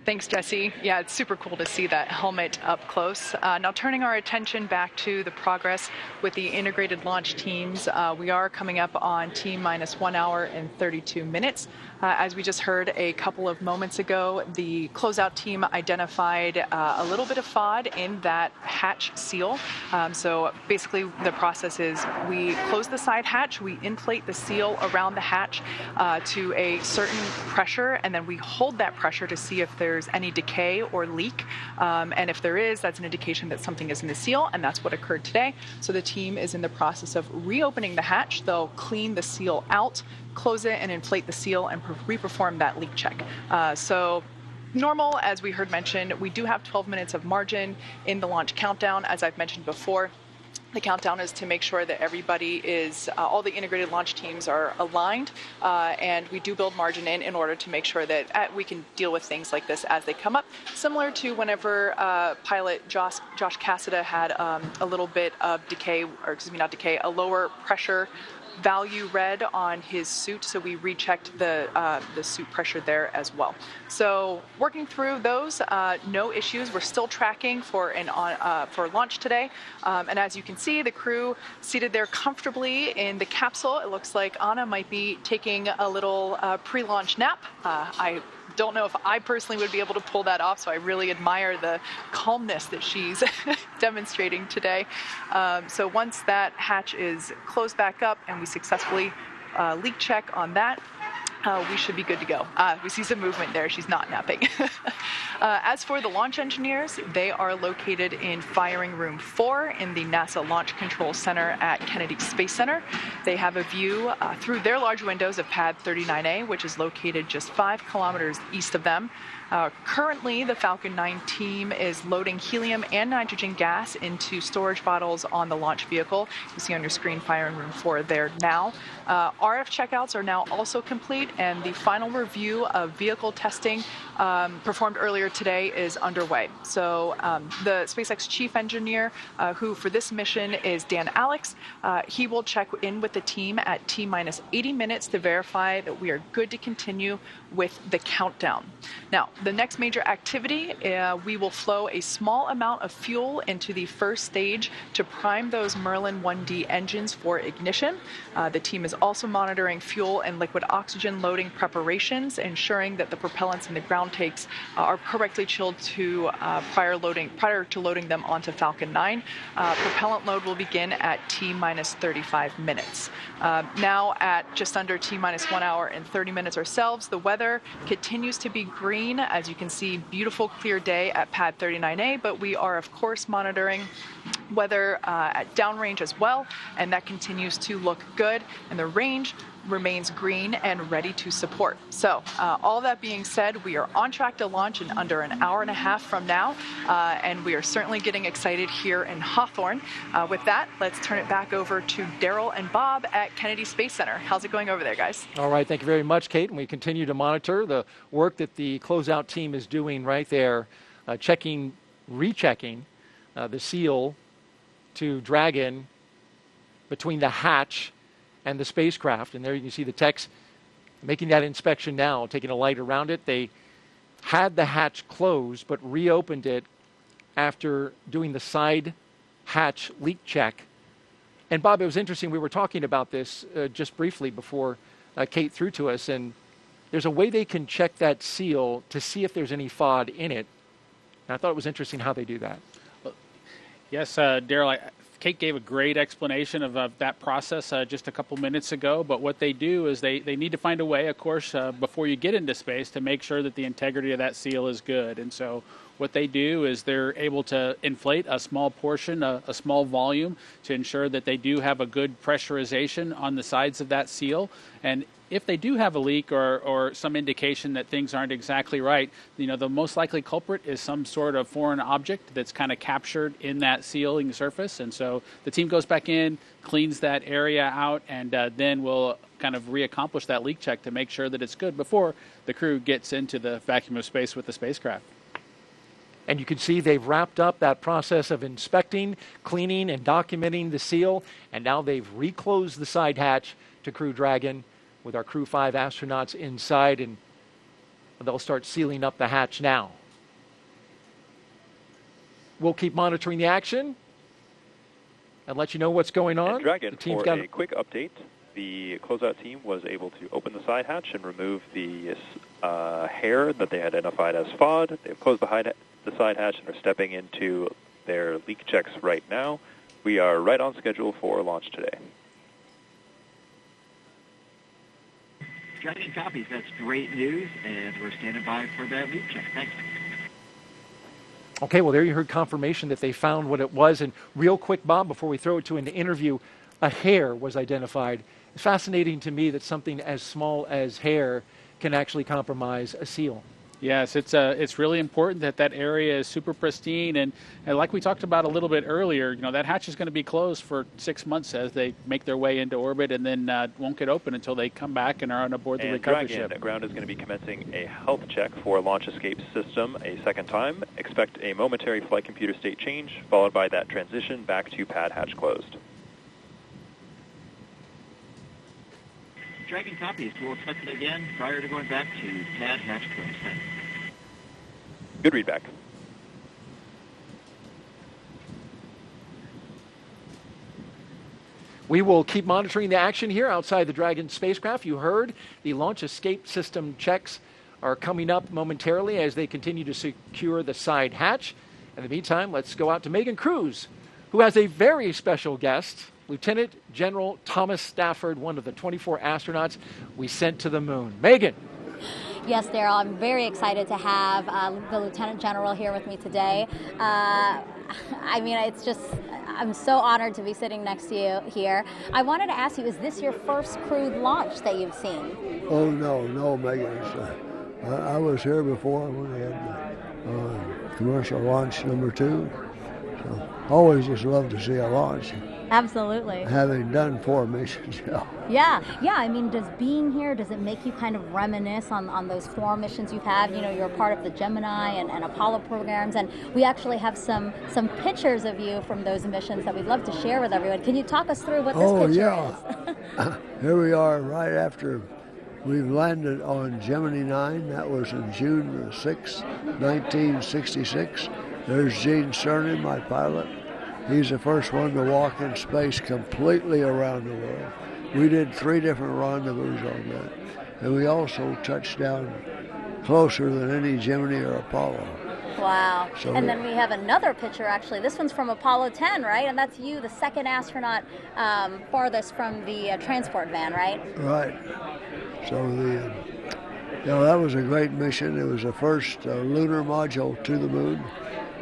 L: Thanks, Jesse. Yeah, it's super cool to see that helmet up close. Now turning our attention back to the progress with the integrated launch teams, we are coming up on T-minus 1 hour and 32 minutes. As we just heard a couple of moments ago, the closeout team identified a little bit of FOD in that hatch seal. So basically the process is we close the side hatch, we inflate the seal around the hatch to a certain pressure, and then we hold that pressure to see if there's there's any decay or leak. And if there is, that's an indication that something is in the seal, and that's what occurred today. So the team is in the process of reopening the hatch. They'll clean the seal out, close it, and inflate the seal and re-perform that leak check. So normal, as we heard mentioned, we do have 12 minutes of margin in the launch countdown, as I've mentioned before. The countdown is to make sure that everybody is, all the integrated launch teams are aligned, and we do build margin in order to make sure that we can deal with things like this as they come up. Similar to whenever pilot Josh Cassida had a little bit of decay, or excuse me, not decay, a lower pressure value read on his suit, so we rechecked the suit pressure there as well. So working through those, no issues. We're still tracking for launch today, and as you can see, the crew seated there comfortably in the capsule. It looks like Anna might be taking a little pre-launch nap. I don't know if I personally would be able to pull that off, so I really admire the calmness that she's demonstrating today. So once that hatch is closed back up and we successfully leak check on that, we should be good to go. We see some movement there. She's not napping. As for the launch engineers, they are located in Firing Room 4 in the NASA Launch Control Center at Kennedy Space Center. They have a view through their large windows of Pad 39A, which is located just 5 kilometers east of them. Currently, the Falcon 9 team is loading helium and nitrogen gas into storage bottles on the launch vehicle. You see on your screen Firing Room 4 there now. RF checkouts are now also complete, and the final review of vehicle testing performed earlier today is underway. So the SpaceX chief engineer, who for this mission is Dan Alex, he will check in with the team at T-minus 80 minutes to verify that we are good to continue with the countdown. Now, the next major activity, we will flow a small amount of fuel into the first stage to prime those Merlin 1D engines for ignition. The team is also monitoring fuel and liquid oxygen loading preparations, ensuring that the propellants in the ground tanks are correctly chilled to prior to loading them onto Falcon 9. Propellant load will begin at T-minus 35 minutes. Now at just under T-minus 1 hour and 30 minutes ourselves, the weather continues to be green. As you can see, beautiful clear day at Pad 39A, but we are of course monitoring weather at downrange as well, and that continues to look good, and the range remains green and ready to support. So all that being said, we are on track to launch in under an hour and a half from now, and we are certainly getting excited here in Hawthorne. With that, let's turn it back over to Daryl and Bob at Kennedy Space Center. How's it going over there, guys?
F: All right, thank you very much, Kate, and we continue to monitor the work that the closeout team is doing right there, rechecking the seal to Dragon between the hatch and the spacecraft. And there you can see the techs making that inspection now, taking a light around it. They had the hatch closed, but reopened it after doing the side hatch leak check. And Bob, it was interesting. We were talking about this just briefly before Kate threw to us, and there's a way they can check that seal to see if there's any FOD in it. And I thought it was interesting how they do that.
G: Yes, Daryl, Kate gave a great explanation of that process just a couple minutes ago, but what they do is they need to find a way, of course, before you get into space to make sure that the integrity of that seal is good. And so what they do is they're able to inflate a small portion, a small volume, to ensure that they do have a good pressurization on the sides of that seal. And if they do have a leak or some indication that things aren't exactly right, the most likely culprit is some sort of foreign object that's kind of captured in that sealing surface. And so the team goes back in, cleans that area out, and then we'll kind of reaccomplish that leak check to make sure that it's good before the crew gets into the vacuum of space with the spacecraft.
F: And you can see they've wrapped up that process of inspecting, cleaning, and documenting the seal, and now they've reclosed the side hatch to Crew Dragon with our Crew 5 astronauts inside, and they'll start sealing up the hatch now. We'll keep monitoring the action and let you know what's going on.
H: And Dragon, for a quick update, the closeout team was able to open the side hatch and remove the hair that they identified as FOD. They've closed the side hatch and are stepping into their leak checks right now. We are right on schedule for launch today.
D: Dragon copies. That's great news, and we're standing by for that lead check. Thanks.
F: Okay, well, there you heard confirmation that they found what it was. And real quick, Bob, before we throw it to an interview, a hair was identified. It's fascinating to me that something as small as hair can actually compromise a seal.
G: Yes, it's really important that that area is super pristine, and like we talked about a little bit earlier, that hatch is going to be closed for 6 months as they make their way into orbit, and then won't get open until they come back and are on aboard the recovery ship.
H: Dragon Ground is going to be commencing a health check for launch escape system a second time. Expect a momentary flight computer state change, followed by that transition back to pad hatch closed.
D: Dragon copies. We'll expect it again prior to going back to pad hatch closed. Thanks.
H: Good readback.
F: We will keep monitoring the action here outside the Dragon spacecraft. You heard the launch escape system checks are coming up momentarily as they continue to secure the side hatch. In the meantime, let's go out to Megan Cruz, who has a very special guest, Lieutenant General Thomas Stafford, one of the 24 astronauts we sent to the moon. Megan.
M: Yes, Daryl, I'm very excited to have the Lieutenant General here with me today. I'm so honored to be sitting next to you here. I wanted to ask you, is this your first crewed launch that you've seen?
B: Oh, no, Megan. I was here before when we had commercial launch number 2. So always just love to see a launch.
M: Absolutely.
B: Having done 4 missions,
M: Yeah. I mean, does it make you kind of reminisce on those 4 missions you've had? You're a part of the Gemini and Apollo programs, and we actually have some pictures of you from those missions that we'd love to share with everyone. Can you talk us through what this picture is?
B: Here we are right after we've landed on Gemini 9. That was in June 6, 1966. There's Gene Cernan, my pilot. He's the first one to walk in space completely around the world. We did 3 different rendezvous on that. And we also touched down closer than any Gemini or Apollo.
M: Wow. And then we have another picture, actually. This one's from Apollo 10, right? And that's you, the second astronaut farthest from the transport van, right?
B: Right. So that was a great mission. It was the first lunar module to the moon.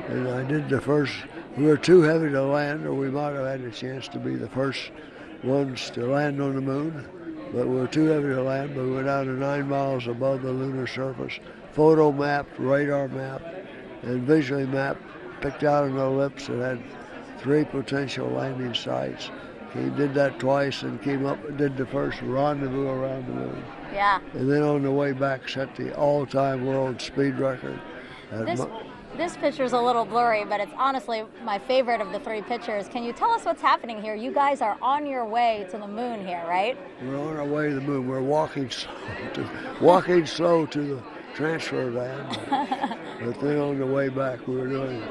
B: And I did the first. We were too heavy to land, or we might have had a chance to be the first ones to land on the moon. But we were too heavy to land, but we went down to 9 miles above the lunar surface. Photo mapped, radar mapped, and visually mapped, picked out an ellipse that had 3 potential landing sites. He did that twice and came up and did the first rendezvous around the moon.
M: Yeah.
B: And then on the way back set the all-time world speed record.
M: This picture's a little blurry, but it's honestly my favorite of the 3 pictures. Can you tell us what's happening here? You guys are on your way to the moon here, right?
B: We're on our way to the moon. We're walking slow to the transfer van. But then on the way back, we were doing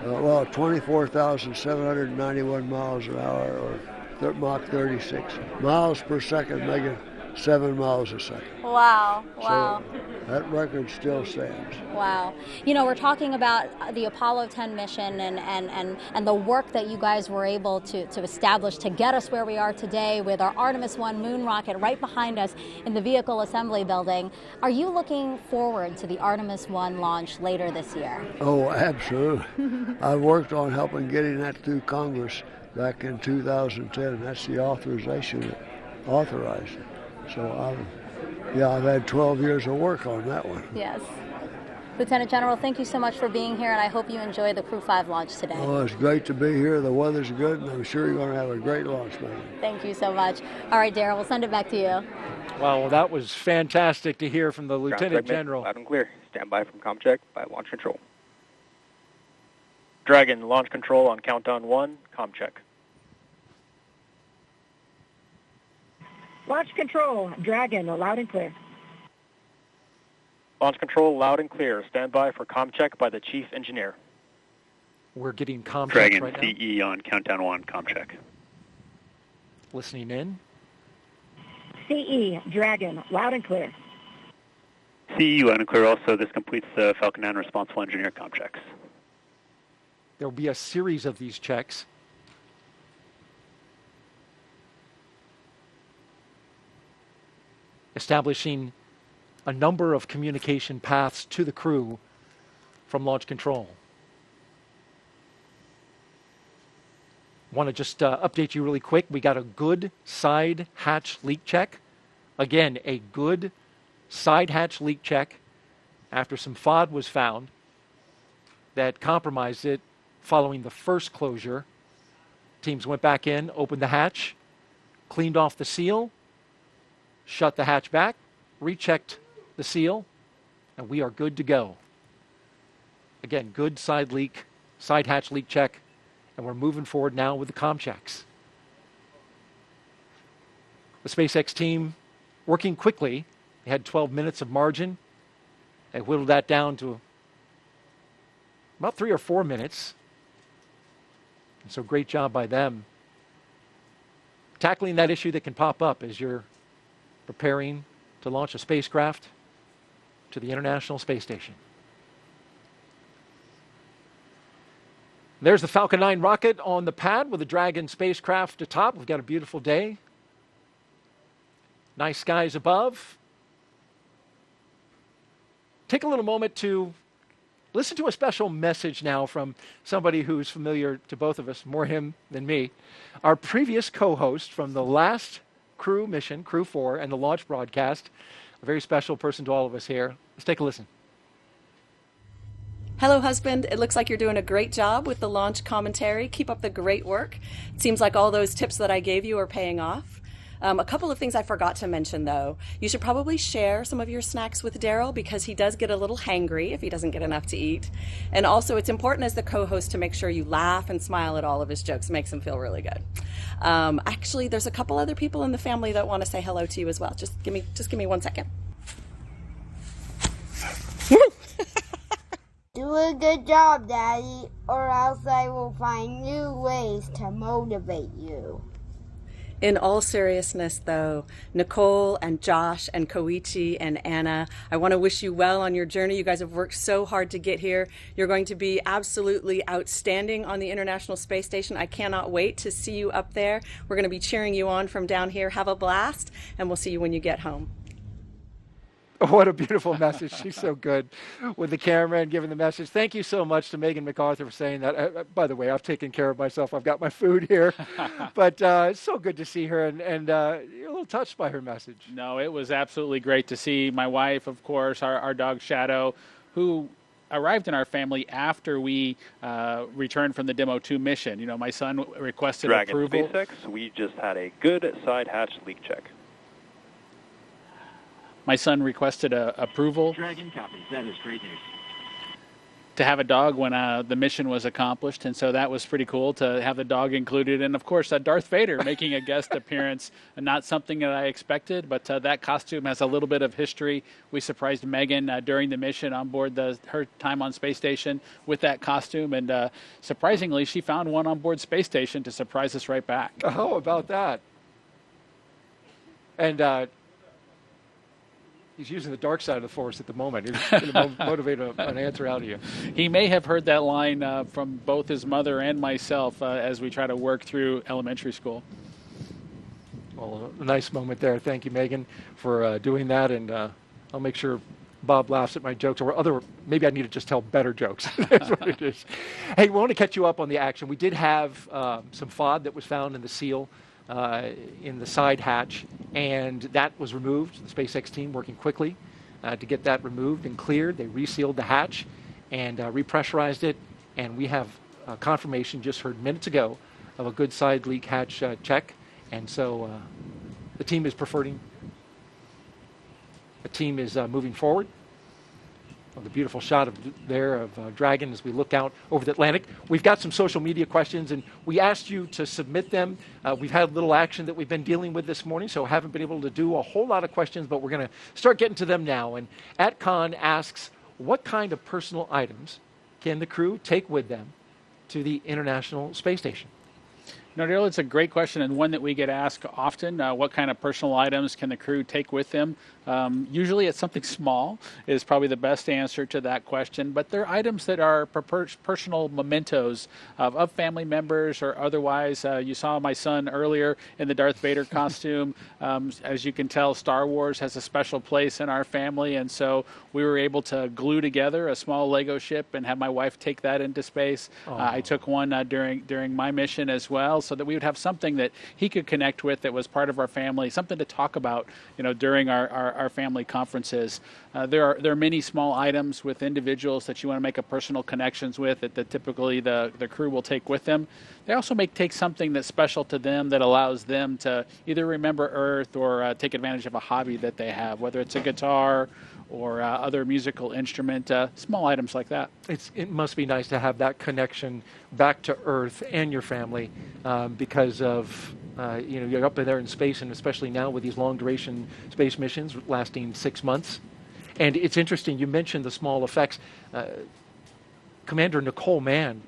B: 24,791 miles an hour, or Mach 36. Miles per second, making 7 miles a second.
M: Wow.
B: So that record still stands.
M: Wow. We're talking about the Apollo 10 mission and the work that you guys were able to establish to get us where we are today with our Artemis 1 moon rocket right behind us in the vehicle assembly building. Are you looking forward to the Artemis 1 launch later this year?
B: Oh, absolutely. I worked on helping getting that through Congress back in 2010. That's the authorization that authorized it. So I've had 12 years of work on that one.
M: Yes. Lieutenant General, thank you so much for being here, and I hope you enjoy the Crew 5 launch today.
B: Oh, it's great to be here. The weather's good, and I'm sure you're going to have a great launch, man.
M: Thank you so much. All right, Daryl, we'll send it back to you.
F: Wow, well, that was fantastic to hear from the Lieutenant General.
H: Loud and clear. Stand by from ComCheck by Launch Control. Dragon, Launch Control on countdown 1, ComCheck.
C: Launch Control, Dragon, loud and clear.
H: Launch Control, loud and clear. Stand by for ComCheck by the Chief Engineer.
F: We're getting ComCheck
H: Dragon,
F: right now.
H: CE on countdown 1, ComCheck.
F: Listening in.
C: CE, Dragon, loud and clear.
H: CE, loud and clear. Also, this completes the Falcon 9 Responsible Engineer ComChecks.
F: There will be a series of these checks. establishing a number of communication paths to the crew from launch control. Want to just update you really quick. We got a good side hatch leak check. Again, a good side hatch leak check after some FOD was found that compromised it following the first closure. Teams went back in, opened the hatch, cleaned off the seal, shut the hatch back, rechecked the seal, and we are good to go. Again, good side hatch leak check, and we're moving forward now with the comm checks. The SpaceX team working quickly. They had 12 minutes of margin. They whittled that down to about 3 or 4 minutes. And so great job by them. Tackling that issue that can pop up as you're preparing to launch a spacecraft to the International Space Station. There's the Falcon 9 rocket on the pad with the Dragon spacecraft atop. We've got a beautiful day. Nice skies above. Take a little moment to listen to a special message now from somebody who's familiar to both of us, more him than me. Our previous co-host from the last crew mission, Crew 4, and the launch broadcast, a very special person to all of us here. Let's take a listen.
E: Hello, husband. It looks like you're doing a great job with the launch commentary. Keep up the great work. It seems like all those tips that I gave you are paying off. A couple of things I forgot to mention, though. You should probably share some of your snacks with Daryl because he does get a little hangry if he doesn't get enough to eat. And also, it's important as the co-host to make sure you laugh and smile at all of his jokes. It makes him feel really good. Actually, there's a couple other people in the family that want to say hello to you as well. Just give me 1 second.
K: Do a good job, Daddy, or else I will find new ways to motivate you.
E: In all seriousness, though, Nicole and Josh and Koichi and Anna, I want to wish you well on your journey. You guys have worked so hard to get here. You're going to be absolutely outstanding on the International Space Station. I cannot wait to see you up there. We're going to be cheering you on from down here. Have a blast, and we'll see you when you get home.
F: What a beautiful message. She's so good with the camera and giving the message. Thank you so much to Megan MacArthur for saying that. By the way, I've taken care of myself. I've got my food here. But it's so good to see her, and you're a little touched by her message.
G: No, it was absolutely great to see my wife, of course, our dog Shadow, who arrived in our family after we returned from the Demo 2 mission. You know, my son requested
H: Dragon
G: approval.
H: SpaceX, we just had a good side hatch leak check.
G: My son requested approval.
D: Dragon copies. That is great news.
G: To have a dog when the mission was accomplished, and so that was pretty cool to have the dog included. And, of course, Darth Vader making a guest appearance, not something that I expected, but that costume has a little bit of history. We surprised Megan during the mission on board her time on Space Station with that costume, and surprisingly, she found one on board Space Station to surprise us right back.
F: How about that? And he's using the dark side of the Force at the moment. He's going to motivate an answer out of you.
G: He may have heard that line from both his mother and myself as we try to work through elementary school.
F: Well, a nice moment there. Thank you, Megan, for doing that. And I'll make sure Bob laughs at my jokes, or maybe I need to just tell better jokes. That's what it is. Hey, we want to catch you up on the action. We did have some FOD that was found in the seal. In the side hatch, and that was removed. The SpaceX team working quickly to get that removed and cleared. They resealed the hatch and repressurized it, and we have confirmation just heard minutes ago of a good side leak hatch check, and so the team is moving forward. The beautiful shot of Dragon as we look out over the Atlantic. We've got some social media questions, and we asked you to submit them. We've had a little action that we've been dealing with this morning, so haven't been able to do a whole lot of questions, but we're going to start getting to them now. And @Con asks, what kind of personal items can the crew take with them to the International Space Station?
G: No, Daryl, it's a great question and one that we get asked often. What kind of personal items can the crew take with them? Usually it's something small is probably the best answer to that question, but they're items that are personal mementos of family members or otherwise. You saw my son earlier in the Darth Vader costume. As you can tell, Star Wars has a special place in our family, and so we were able to glue together a small Lego ship and have my wife take that into space. I took one during my mission as well, so that we would have something that he could connect with that was part of our family, something to talk about, during our family conferences. There are many small items with individuals that you want to make a personal connections with that typically the crew will take with them. They also take something that's special to them that allows them to either remember Earth or take advantage of a hobby that they have, whether it's a guitar or other musical instrument, small items like that.
F: It must be nice to have that connection back to Earth and your family because of, you're up there in space, and especially now with these long-duration space missions lasting 6 months. And it's interesting, you mentioned the small effects. Commander Nicole Mann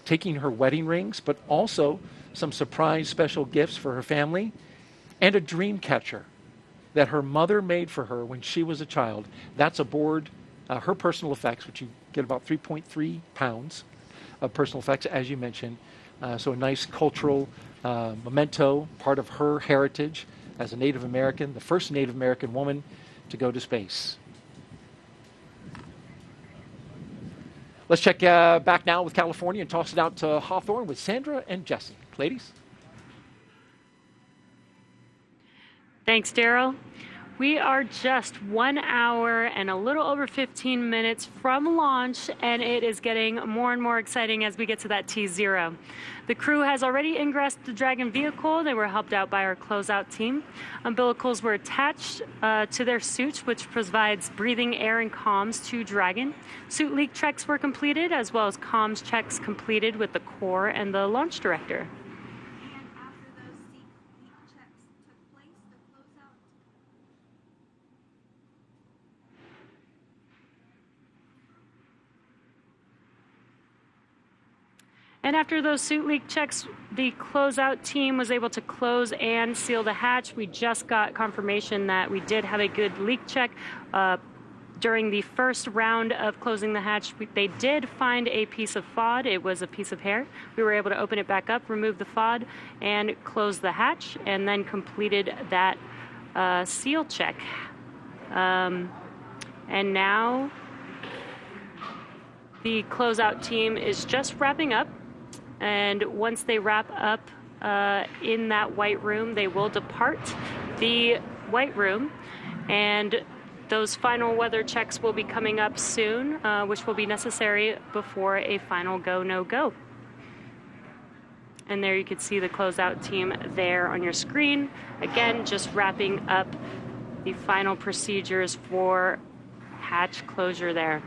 F: taking her wedding rings, but also some surprise special gifts for her family, and a dream catcher that her mother made for her when she was a child. That's aboard her personal effects, which you get about 3.3 pounds of personal effects, as you mentioned. So a nice cultural memento, part of her heritage as a Native American, the first Native American woman to go to space. Let's check back now with California and toss it out to Hawthorne with Sandra and Jesse. Ladies?
J: Thanks, Daryl. We are just 1 hour and a little over 15 minutes from launch, and it is getting more and more exciting as we get to that T0. The crew has already ingressed the Dragon vehicle. They were helped out by our closeout team. Umbilicals were attached to their suits, which provides breathing air and comms to Dragon. Suit leak checks were completed, as well as comms checks completed with the core and the launch director. And after those suit leak checks, the closeout team was able to close and seal the hatch. We just got confirmation that we did have a good leak check. During the first round of closing the hatch, they did find a piece of FOD. It was a piece of hair. We were able to open it back up, remove the FOD, and close the hatch, and then completed that seal check. And now the closeout team is just wrapping up. And once they wrap up in that white room, they will depart the white room. And those final weather checks will be coming up soon, which will be necessary before a final go, no go. And there you can see the closeout team there on your screen. Again, just wrapping up the final procedures for hatch closure there.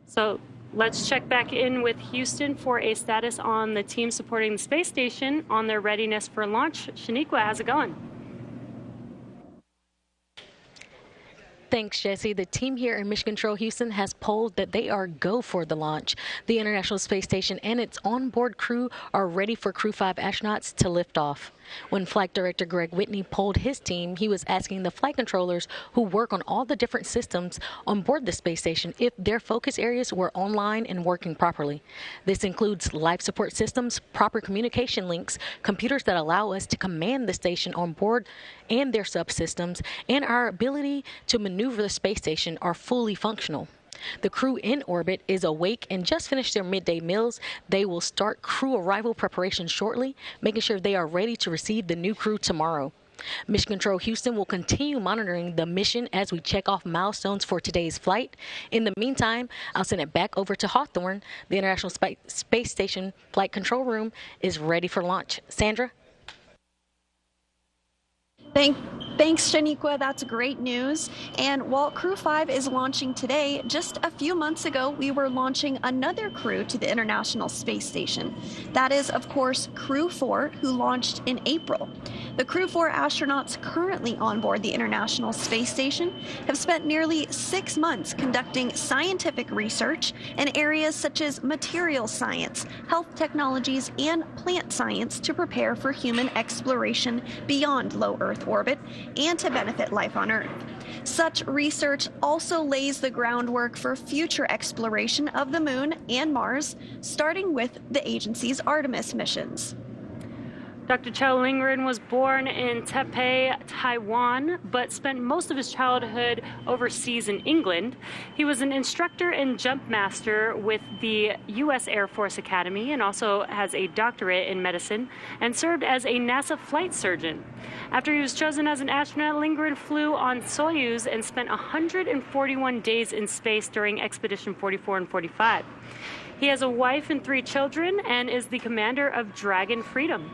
J: So let's check back in with Houston for a status on the team supporting the space station on their readiness for launch. Shaniqua, how's it going?
R: Thanks, Jesse. The team here in Mission Control Houston has polled that they are go for the launch. The International Space Station and its onboard crew are ready for Crew 5 astronauts to lift off. When Flight Director Greg Whitney polled his team, he was asking the flight controllers who work on all the different systems on board the space station if their focus areas were online and working properly. This includes life support systems, proper communication links, computers that allow us to command the station on board and their subsystems, and our ability to maneuver the space station are fully functional. The crew in orbit is awake and just finished their midday meals. They will start crew arrival preparations shortly, making sure they are ready to receive the new crew tomorrow. Mission Control Houston will continue monitoring the mission as we check off milestones for today's flight. In the meantime, I'll send it back over to Hawthorne. The International Space Station Flight Control Room is ready for launch. Sandra?
I: Thanks, Shaniqua. That's great news. And while Crew 5 is launching today, just a few months ago, we were launching another crew to the International Space Station. That is, of course, Crew 4, who launched in April. The Crew 4 astronauts currently on board the International Space Station have spent nearly 6 months conducting scientific research in areas such as materials science, health technologies, and plant science to prepare for human exploration beyond low Earth orbit and to benefit life on Earth. Such research also lays the groundwork for future exploration of the Moon and Mars, starting with the agency's Artemis missions.
J: Dr. Chow Lingren was born in Taipei, Taiwan, but spent most of his childhood overseas in England. He was an instructor and jump master with the U.S. Air Force Academy and also has a doctorate in medicine and served as a NASA flight surgeon. After he was chosen as an astronaut, Lingren flew on Soyuz and spent 141 days in space during Expedition 44 and 45. He has a wife and 3 children and is the commander of Dragon Freedom.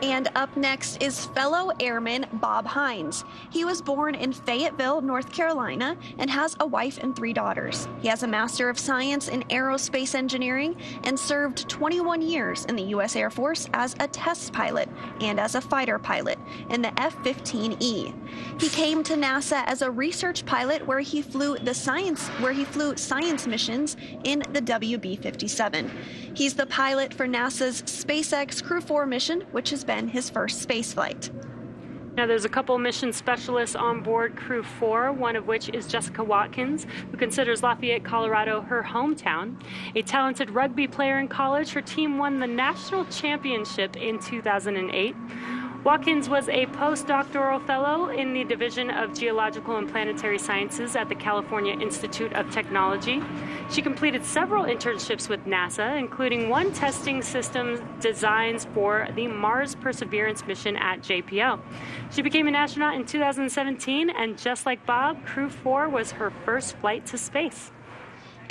I: And up next is fellow airman Bob Hines. He was born in Fayetteville, North Carolina, and has a wife and 3 daughters. He has a Master of Science in Aerospace Engineering and served 21 years in the U.S. Air Force as a test pilot and as a fighter pilot in the F-15E. He came to NASA as a research pilot where he flew science missions in the WB-57. He's the pilot for NASA's SpaceX Crew 4 mission, which has been his first space flight.
J: Now, there's a couple mission specialists on board Crew 4, one of which is Jessica Watkins, who considers Lafayette, Colorado, her hometown. A talented rugby player in college, her team won the national championship in 2008. Watkins was a postdoctoral fellow in the Division of Geological and Planetary Sciences at the California Institute of Technology. She completed several internships with NASA, including one testing systems designs for the Mars Perseverance mission at JPL. She became an astronaut in 2017, and just like Bob, Crew 4 was her first flight to space.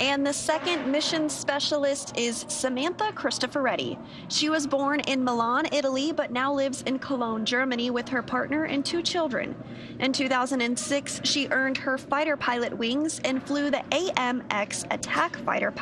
I: And the second mission specialist is Samantha Cristoforetti. She was born in Milan, Italy, but now lives in Cologne, Germany with her partner and 2 children. In 2006, she earned her fighter pilot wings and flew the AMX attack fighter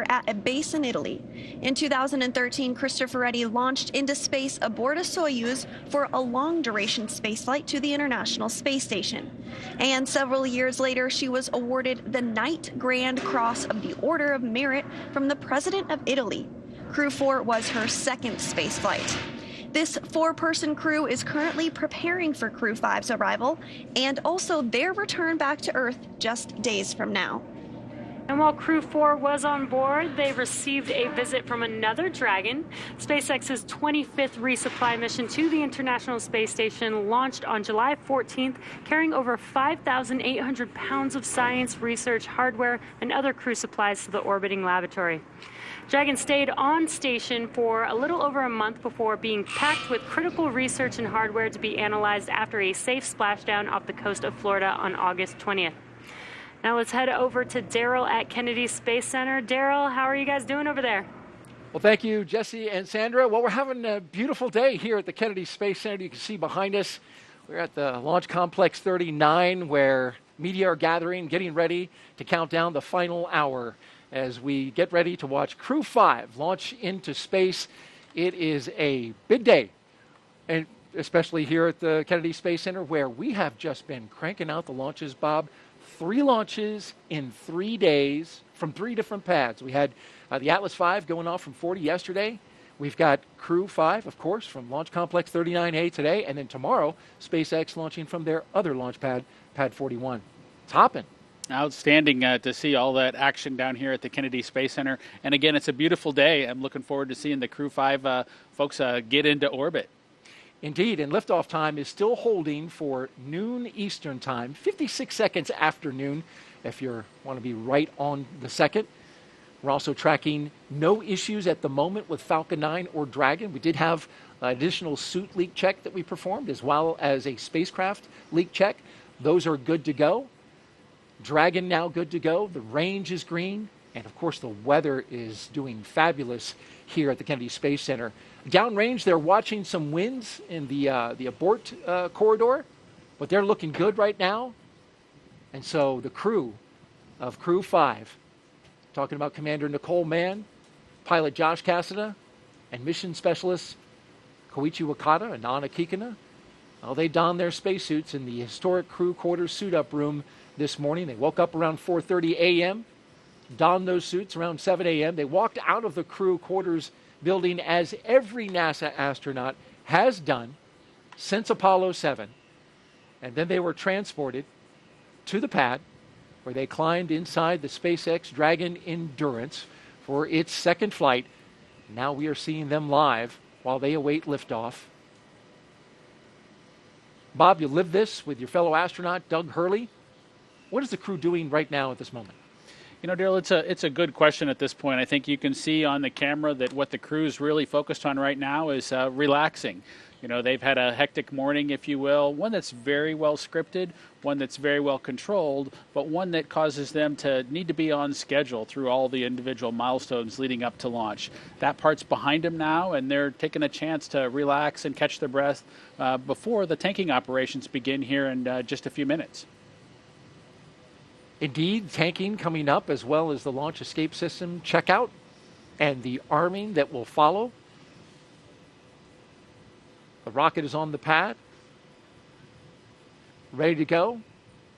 I: at a base in Italy. In 2013, Cristoforetti launched into space aboard a Soyuz for a long-duration spaceflight to the International Space Station. And several years later, she was awarded the Knight Grand Cross of the Order of Merit from the President of Italy. Crew 4 was her second spaceflight. This 4-person crew is currently preparing for Crew 5's arrival and also their return back to Earth just days from now.
J: And while Crew 4 was on board, they received a visit from another Dragon. SpaceX's 25th resupply mission to the International Space Station launched on July 14th, carrying over 5,800 pounds of science, research, hardware, and other crew supplies to the orbiting laboratory. Dragon stayed on station for a little over a month before being packed with critical research and hardware to be analyzed after a safe splashdown off the coast of Florida on August 20th. Now let's head over to Daryl at Kennedy Space Center. Daryl, how are you guys doing over there?
F: Well, thank you, Jesse and Sandra. Well, we're having a beautiful day here at the Kennedy Space Center. You can see behind us, we're at the Launch Complex 39, where media are gathering, getting ready to count down the final hour as we get ready to watch Crew 5 launch into space. It is a big day, and especially here at the Kennedy Space Center, where we have just been cranking out the launches, Bob. 3 launches in 3 days from 3 different pads. We had the Atlas V going off from 40 yesterday. We've got Crew 5, of course, from Launch Complex 39A today. And then tomorrow, SpaceX launching from their other launch pad, Pad 41. It's hopping.
G: Outstanding to see all that action down here at the Kennedy Space Center. And again, it's a beautiful day. I'm looking forward to seeing the Crew 5 folks get into orbit.
F: Indeed, and liftoff time is still holding for noon Eastern time, 56 seconds after noon, if you want to be right on the second. We're also tracking no issues at the moment with Falcon 9 or Dragon. We did have an additional suit leak check that we performed, as well as a spacecraft leak check. Those are good to go. Dragon now good to go. The range is green. And of course, the weather is doing fabulous here at the Kennedy Space Center. Downrange, they're watching some winds in the abort corridor, but they're looking good right now. And so the crew of Crew 5, talking about Commander Nicole Mann, pilot Josh Cassada, and mission specialists Koichi Wakata and Anna Kikina, well, they donned their spacesuits in the historic crew quarters suit-up room this morning. They woke up around 4:30 a.m., donned those suits around 7 a.m. They walked out of the crew quarters building as every NASA astronaut has done since Apollo 7. And then they were transported to the pad where they climbed inside the SpaceX Dragon Endurance for its second flight. Now we are seeing them live while they await liftoff. Bob, you lived this with your fellow astronaut, Doug Hurley. What is the crew doing right now at this moment?
G: You know, Daryl, it's a good question at this point. I think you can see on the camera that what the crew's really focused on right now is relaxing. You know, they've had a hectic morning, if you will, one that's very well scripted, one that's very well controlled, but one that causes them to need to be on schedule through all the individual milestones leading up to launch. That part's behind them now, and they're taking a chance to relax and catch their breath before the tanking operations begin here in just a few minutes.
F: Indeed, tanking coming up, as well as the launch escape system checkout and the arming that will follow. The rocket is on the pad, ready to go.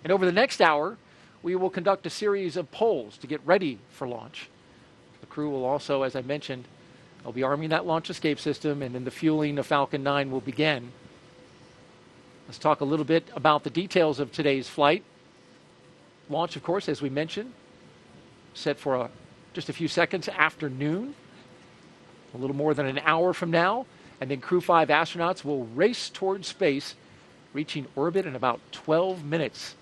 F: And over the next hour, we will conduct a series of polls to get ready for launch. The crew will also, as I mentioned, they'll be arming that launch escape system, and then the fueling of Falcon 9 will begin. Let's talk a little bit about the details of today's flight. Launch, of course, as we mentioned, set for just a few seconds after noon, a little more than an hour from now. And then Crew 5 astronauts will race towards space, reaching orbit in about 12 minutes.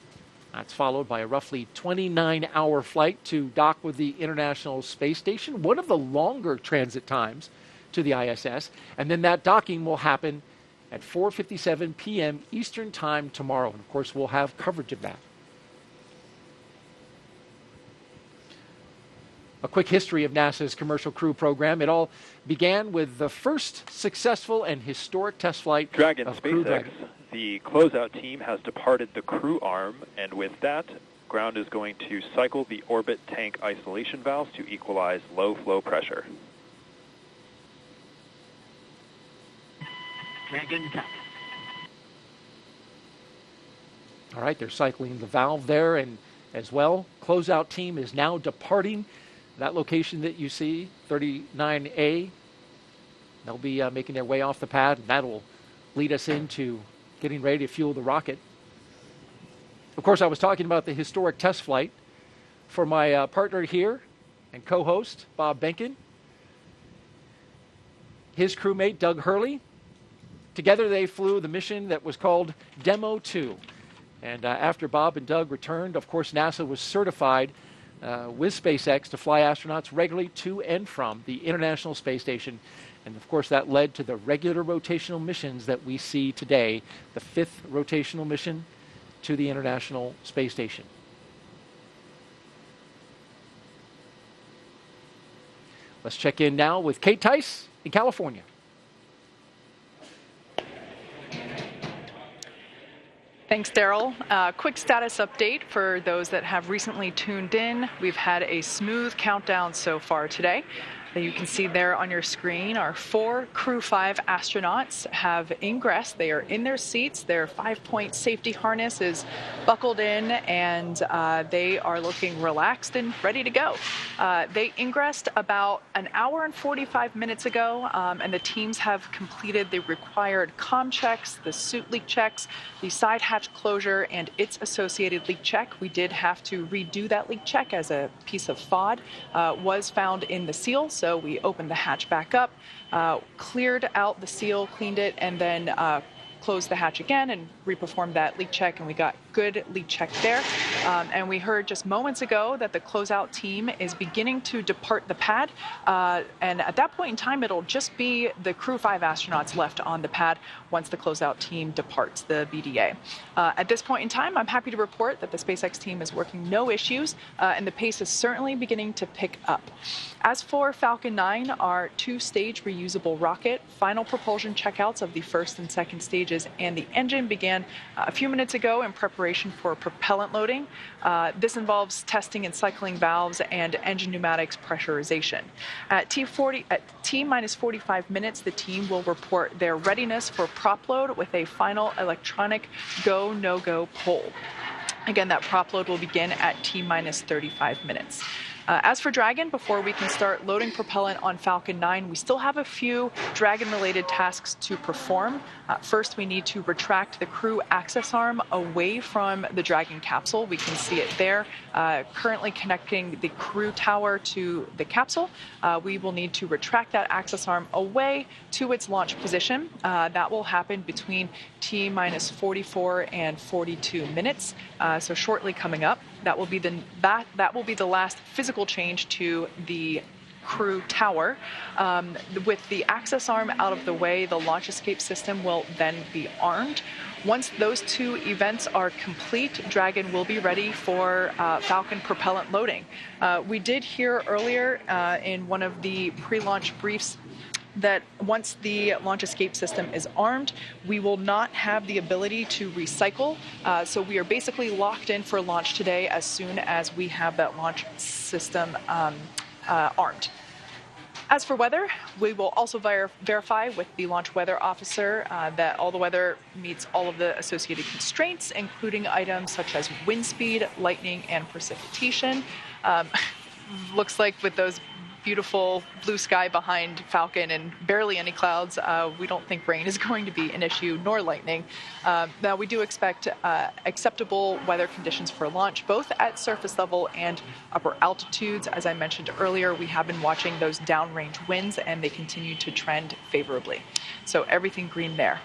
F: That's followed by a roughly 29-hour flight to dock with the International Space Station, one of the longer transit times to the ISS. And then that docking will happen at 4:57 p.m. Eastern Time tomorrow. And, of course, we'll have coverage of that. A quick history of NASA's Commercial Crew program. It all began with the first successful and historic test flight
H: Dragon
F: of
H: SpaceX.
F: Crew Dragon.
H: The closeout team has departed the crew arm, and with that, ground is going to cycle the orbit tank isolation valves to equalize low flow pressure.
D: Dragon top.
F: All right, they're cycling the valve there, and as well, closeout team is now departing that location that you see, 39A. They'll be making their way off the pad, and that will lead us into getting ready to fuel the rocket. Of course, I was talking about the historic test flight for my partner here and co-host, Bob Benkin. His crewmate, Doug Hurley. Together they flew the mission that was called Demo 2. And after Bob and Doug returned, of course, NASA was certified with SpaceX to fly astronauts regularly to and from the International Space Station. And, of course, that led to the regular rotational missions that we see today, the 5th rotational mission to the International Space Station. Let's check in now with Kate Tice in California.
L: Thanks, Daryl. Quick status update for those that have recently tuned in. We've had a smooth countdown so far today. You can see there on your screen, our 4 Crew 5 astronauts have ingressed. They are in their seats. Their 5-point safety harness is buckled in, and they are looking relaxed and ready to go. They ingressed about an hour and 45 minutes ago, and the teams have completed the required comm checks, the suit leak checks, the side hatch closure, and its associated leak check. We did have to redo that leak check as a piece of FOD was found in the seal. So we opened the hatch back up, cleared out the seal, cleaned it, and then closed the hatch again and reperformed that leak check, and we got good lead check there. And we heard just moments ago that the closeout team is beginning to depart the pad. And at that point in time, it'll just be the Crew 5 astronauts left on the pad once the closeout team departs the BDA. At this point in time, I'm happy to report that the SpaceX team is working no issues, and the pace is certainly beginning to pick up. As for Falcon 9, our two-stage reusable rocket, final propulsion checkouts of the first and second stages and the engine began a few minutes ago in preparation for propellant loading. This involves testing and cycling valves and engine pneumatics pressurization. At T-minus 45 minutes, the team will report their readiness for prop load with a final electronic go, no-go poll. Again, that prop load will begin at T-minus 35 minutes. As for Dragon, before we can start loading propellant on Falcon 9, we still have a few Dragon-related tasks to perform. First, we need to retract the crew access arm away from the Dragon capsule. We can see it there, currently connecting the crew tower to the capsule. We will need to retract that access arm away to its launch position. That will happen between T-minus 44 and 42 minutes, so shortly coming up. That will be the last physical change to the crew tower. With the access arm out of the way, the launch escape system will then be armed. Once those two events are complete, Dragon will be ready for Falcon propellant loading. We did hear earlier in one of the pre-launch briefs that once the launch escape system is armed, we will not have the ability to recycle. So we are basically locked in for launch today as soon as we have that launch system armed. As for weather, we will also verify with the launch weather officer that all the weather meets all of the associated constraints, including items such as wind speed, lightning, and precipitation. Looks like with those beautiful blue sky behind Falcon and barely any clouds, we don't think rain is going to be an issue, nor lightning. Now, we do expect acceptable weather conditions for launch, both at surface level and upper altitudes. As I mentioned earlier, we have been watching those downrange winds, and they continue to trend favorably. So everything green there.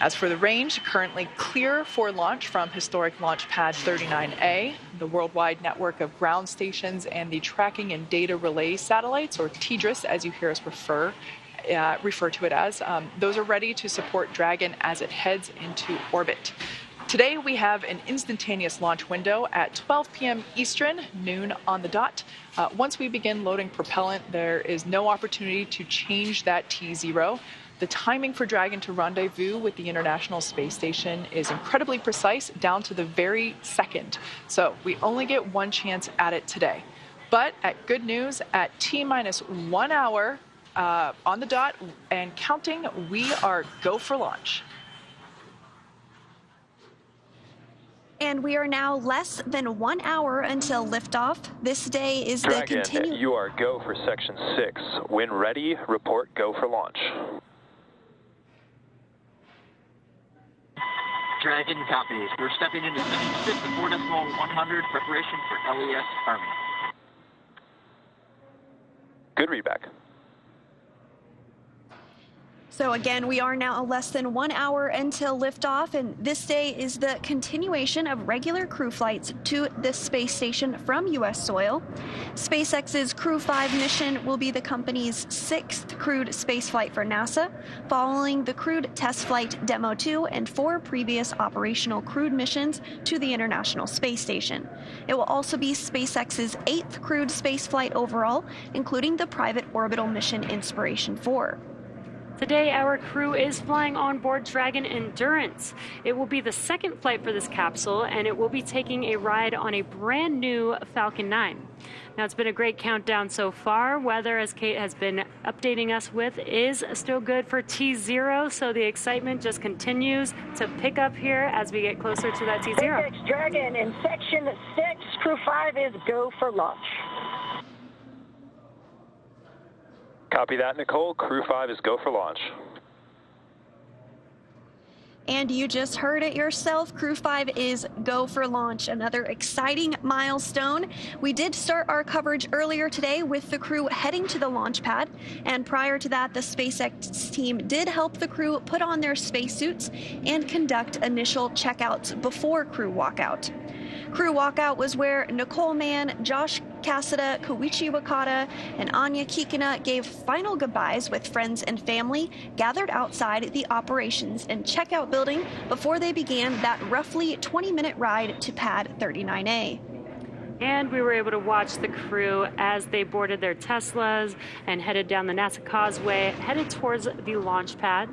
L: As for the range, currently clear for launch from historic launch pad 39A, the worldwide network of ground stations, and the tracking and data relay satellites, or TDRS as you hear us refer to it as. Those are ready to support Dragon as it heads into orbit. Today we have an instantaneous launch window at 12 p.m. Eastern, noon on the dot. Once we begin loading propellant, there is no opportunity to change that T0. The timing for Dragon to rendezvous with the International Space Station is incredibly precise, down to the very second. So we only get one chance at it today. But at good news, at T-minus 1 hour on the dot and counting, we are go for launch.
I: And we are now less than 1 hour until liftoff. This day is
H: Dragon,
I: the continue.
H: You are go for section 6. When ready, report go for launch.
D: Dragon copies. We're stepping into section 6 at 4.100, preparation for LES Army.
H: Good readback.
I: So again, we are now less than 1 hour until liftoff, and this day is the continuation of regular crew flights to the space station from U.S. soil. SpaceX's Crew 5 mission will be the company's 6th crewed spaceflight for NASA, following the crewed test flight Demo 2 and 4 previous operational crewed missions to the International Space Station. It will also be SpaceX's 8th crewed spaceflight overall, including the private orbital mission Inspiration 4.
J: Today, our crew is flying on board Dragon Endurance. It will be the second flight for this capsule, and it will be taking a ride on a brand new Falcon 9. Now, it's been a great countdown so far. Weather, as Kate has been updating us with, is still good for T0, so the excitement just continues to pick up here as we get closer to that T0.
C: SpaceX Dragon in section 6, Crew 5 is go for launch.
H: Copy that, Nicole. Crew 5 is go for launch.
I: And you just heard it yourself. Crew 5 is go for launch, another exciting milestone. We did start our coverage earlier today with the crew heading to the launch pad. And prior to that, the SpaceX team did help the crew put on their spacesuits and conduct initial checkouts before crew walkout. Crew walkout was where Nicole Mann, Josh Cassada, Koichi Wakata, and Anna Kikina gave final goodbyes with friends and family gathered outside the operations and checkout building before they began that roughly 20-minute ride to pad 39A.
J: And we were able to watch the crew as they boarded their Teslas and headed down the NASA Causeway, headed towards the launch pad.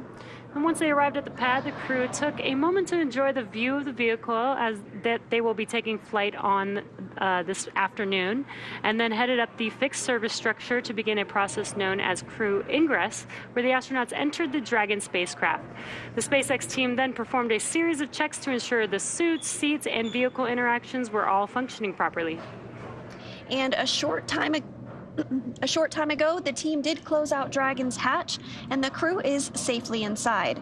J: And once they arrived at the pad, the crew took a moment to enjoy the view of the vehicle as that they will be taking flight on this afternoon, and then headed up the fixed service structure to begin a process known as crew ingress, where the astronauts entered the Dragon spacecraft. The SpaceX team then performed a series of checks to ensure the suits, seats, and vehicle interactions were all functioning properly.
I: And a short time ago, the team did close out Dragon's hatch, and the crew is safely inside.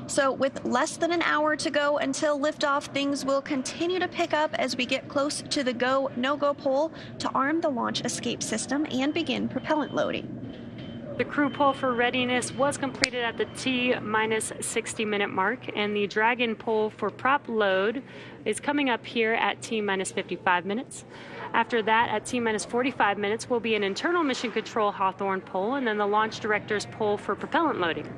I: So with less than an hour to go until liftoff, things will continue to pick up as we get close to the go, no-go pole to arm the launch escape system and begin propellant loading.
J: The crew pull for readiness was completed at the T-minus 60-minute mark, and the Dragon pull for prop load is coming up here at T-minus 55 minutes. After that, at T-minus 45 minutes, will be an internal mission control Hawthorne pull, and then the launch director's pull for propellant loading.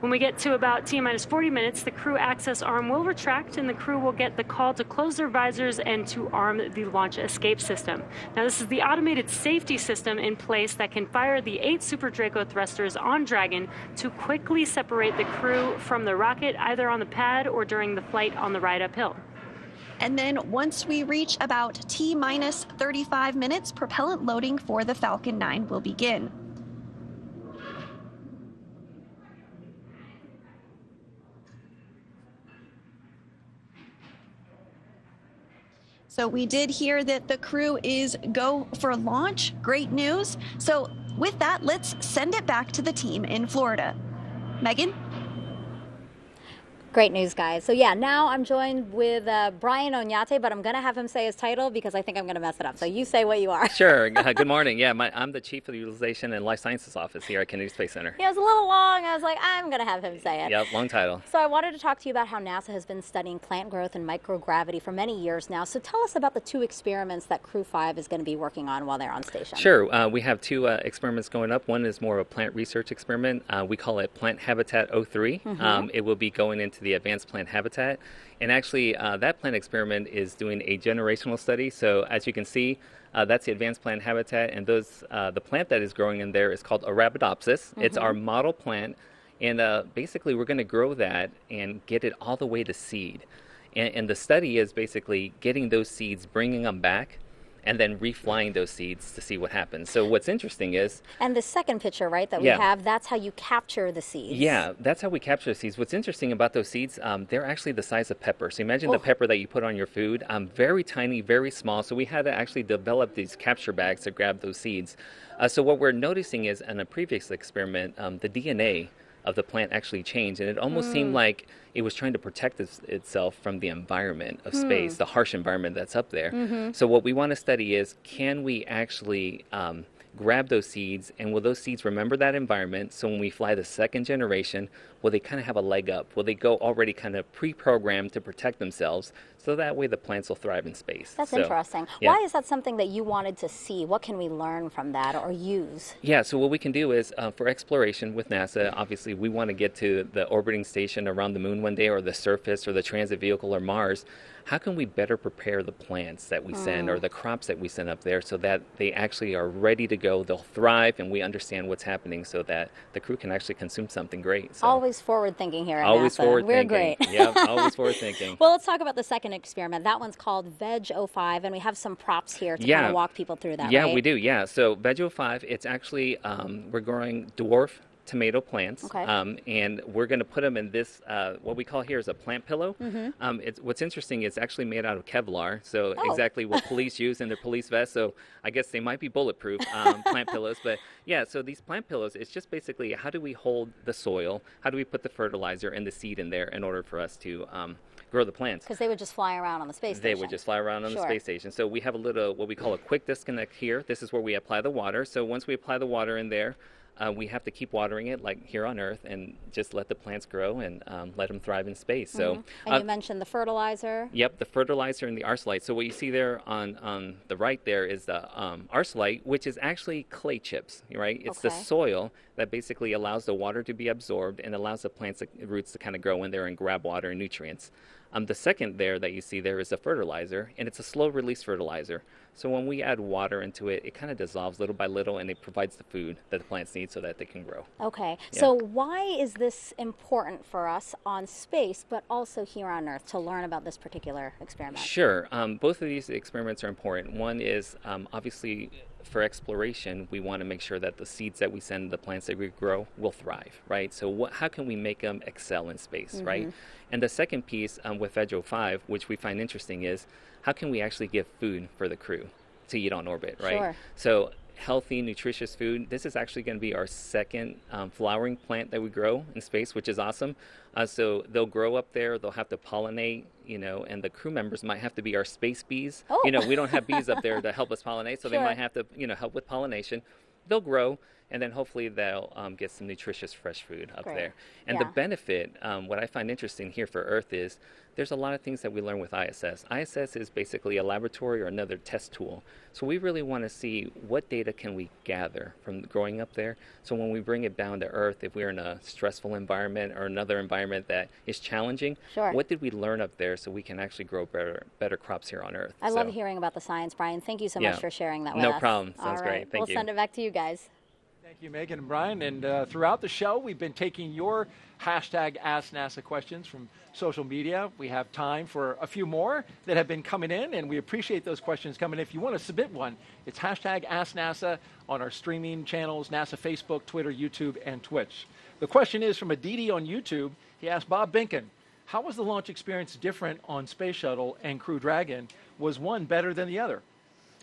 J: When we get to about T-minus 40 minutes, the crew access arm will retract, and the crew will get the call to close their visors and to arm the launch escape system. Now, this is the automated safety system in place that can fire the 8 Super Draco thrusters on Dragon to quickly separate the crew from the rocket, either on the pad or during the flight on the ride uphill.
I: And then once we reach about T-minus 35 minutes, propellant loading for the Falcon 9 will begin. So we did hear that the crew is go for launch. Great news. So with that, let's send it back to the team in Florida. Megan?
M: Great news, guys. So yeah, now I'm joined with Brian Onyate, but I'm going to have him say his title because I think I'm going to mess it up. So you say what you are.
N: Sure. Good morning. Yeah, I'm the Chief of the Utilization and Life Sciences Office here at Kennedy Space Center.
M: Yeah, it was a little long. I was like, I'm going to have him say it.
N: Yep, long title.
M: So I wanted to talk to you about how NASA has been studying plant growth and microgravity for many years now. So tell us about the 2 experiments that Crew 5 is going to be working on while they're on station.
N: Sure. We have 2 experiments going up. One is more of a plant research experiment. We call it Plant Habitat 03. It will be going into the Advanced Plant Habitat. And actually, that plant experiment is doing a generational study. So as you can see, that's the advanced plant habitat, and the plant that is growing in there is called Arabidopsis. It's our model plant, and basically we're going to grow that and get it all the way to seed. And the study is basically getting those seeds, bringing them back, and then reflying those seeds to see what happens. So what's interesting is...
M: And the second picture, right, that we have, that's how you capture the seeds.
N: Yeah, that's how we capture the seeds. What's interesting about those seeds, they're actually the size of pepper. So imagine the pepper that you put on your food, very tiny, very small. So we had to actually develop these capture bags to grab those seeds. So what we're noticing is in a previous experiment, the DNA of the plant actually changed, and it almost seemed like it was trying to protect itself from the environment of space, the harsh environment that's up there. So what we want to study is, can we actually grab those seeds, and will those seeds remember that environment? So when we fly the second generation, will they kind of have a leg up? Will they go already kind of pre-programmed to protect themselves, so that way the plants will thrive in space?
M: That's interesting. Yeah. Why is that something that you wanted to see? What can we learn from that or use?
N: Yeah, so what we can do is, for exploration with NASA, obviously we want to get to the orbiting station around the moon one day, or the surface, or the transit vehicle, or Mars. How can we better prepare the plants that we send, or the crops that we send up there, so that they actually are ready to go, they'll thrive, and we understand what's happening so that the crew can actually consume something great. So.
M: Always forward thinking here at
N: always
M: NASA.
N: Forward
M: We're
N: thinking.
M: great.
N: Yeah, always forward thinking.
M: Well, let's talk about the second experiment. That one's called Veg-05, and we have some props here to kind of walk people through that,
N: Yeah,
M: right?
N: we do, yeah. So Veg-05, it's actually, we're growing dwarf tomato plants,
M: Okay.
N: and we're going to put them in this, what we call here is a plant pillow. What's interesting, it's actually made out of Kevlar, so exactly what police use in their police vests, so I guess they might be bulletproof, plant pillows. But yeah, so these plant pillows, it's just basically how do we hold the soil, how do we put the fertilizer and the seed in there in order for us to grow the plants.
M: Because they would just fly around on the space station.
N: They would just fly around on the space station. So we have a little, what we call a quick disconnect here. This is where we apply the water. So once we apply the water in there, we have to keep watering it like here on Earth and just let the plants grow and let them thrive in space. So,
M: and you mentioned the fertilizer.
N: Yep, the fertilizer and the arsenite. So what you see there on the right there is the arsenite, which is actually clay chips, right? It's the soil that basically allows the water to be absorbed and allows the plants' roots to kind of grow in there and grab water and nutrients. The second there that you see there is a fertilizer, and it's a slow-release fertilizer. So when we add water into it, it kind of dissolves little by little, and it provides the food that the plants need so that they can grow.
M: Okay.
N: Yeah.
M: So why is this important for us on space, but also here on Earth, to learn about this particular experiment?
N: Sure. Both of these experiments are important. One is obviously for exploration, we want to make sure that the seeds that we send, the plants that we grow, will thrive, right? So how can we make them excel in space, right? And the second piece with Veggie 5, which we find interesting, is how can we actually give food for the crew to eat on orbit, right?
M: Sure.
N: So healthy, nutritious food. This is actually going to be our second flowering plant that we grow in space, which is awesome. So they'll grow up there, they'll have to pollinate, and the crew members might have to be our space bees.
M: Oh.
N: We don't have bees up there to help us pollinate, so they might have to, help with pollination. They'll grow, and then hopefully they'll get some nutritious fresh food up there. And the benefit, what I find interesting here for Earth is there's a lot of things that we learn with ISS. ISS is basically a laboratory or another test tool. So we really want to see what data can we gather from growing up there. So when we bring it down to Earth, if we're in a stressful environment or another environment that is challenging, what did we learn up there so we can actually grow better crops here on Earth?
M: I love hearing about the science, Brian. Thank you so much for sharing that with us.
N: No problem. Sounds great. Thank you.
M: We'll send it back to you guys.
F: Thank you, Megan and Brian. And throughout the show, we've been taking your hashtag Ask NASA questions from social media. We have time for a few more that have been coming in, and we appreciate those questions coming in. If you want to submit one, it's hashtag Ask NASA on our streaming channels, NASA Facebook, Twitter, YouTube, and Twitch. The question is from Aditi on YouTube. He asked Bob Binkin, how was the launch experience different on Space Shuttle and Crew Dragon? Was one better than the other?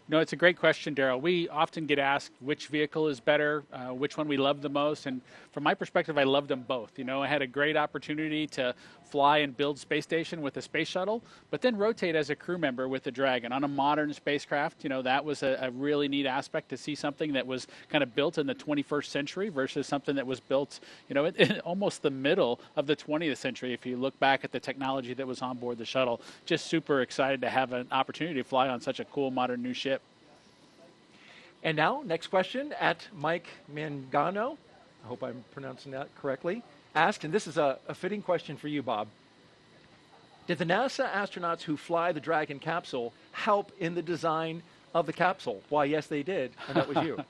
G: No, it's a great question, Daryl. We often get asked which vehicle is better, which one we love the most. And from my perspective, I love them both. I had a great opportunity to fly and build space station with the space shuttle, but then rotate as a crew member with the Dragon on a modern spacecraft. That was a really neat aspect to see something that was kind of built in the 21st century versus something that was built, in almost the middle of the 20th century. If you look back at the technology that was on board the shuttle, just super excited to have an opportunity to fly on such a cool modern new ship.
F: And now, next question at Mike Mangano. I hope I'm pronouncing that correctly. Asked, and this is a fitting question for you, Bob. Did the NASA astronauts who fly the Dragon capsule help in the design of the capsule? Why, yes, they did, and that was you.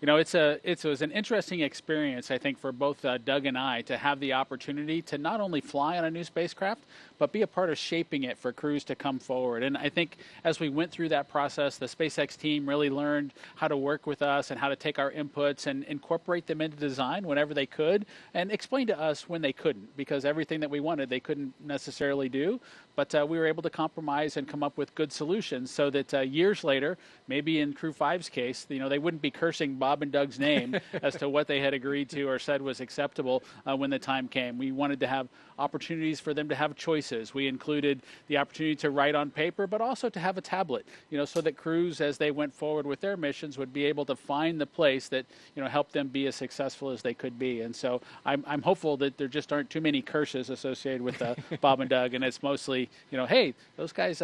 G: It was an interesting experience, I think, for both Doug and I to have the opportunity to not only fly on a new spacecraft, but be a part of shaping it for crews to come forward. And I think as we went through that process, the SpaceX team really learned how to work with us and how to take our inputs and incorporate them into design whenever they could, and explain to us when they couldn't, because everything that we wanted they couldn't necessarily do. But we were able to compromise and come up with good solutions so that years later, maybe in Crew 5's case, they wouldn't be cursing Bob and Doug's name as to what they had agreed to or said was acceptable when the time came. We wanted to have opportunities for them to have choices. We included the opportunity to write on paper, but also to have a tablet, so that crews, as they went forward with their missions, would be able to find the place that, helped them be as successful as they could be. And so I'm hopeful that there just aren't too many curses associated with Bob and Doug, and it's mostly, hey, those guys,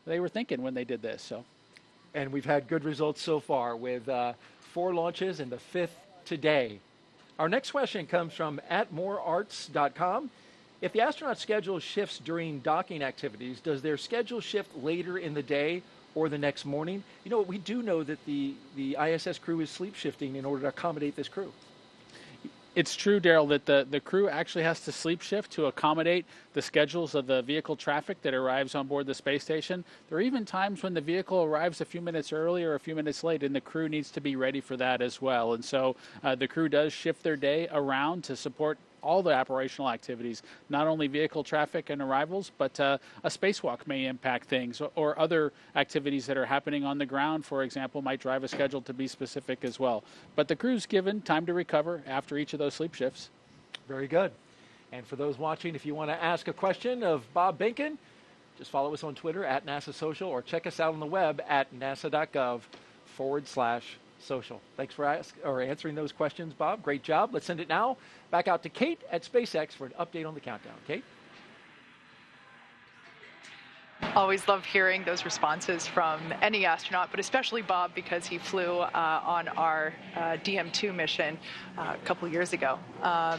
G: they were thinking when they did this. So.
F: And we've had good results so far with 4 launches and the 5th today. Our next question comes from @morearts.com. If the astronaut schedule shifts during docking activities, does their schedule shift later in the day or the next morning? We do know that the ISS crew is sleep shifting in order to accommodate this crew.
G: It's true, Daryl, that the crew actually has to sleep shift to accommodate the schedules of the vehicle traffic that arrives on board the space station. There are even times when the vehicle arrives a few minutes early or a few minutes late, and the crew needs to be ready for that as well. And so the crew does shift their day around to support all the operational activities, not only vehicle traffic and arrivals, but a spacewalk may impact things, or other activities that are happening on the ground, for example, might drive a schedule to be specific as well. But the crew's given time to recover after each of those sleep shifts.
F: Very good. And for those watching, if you want to ask a question of Bob Behnken, just follow us on Twitter at NASA Social, or check us out on the web at nasa.gov/social. Thanks for answering those questions, Bob. Great job. Let's send it now back out to Kate at SpaceX for an update on the countdown. Kate?
L: Always love hearing those responses from any astronaut, but especially Bob, because he flew on our DM2 mission a couple years ago.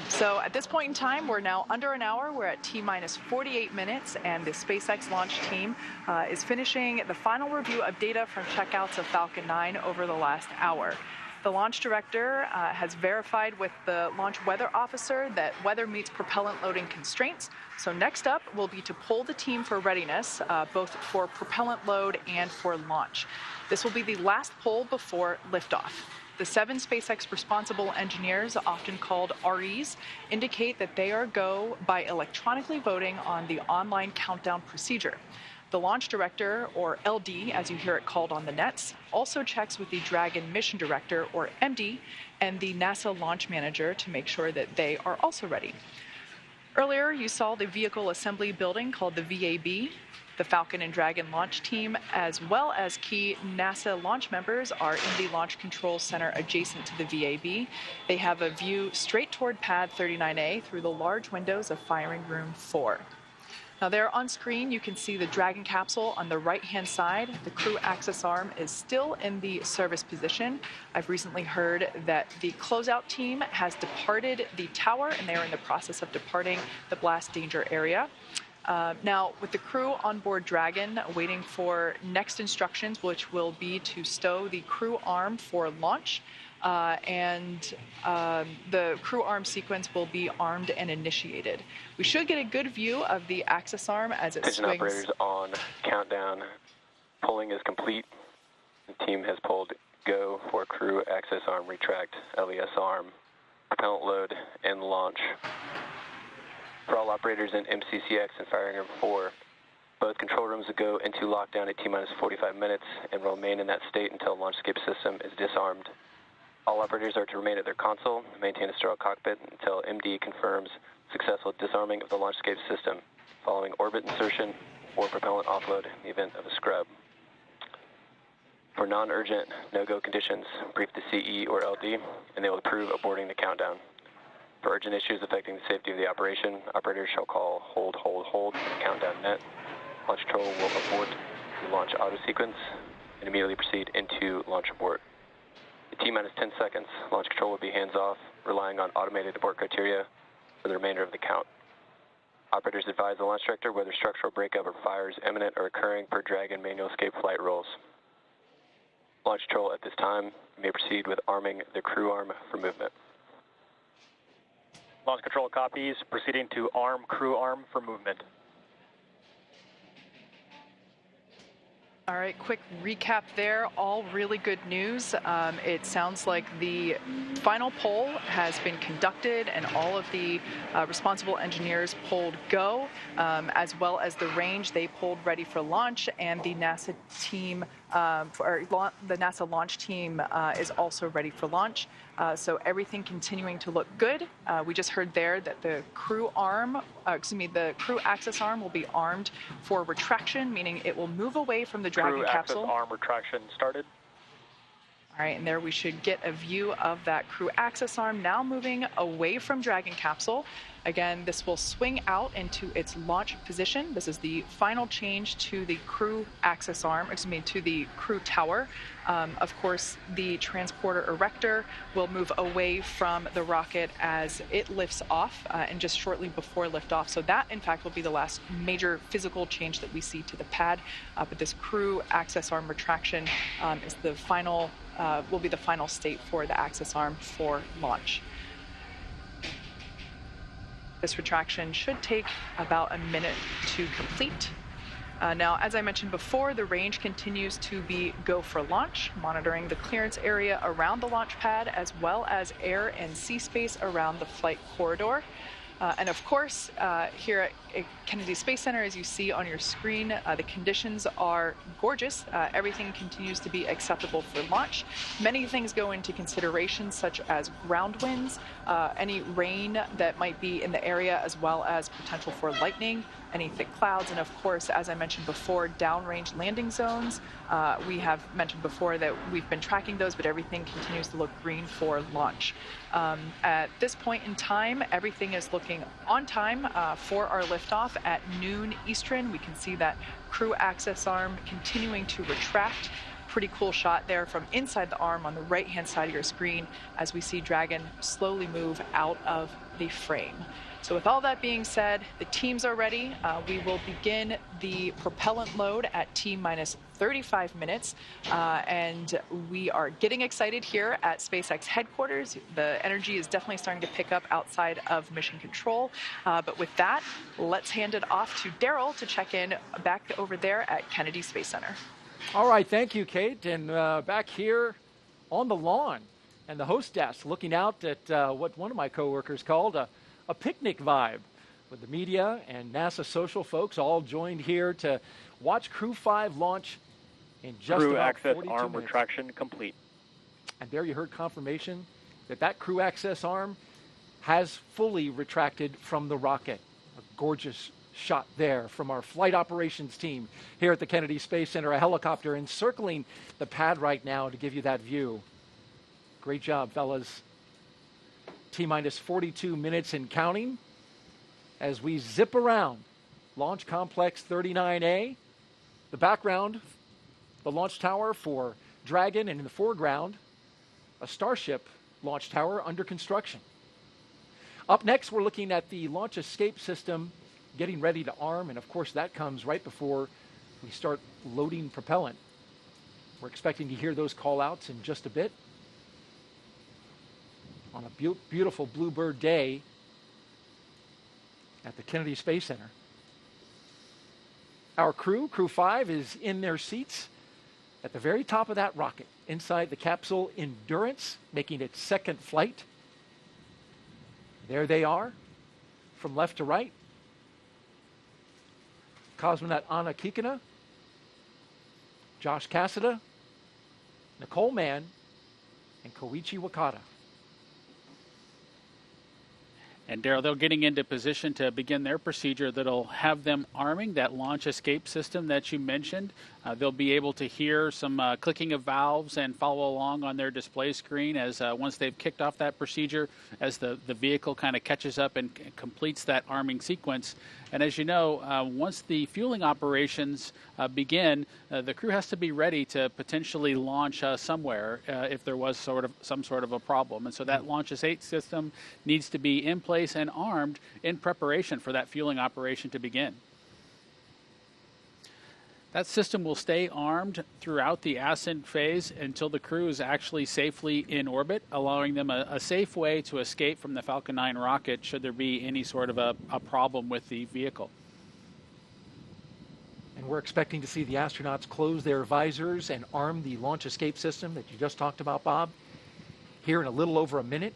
L: So at this point in time, we're now under an hour. We're at T-minus 48 minutes, and the SpaceX launch team is finishing the final review of data from checkouts of Falcon 9 over the last hour. The launch director has verified with the launch weather officer that weather meets propellant loading constraints. So next up will be to poll the team for readiness, both for propellant load and for launch. This will be the last poll before liftoff. The 7 SpaceX responsible engineers, often called REs, indicate that they are go by electronically voting on the online countdown procedure. The launch director, or LD, as you hear it called on the nets, also checks with the Dragon mission director, or MD, and the NASA launch manager to make sure that they are also ready. Earlier, you saw the vehicle assembly building called the VAB. The Falcon and Dragon launch team, as well as key NASA launch members, are in the Launch Control Center adjacent to the VAB. They have a view straight toward Pad 39A through the large windows of Firing Room 4. Now there on screen, you can see the Dragon capsule on the right-hand side. The crew access arm is still in the service position. I've recently heard that the closeout team has departed the tower, and they are in the process of departing the blast danger area. Now, with the crew on board Dragon waiting for next instructions, which will be to stow the crew arm for launch, the crew arm sequence will be armed and initiated. We should get a good view of the access arm as it
H: Engine
L: swings.
H: operators on countdown. Polling is complete. The team has pulled go for crew access arm retract, LES arm, propellant load, and launch. For all operators in MCCX and Firing Room 4, both control rooms will go into lockdown at T-minus 45 minutes and will remain in that state until launch escape system is disarmed. All operators are to remain at their console and maintain a sterile cockpit until MD confirms successful disarming of the launch escape system, following orbit insertion or propellant offload in the event of a scrub. For non-urgent, no-go conditions, brief the CE or LD, and they will approve aborting the countdown. For urgent issues affecting the safety of the operation, operators shall call hold, hold, hold, countdown net. Launch control will abort the launch auto sequence and immediately proceed into launch abort. At T-minus 10 seconds, launch control will be hands-off, relying on automated abort criteria for the remainder of the count. Operators advise the launch director whether structural breakup or fires imminent or occurring per Dragon manual escape flight rules. Launch control at this time may proceed with arming the crew arm for movement.
Q: Launch control copies, proceeding to arm crew arm for movement.
L: All right, quick recap there. All really good news. It sounds like the final poll has been conducted and all of the responsible engineers polled go, as well as the range they polled ready for launch, and the NASA team, the NASA launch team is also ready for launch. So everything continuing to look good. We just heard there that the crew arm, the crew access arm will be armed for retraction, meaning it will move away from the Dragon capsule.
Q: Crew access arm retraction started.
L: All right, and there we should get a view of that crew access arm now moving away from Dragon capsule. Again, this will swing out into its launch position. This is the final change to the crew access arm, to the crew tower. Of course, the transporter erector will move away from the rocket as it lifts off and just shortly before liftoff. So that, in fact, will be the last major physical change that we see to the pad. But this crew access arm retraction is the final, will be the final state for the access arm for launch. This retraction should take about a minute to complete. Now, as I mentioned before, the range continues to be go for launch, monitoring the clearance area around the launch pad as well as air and sea space around the flight corridor. And of course, here at Kennedy Space Center, as you see on your screen, the conditions are gorgeous. Everything continues to be acceptable for launch. Many things go into consideration, such as ground winds, any rain that might be in the area, as well as potential for lightning, any thick clouds, and of course, as I mentioned before, downrange landing zones. We have mentioned before that we've been tracking those, but everything continues to look green for launch. At this point in time, everything is looking on time for our liftoff at noon Eastern. We can see that crew access arm continuing to retract. Pretty cool shot there from inside the arm on the right-hand side of your screen as we see Dragon slowly move out of the frame. So with all that being said, the teams are ready. We will begin the propellant load at T-minus 35 minutes. And we are getting excited here at SpaceX headquarters. The energy is definitely starting to pick up outside of mission control. But with that, let's hand it off to Daryl to check in back over there at Kennedy Space Center.
F: All right, thank you, Kate. And back here on the lawn and the host desk, looking out at what one of my coworkers called a picnic vibe, with the media and NASA social folks all joined here to watch Crew 5 launch in just
P: crew
F: about
P: access
F: 42
P: arm
F: minutes.
P: retraction complete.
F: And there you heard confirmation that crew access arm has fully retracted from the rocket. A gorgeous shot there from our flight operations team here at the Kennedy Space Center, a helicopter encircling the pad right now to give you that view. Great job, fellas. T-minus 42 minutes and counting as we zip around Launch Complex 39A. The background, the launch tower for Dragon, and in the foreground, a Starship launch tower under construction. Up next, we're looking at the launch escape system getting ready to arm, and of course that comes right before we start loading propellant. We're expecting to hear those call-outs in just a bit. On a beautiful bluebird day at the Kennedy Space Center. Our crew 5, is in their seats at the very top of that rocket, inside the capsule Endurance, making its second flight. There they are, from left to right. Cosmonaut Anna Kikina, Josh Cassada, Nicole Mann, and Koichi Wakata.
G: And Daryl, they're getting into position to begin their procedure that'll have them arming that launch escape system that you mentioned. They'll be able to hear some clicking of valves and follow along on their display screen as once they've kicked off that procedure, as the vehicle kind of catches up and completes that arming sequence. And as you know, once the fueling operations begin, the crew has to be ready to potentially launch somewhere if there was some sort of a problem. And so that launch escape system needs to be in place and armed in preparation for that fueling operation to begin. That system will stay armed throughout the ascent phase until the crew is actually safely in orbit, allowing them a safe way to escape from the Falcon 9 rocket should there be any sort of a problem with the vehicle.
F: And we're expecting to see the astronauts close their visors and arm the launch escape system that you just talked about, Bob, here in a little over a minute.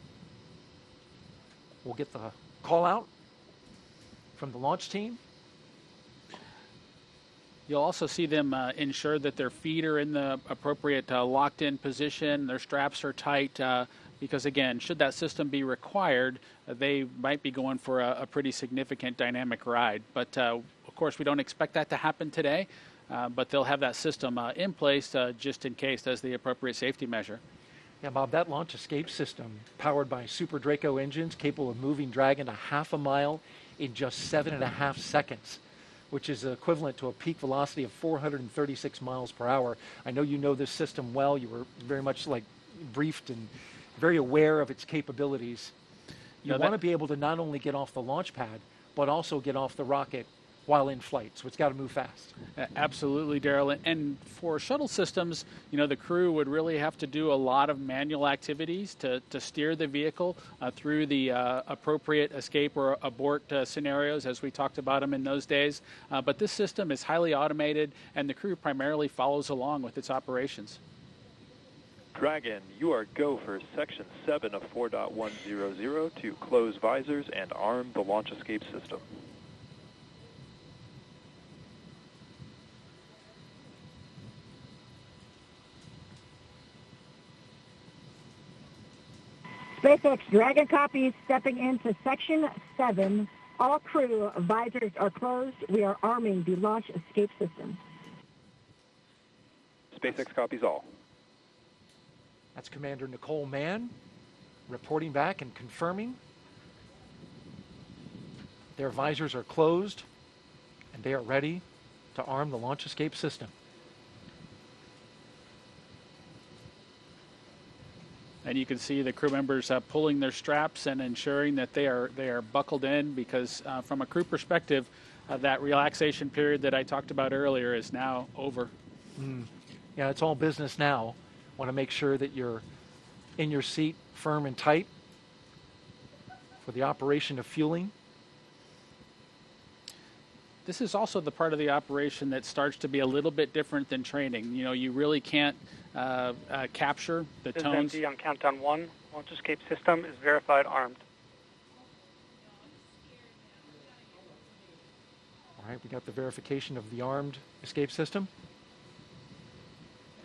F: We'll get the call out from the launch team.
G: You'll also see them ensure that their feet are in the appropriate locked-in position, their straps are tight, because again, should that system be required, they might be going for a pretty significant dynamic ride. But of course, we don't expect that to happen today, but they'll have that system in place just in case as the appropriate safety measure.
F: Yeah, Bob, that launch escape system, powered by Super Draco engines, capable of moving Dragon a half a mile in just 7.5 seconds. Which is equivalent to a peak velocity of 436 miles per hour. I know you know this system well. You were very much briefed and very aware of its capabilities. You want to be able to not only get off the launch pad, but also get off the rocket while in flight, so it's got to move fast.
G: Absolutely, Daryl. And for shuttle systems, the crew would really have to do a lot of manual activities to steer the vehicle through the appropriate escape or abort scenarios, as we talked about them in those days. But this system is highly automated, and the crew primarily follows along with its operations.
H: Dragon, you are go for Section 7 of 4.100 to close visors and arm the launch escape system.
C: SpaceX Dragon copies stepping into Section 7. All crew visors are closed. We are arming the launch escape system.
H: SpaceX copies all.
F: That's Commander Nicole Mann reporting back and confirming. Their visors are closed, and they are ready to arm the launch escape system.
G: And you can see the crew members pulling their straps and ensuring that they are buckled in, because from a crew perspective, that relaxation period that I talked about earlier is now over.
F: Yeah, it's all business now. Want to make sure that you're in your seat, firm and tight, for the operation of fueling.
G: This is also the part of the operation that starts to be a little bit different than training. You really can't capture the
Q: This is
G: tones.
Q: empty on countdown 1. Launch escape system is verified armed.
F: All right, we got the verification of the armed escape system.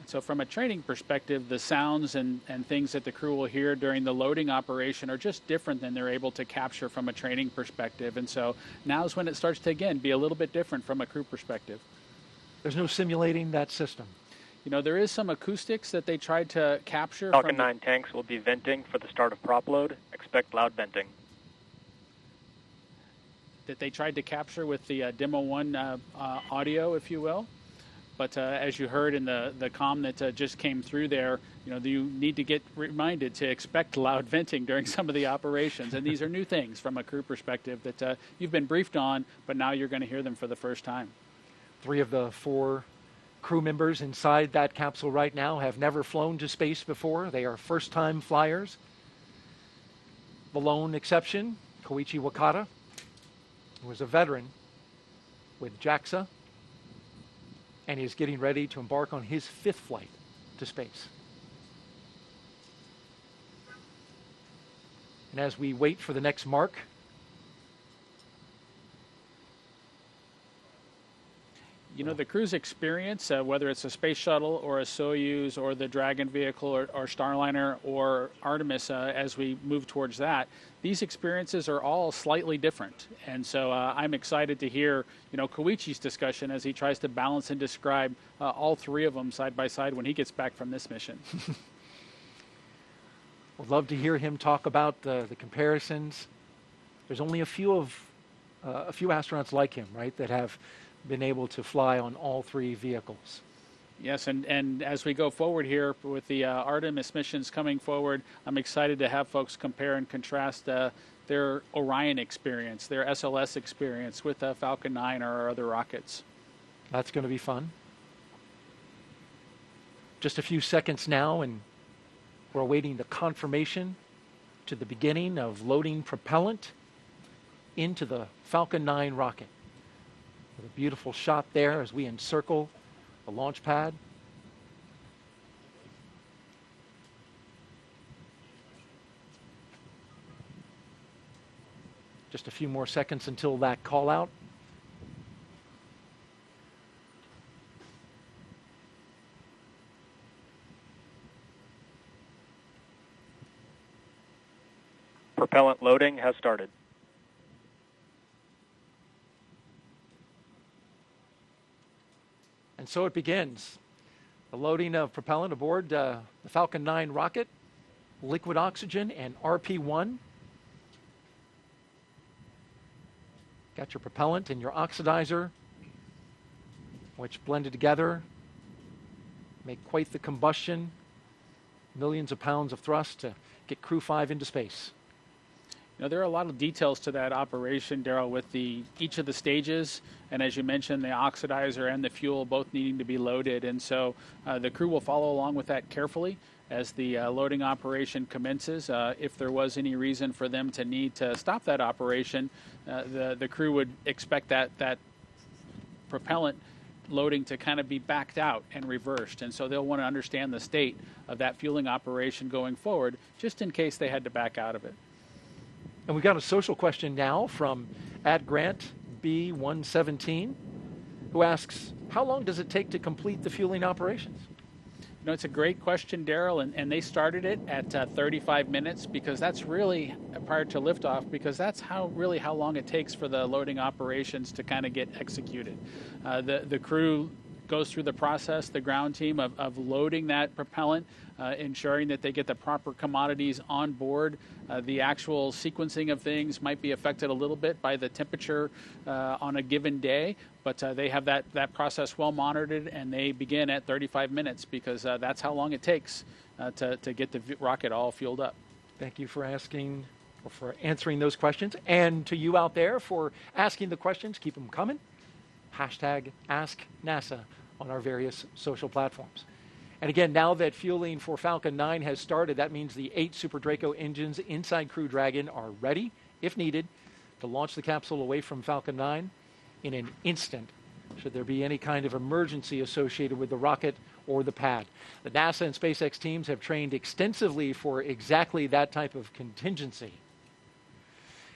G: So from a training perspective, the sounds and things that the crew will hear during the loading operation are just different than they're able to capture from a training perspective. And so now's when it starts to, again, be a little bit different from a crew perspective.
F: There's no simulating that system.
G: There is some acoustics that they tried to capture.
Q: Falcon 9 tanks will be venting for the start of prop load. Expect loud venting.
G: That they tried to capture with the Demo 1 audio, if you will. But as you heard in the comm that just came through there, you need to get reminded to expect loud venting during some of the operations. And these are new things from a crew perspective that you've been briefed on, but now you're going to hear them for the first time.
F: 3 of the 4 crew members inside that capsule right now have never flown to space before. They are first-time flyers. The lone exception, Koichi Wakata, who was a veteran with JAXA, and he is getting ready to embark on his 5th flight to space. And as we wait for the next mark,
G: the crew's experience, whether it's a space shuttle or a Soyuz or the Dragon vehicle or Starliner or Artemis, as we move towards that, these experiences are all slightly different. And so I'm excited to hear, Koichi's discussion as he tries to balance and describe all 3 of them side by side when he gets back from this mission.
F: Would love to hear him talk about the comparisons. There's only a few astronauts like him, right, that have been able to fly on all 3 vehicles.
G: Yes, and as we go forward here with the Artemis missions coming forward, I'm excited to have folks compare and contrast their Orion experience, their SLS experience with Falcon 9 or our other rockets.
F: That's going to be fun. Just a few seconds now, and we're awaiting the confirmation to the beginning of loading propellant into the Falcon 9 rocket. With a beautiful shot there as we encircle the launch pad. Just a few more seconds until that call out.
Q: Propellant loading has started.
F: And so it begins. The loading of propellant aboard the Falcon 9 rocket, liquid oxygen and RP-1. Got your propellant and your oxidizer, which blended together make quite the combustion. Millions of pounds of thrust to get Crew 5 into space.
G: there are a lot of details to that operation, Daryl, with each of the stages, and as you mentioned, the oxidizer and the fuel both needing to be loaded, and so the crew will follow along with that carefully as the loading operation commences. If there was any reason for them to need to stop that operation, the crew would expect that propellant loading to kind of be backed out and reversed, and so they'll want to understand the state of that fueling operation going forward, just in case they had to back out of it.
F: And we've got a social question now from @GrantB117, who asks, how long does it take to complete the fueling operations?
G: It's a great question, Daryl, and they started it at 35 minutes because that's really, prior to liftoff, because that's how long it takes for the loading operations to kind of get executed. The crew goes through the process, the ground team, of loading that propellant, ensuring that they get the proper commodities on board. The actual sequencing of things might be affected a little bit by the temperature on a given day, but they have that process well monitored, and they begin at 35 minutes because that's how long it takes to get the rocket all fueled up.
F: Thank you for asking, or for answering those questions, and to you out there for asking the questions. Keep them coming. #AskNASA on our various social platforms. And again, now that fueling for Falcon 9 has started, that means the 8 Super Draco engines inside Crew Dragon are ready, if needed, to launch the capsule away from Falcon 9 in an instant, should there be any kind of emergency associated with the rocket or the pad. The NASA and SpaceX teams have trained extensively for exactly that type of contingency.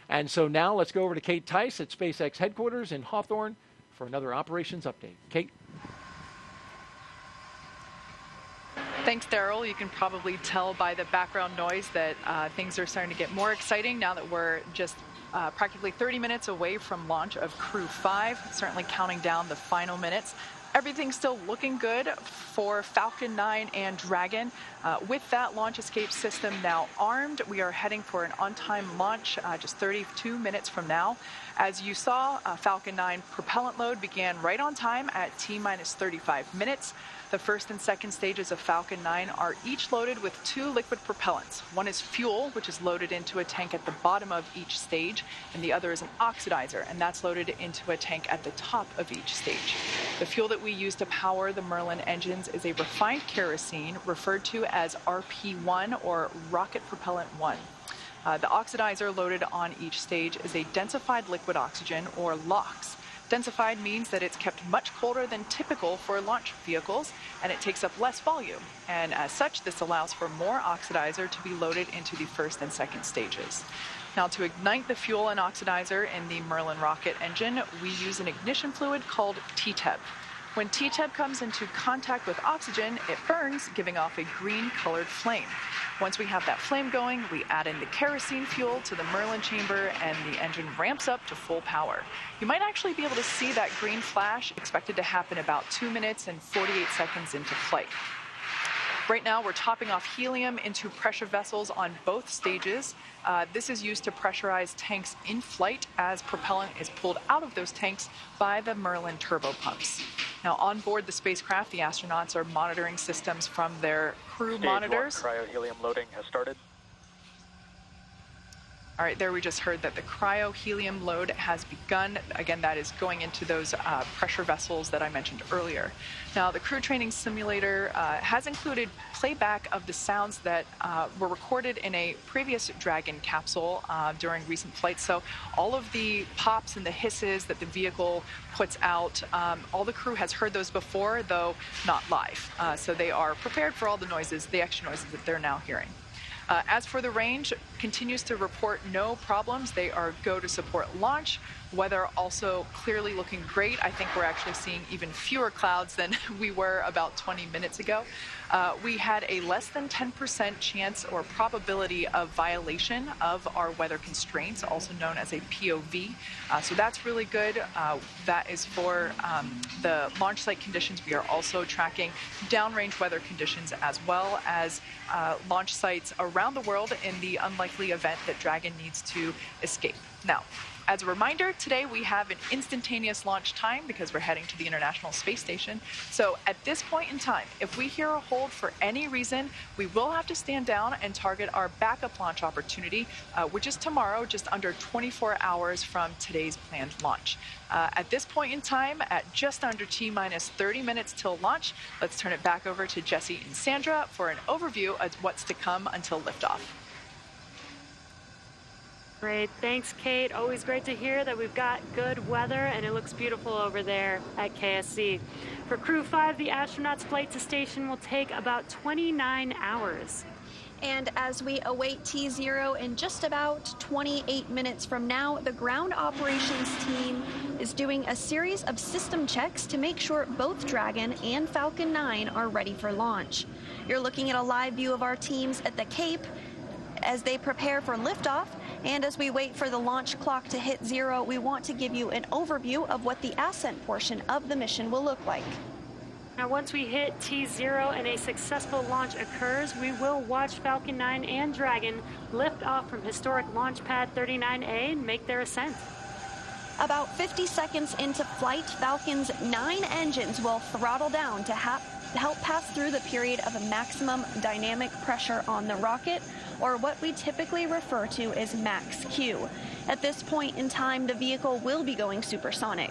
F: And so now let's go over to Kate Tice at SpaceX headquarters in Hawthorne for another operations update. Kate?
L: Thanks, Daryl. You can probably tell by the background noise that things are starting to get more exciting now that we're just practically 30 minutes away from launch of Crew 5, certainly counting down the final minutes. Everything's still looking good for Falcon 9 and Dragon. With that launch escape system now armed, we are heading for an on-time launch just 32 minutes from now. As you saw, Falcon 9 propellant load began right on time at T-minus 35 minutes. The first and second stages of Falcon 9 are each loaded with 2 liquid propellants. One is fuel, which is loaded into a tank at the bottom of each stage, and the other is an oxidizer, and that's loaded into a tank at the top of each stage. The fuel that we use to power the Merlin engines is a refined kerosene referred to as RP1, or Rocket Propellant 1. The oxidizer loaded on each stage is a densified liquid oxygen, or LOX. Densified means that it's kept much colder than typical for launch vehicles, and it takes up less volume. And as such, this allows for more oxidizer to be loaded into the first and second stages. Now, to ignite the fuel and oxidizer in the Merlin rocket engine, we use an ignition fluid called TTEB. When TTEB comes into contact with oxygen, it burns, giving off a green-colored flame. Once we have that flame going, we add in the kerosene fuel to the Merlin chamber, and the engine ramps up to full power. You might actually be able to see that green flash, expected to happen about 2 minutes and 48 seconds into flight. Right now, we're topping off helium into pressure vessels on both stages. This is used to pressurize tanks in flight as propellant is pulled out of those tanks by the Merlin turbo pumps. Now, on board the spacecraft, the astronauts are monitoring systems from their crew monitors.
H: Stage 1 cryo-helium loading has started.
L: All right, there we just heard that the cryo-helium load has begun. Again, that is going into those pressure vessels that I mentioned earlier. Now, the crew training simulator has included playback of the sounds that were recorded in a previous Dragon capsule during recent flights. So all of the pops and the hisses that the vehicle puts out, all the crew has heard those before, though not live. So they are prepared for all the noises, the extra noises that they're now hearing. As for the range, continues to report no problems. They are go to support launch. Weather also clearly looking great. I think we're actually seeing even fewer clouds than we were about 20 minutes ago. We had a less than 10% chance or probability of violation of our weather constraints, also known as a POV. So that's really good. That is for the launch site conditions. We are also tracking downrange weather conditions as well as launch sites around the world in the unlikely event that Dragon needs to escape. Now, As a reminder, today we have an instantaneous launch time because we're heading to the International Space Station. So at this point in time, if we hear a hold for any reason, we will have to stand down and target our backup launch opportunity, which is tomorrow, just under 24 hours from today's planned launch. At this point in time, at just under T-minus 30 minutes till launch, let's turn it back over to Jesse and Sandra for an overview of what's to come until liftoff.
J: Great. Thanks, Kate. Always great to hear that we've got good weather and it looks beautiful over there at KSC. For Crew 5, the astronauts' flight to station will take about 29 hours.
I: And as we await T0 in just about 28 minutes from now, the ground operations team is doing a series of system checks to make sure both Dragon and Falcon 9 are ready for launch. You're looking at a live view of our teams at the Cape as they prepare for liftoff. And as we wait for the launch clock to hit 0, we want to give you an overview of what the ascent portion of the mission will look like.
J: Now, once we hit T0 and a successful launch occurs, we will watch Falcon 9 and Dragon lift off from historic launch pad 39A and make their ascent.
I: About 50 seconds into flight, Falcon's 9 engines will throttle down to help pass through the period of maximum dynamic pressure on the rocket, or what we typically refer to as max Q. At this point in time, the vehicle will be going supersonic.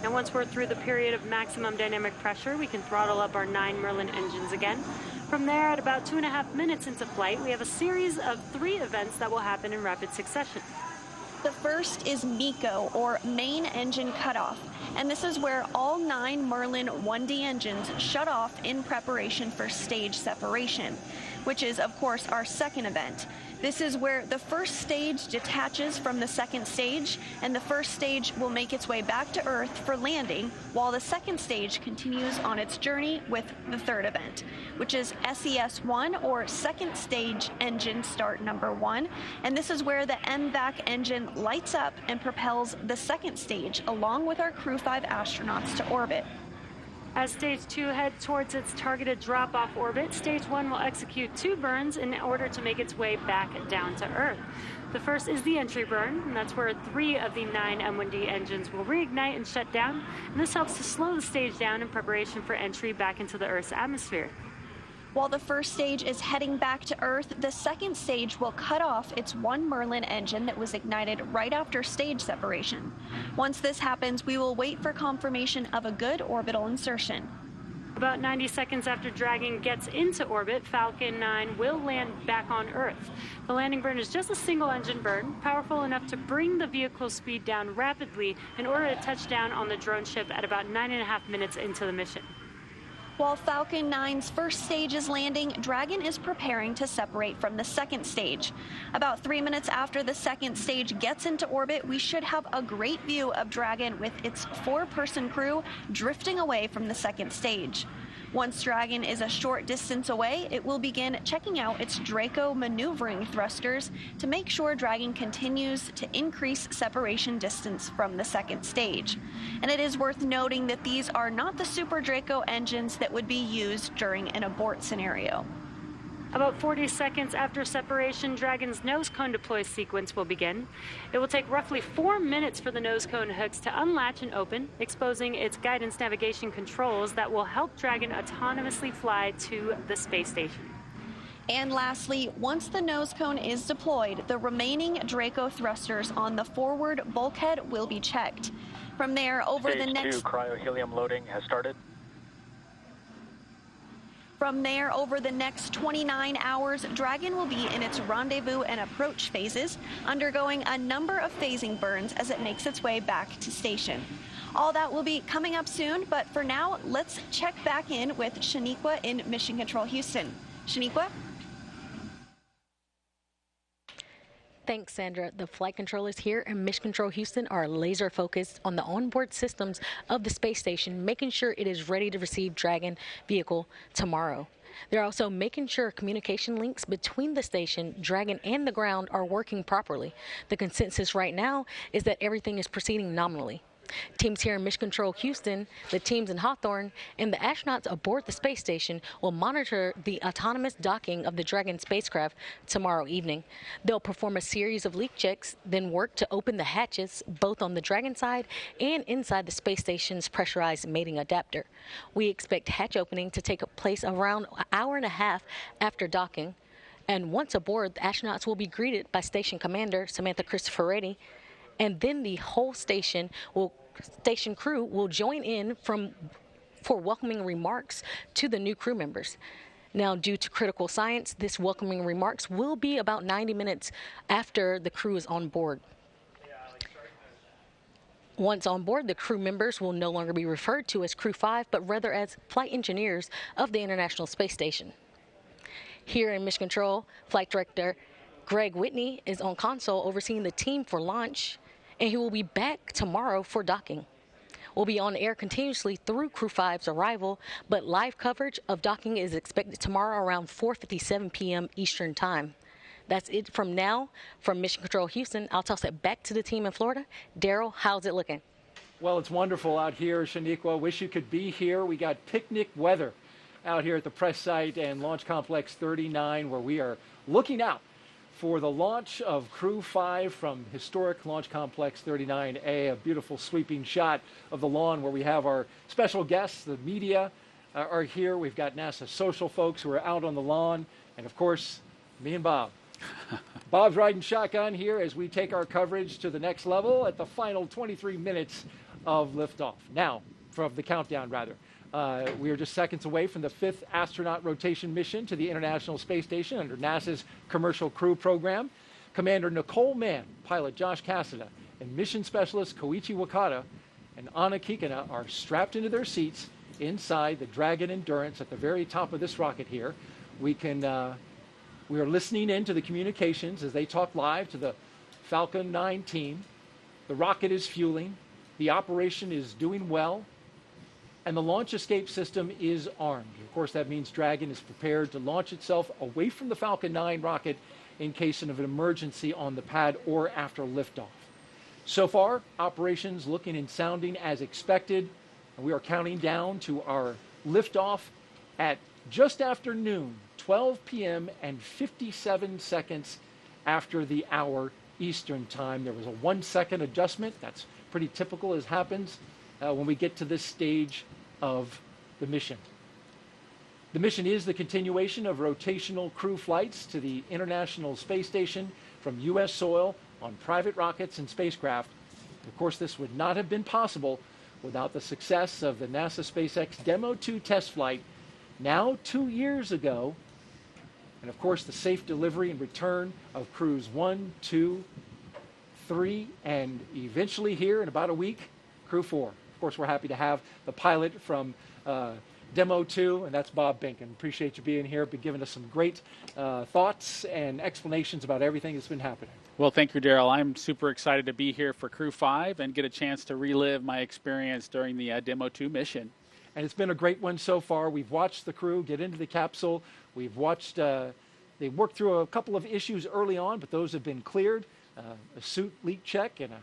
J: And once we're through the period of maximum dynamic pressure, we can throttle up our 9 Merlin engines again. From there, at about 2.5 minutes into flight, we have a series of 3 events that will happen in rapid succession.
I: The first is MECO, or main engine cutoff, and this is where all 9 Merlin 1D engines shut off in preparation for stage separation, which is, of course, our second event. This is where the first stage detaches from the second stage, and the first stage will make its way back to Earth for landing, while the second stage continues on its journey with the third event, which is SES-1, or second stage engine start number 1, and this is where the MVAC engine lights up and propels the second stage along with our Crew 5 astronauts to orbit.
J: As Stage 2 heads towards its targeted drop-off orbit, Stage 1 will execute 2 burns in order to make its way back down to Earth. The first is the entry burn, and that's where 3 of the 9 M1D engines will reignite and shut down, and this helps to slow the stage down in preparation for entry back into the Earth's atmosphere.
I: While the first stage is heading back to Earth, the second stage will cut off its 1 Merlin engine that was ignited right after stage separation. Once this happens, we will wait for confirmation of a good orbital insertion.
J: About 90 seconds after Dragon gets into orbit, Falcon 9 will land back on Earth. The landing burn is just a single engine burn, powerful enough to bring the vehicle's speed down rapidly in order to touch down on the drone ship at about 9.5 minutes into the mission.
I: While Falcon 9's first stage is landing, Dragon is preparing to separate from the second stage. About 3 minutes after the second stage gets into orbit, we should have a great view of Dragon with its 4-person crew drifting away from the second stage. Once Dragon is a short distance away, it will begin checking out its Draco maneuvering thrusters to make sure Dragon continues to increase separation distance from the second stage. And it is worth noting that these are not the Super Draco engines that would be used during an abort scenario.
J: About 40 seconds after separation, Dragon's nose cone deploy sequence will begin. It will take roughly 4 minutes for the nose cone hooks to unlatch and open, exposing its guidance navigation controls that will help Dragon autonomously fly to the space station.
I: And lastly, once the nose cone is deployed, the remaining Draco thrusters on the forward bulkhead will be checked. From there, over the next...
Q: Stage 2 cryo-helium loading has started.
I: From there, over the next 29 hours, Dragon will be in its rendezvous and approach phases, undergoing a number of phasing burns as it makes its way back to station. All that will be coming up soon, but for now, let's check back in with Shaniqua in Mission Control Houston. Shaniqua?
R: Thanks, Sandra. The flight controllers here in Mission Control Houston are laser focused on the onboard systems of the space station, making sure it is ready to receive Dragon vehicle tomorrow. They're also making sure communication links between the station, Dragon, and the ground are working properly. The consensus right now is that everything is proceeding nominally. Teams here in Mission Control Houston, the teams in Hawthorne, and the astronauts aboard the space station will monitor the autonomous docking of the Dragon spacecraft tomorrow evening. They'll perform a series of leak checks, then work to open the hatches both on the Dragon side and inside the space station's pressurized mating adapter. We expect hatch opening to take place around an hour and a half after docking. And once aboard, the astronauts will be greeted by Station Commander Samantha Cristoforetti, and then the whole station crew will join in for welcoming remarks to the new crew members. Now, due to critical science, this welcoming remarks will be about 90 minutes after the crew is on board. Once on board, the crew members will no longer be referred to as Crew 5, but rather as flight engineers of the International Space Station. Here in Mission Control, Flight Director Greg Whitney is on console overseeing the team for launch, and he will be back tomorrow for docking. We'll be on air continuously through Crew 5's arrival, but live coverage of docking is expected tomorrow around 4:57 p.m. Eastern Time. That's it from now. From Mission Control Houston, I'll toss it back to the team in Florida. Daryl, how's it looking?
F: Well, it's wonderful out here, Shaniqua. Wish you could be here. We got picnic weather out here at the press site and Launch Complex 39, where we are looking out for the launch of Crew 5 from historic Launch Complex 39A, a beautiful sweeping shot of the lawn where we have our special guests. The media are here. We've got NASA social folks who are out on the lawn, and of course, me and Bob. Bob's riding shotgun here as we take our coverage to the next level at the final 23 minutes of liftoff. Now, from the countdown, rather. We are just seconds away from the 5th astronaut rotation mission to the International Space Station under NASA's Commercial Crew Program. Commander Nicole Mann, pilot Josh Cassada, and mission specialist Koichi Wakata and Anna Kikina are strapped into their seats inside the Dragon Endurance at the very top of this rocket here. We are listening in to the communications as they talk live to the Falcon 9 team. The rocket is fueling. The operation is doing well. And the launch escape system is armed. Of course, that means Dragon is prepared to launch itself away from the Falcon 9 rocket in case of an emergency on the pad or after liftoff. So far, operations looking and sounding as expected. And we are counting down to our liftoff at just after noon, 12 p.m. and 57 seconds after the hour Eastern time. There was a 1 second adjustment. That's pretty typical as happens when we get to this stage of the mission. The mission is the continuation of rotational crew flights to the International Space Station from U.S. soil on private rockets and spacecraft. Of course, this would not have been possible without the success of the NASA SpaceX Demo 2 test flight now 2 years ago, and of course the safe delivery and return of crews 1, 2, 3, and eventually here in about a week, Crew 4. Of course, we're happy to have the pilot from Demo 2, and that's Bob Binken. Appreciate you being here, been giving us some great thoughts and explanations about everything that's been happening.
G: Well, thank you, Daryl. I'm super excited to be here for Crew 5 and get a chance to relive my experience during the Demo 2 mission.
F: And it's been a great one so far. We've watched the crew get into the capsule. We've watched, they worked through a couple of issues early on, but those have been cleared. A suit leak check and a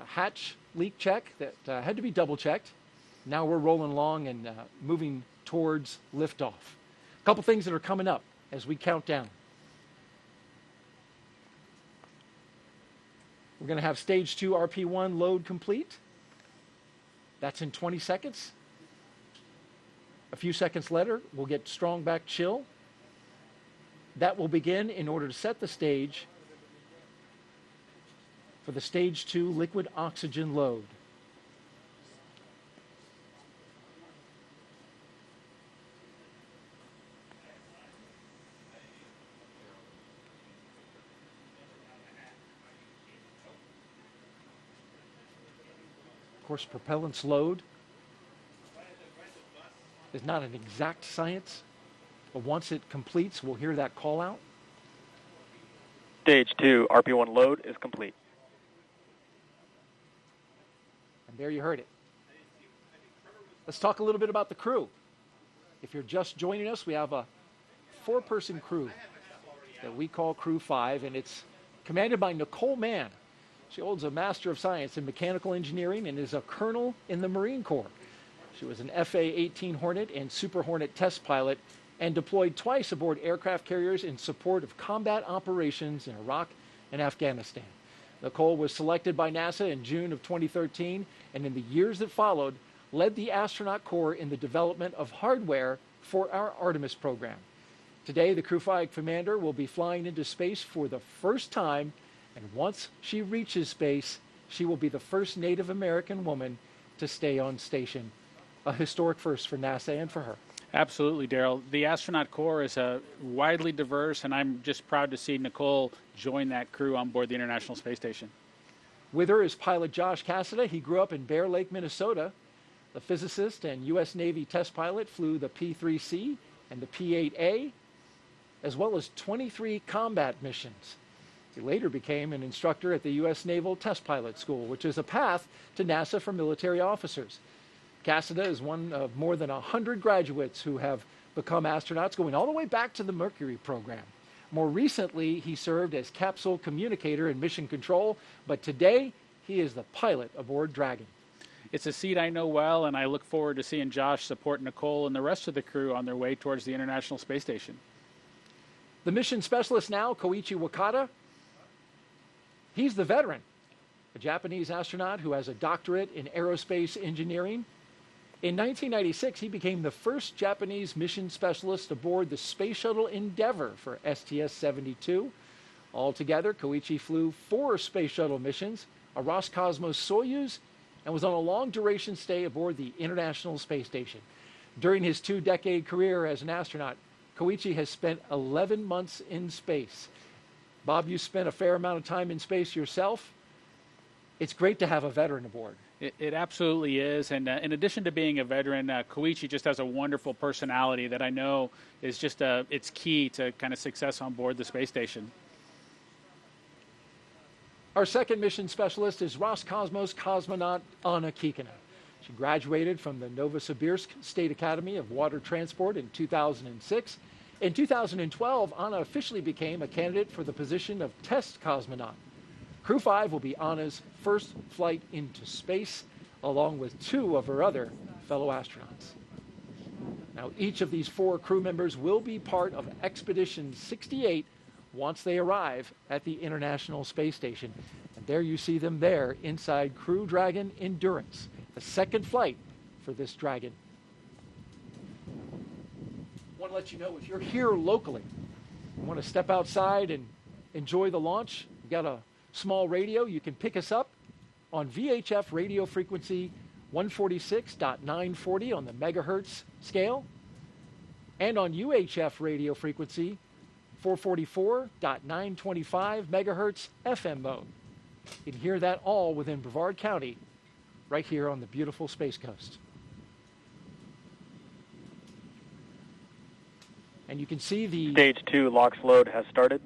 F: hatch leak check that had to be double checked. Now we're rolling along and moving towards liftoff. A couple things that are coming up as we count down. We're going to have stage 2 RP1 load complete. That's in 20 seconds. A few seconds later, we'll get strong back chill. That will begin in order to set the stage for the stage 2 liquid oxygen load. Of course, propellant's load is not an exact science, but once it completes, we'll hear that call out.
Q: Stage 2 RP1 load is complete.
F: And there you heard it. Let's talk a little bit about the crew. If you're just joining us, we have a 4-person crew that we call Crew 5, and it's commanded by Nicole Mann. She holds a Master of Science in Mechanical Engineering and is a colonel in the Marine Corps. She was an FA-18 Hornet and Super Hornet test pilot and deployed twice aboard aircraft carriers in support of combat operations in Iraq and Afghanistan. Nicole was selected by NASA in June of 2013, and in the years that followed, led the astronaut corps in the development of hardware for our Artemis program. Today, the Crew 5 commander will be flying into space for the first time, and once she reaches space, she will be the first Native American woman to stay on station. A historic first for NASA and for her.
G: Absolutely, Daryl. The astronaut corps is widely diverse, and I'm just proud to see Nicole join that crew on board the International Space Station.
F: With her is pilot Josh Cassada. He grew up in Bear Lake, Minnesota. The physicist and U.S. Navy test pilot flew the P-3C and the P-8A, as well as 23 combat missions. He later became an instructor at the U.S. Naval Test Pilot School, which is a path to NASA for military officers. Cassada is one of more than 100 graduates who have become astronauts, going all the way back to the Mercury program. More recently, he served as capsule communicator and mission control, but today he is the pilot aboard Dragon.
G: It's a seat I know well, and I look forward to seeing Josh support Nicole and the rest of the crew on their way towards the International Space Station.
F: The mission specialist now, Koichi Wakata, he's the veteran, a Japanese astronaut who has a doctorate in aerospace engineering. In 1996, he became the first Japanese mission specialist aboard the Space Shuttle Endeavour for STS-72. Altogether, Koichi flew 4 Space Shuttle missions, a Roscosmos Soyuz, and was on a long-duration stay aboard the International Space Station. During his 2-decade career as an astronaut, Koichi has spent 11 months in space. Bob, you spent a fair amount of time in space yourself. It's great to have a veteran aboard.
G: It absolutely is, and in addition to being a veteran, Koichi just has a wonderful personality that I know is just it's key to kind of success on board the space station.
F: Our second mission specialist is Roscosmos cosmonaut Anna Kikina. She graduated from the Novosibirsk State Academy of Water Transport in 2006. In 2012, Anna officially became a candidate for the position of test cosmonaut. Crew 5 will be Anna's first flight into space, along with 2 of her other fellow astronauts. Now, each of these 4 crew members will be part of Expedition 68 once they arrive at the International Space Station. And there you see them there inside Crew Dragon Endurance, the second flight for this Dragon. I want to let you know, if you're here locally, you want to step outside and enjoy the launch, we've got a small radio. You can pick us up on VHF radio frequency 146.940 on the megahertz scale, and on UHF radio frequency 444.925 megahertz FM mode. You can hear that all within Brevard County, right here on the beautiful Space Coast. And you can see the
Q: Stage 2 LOX load has started.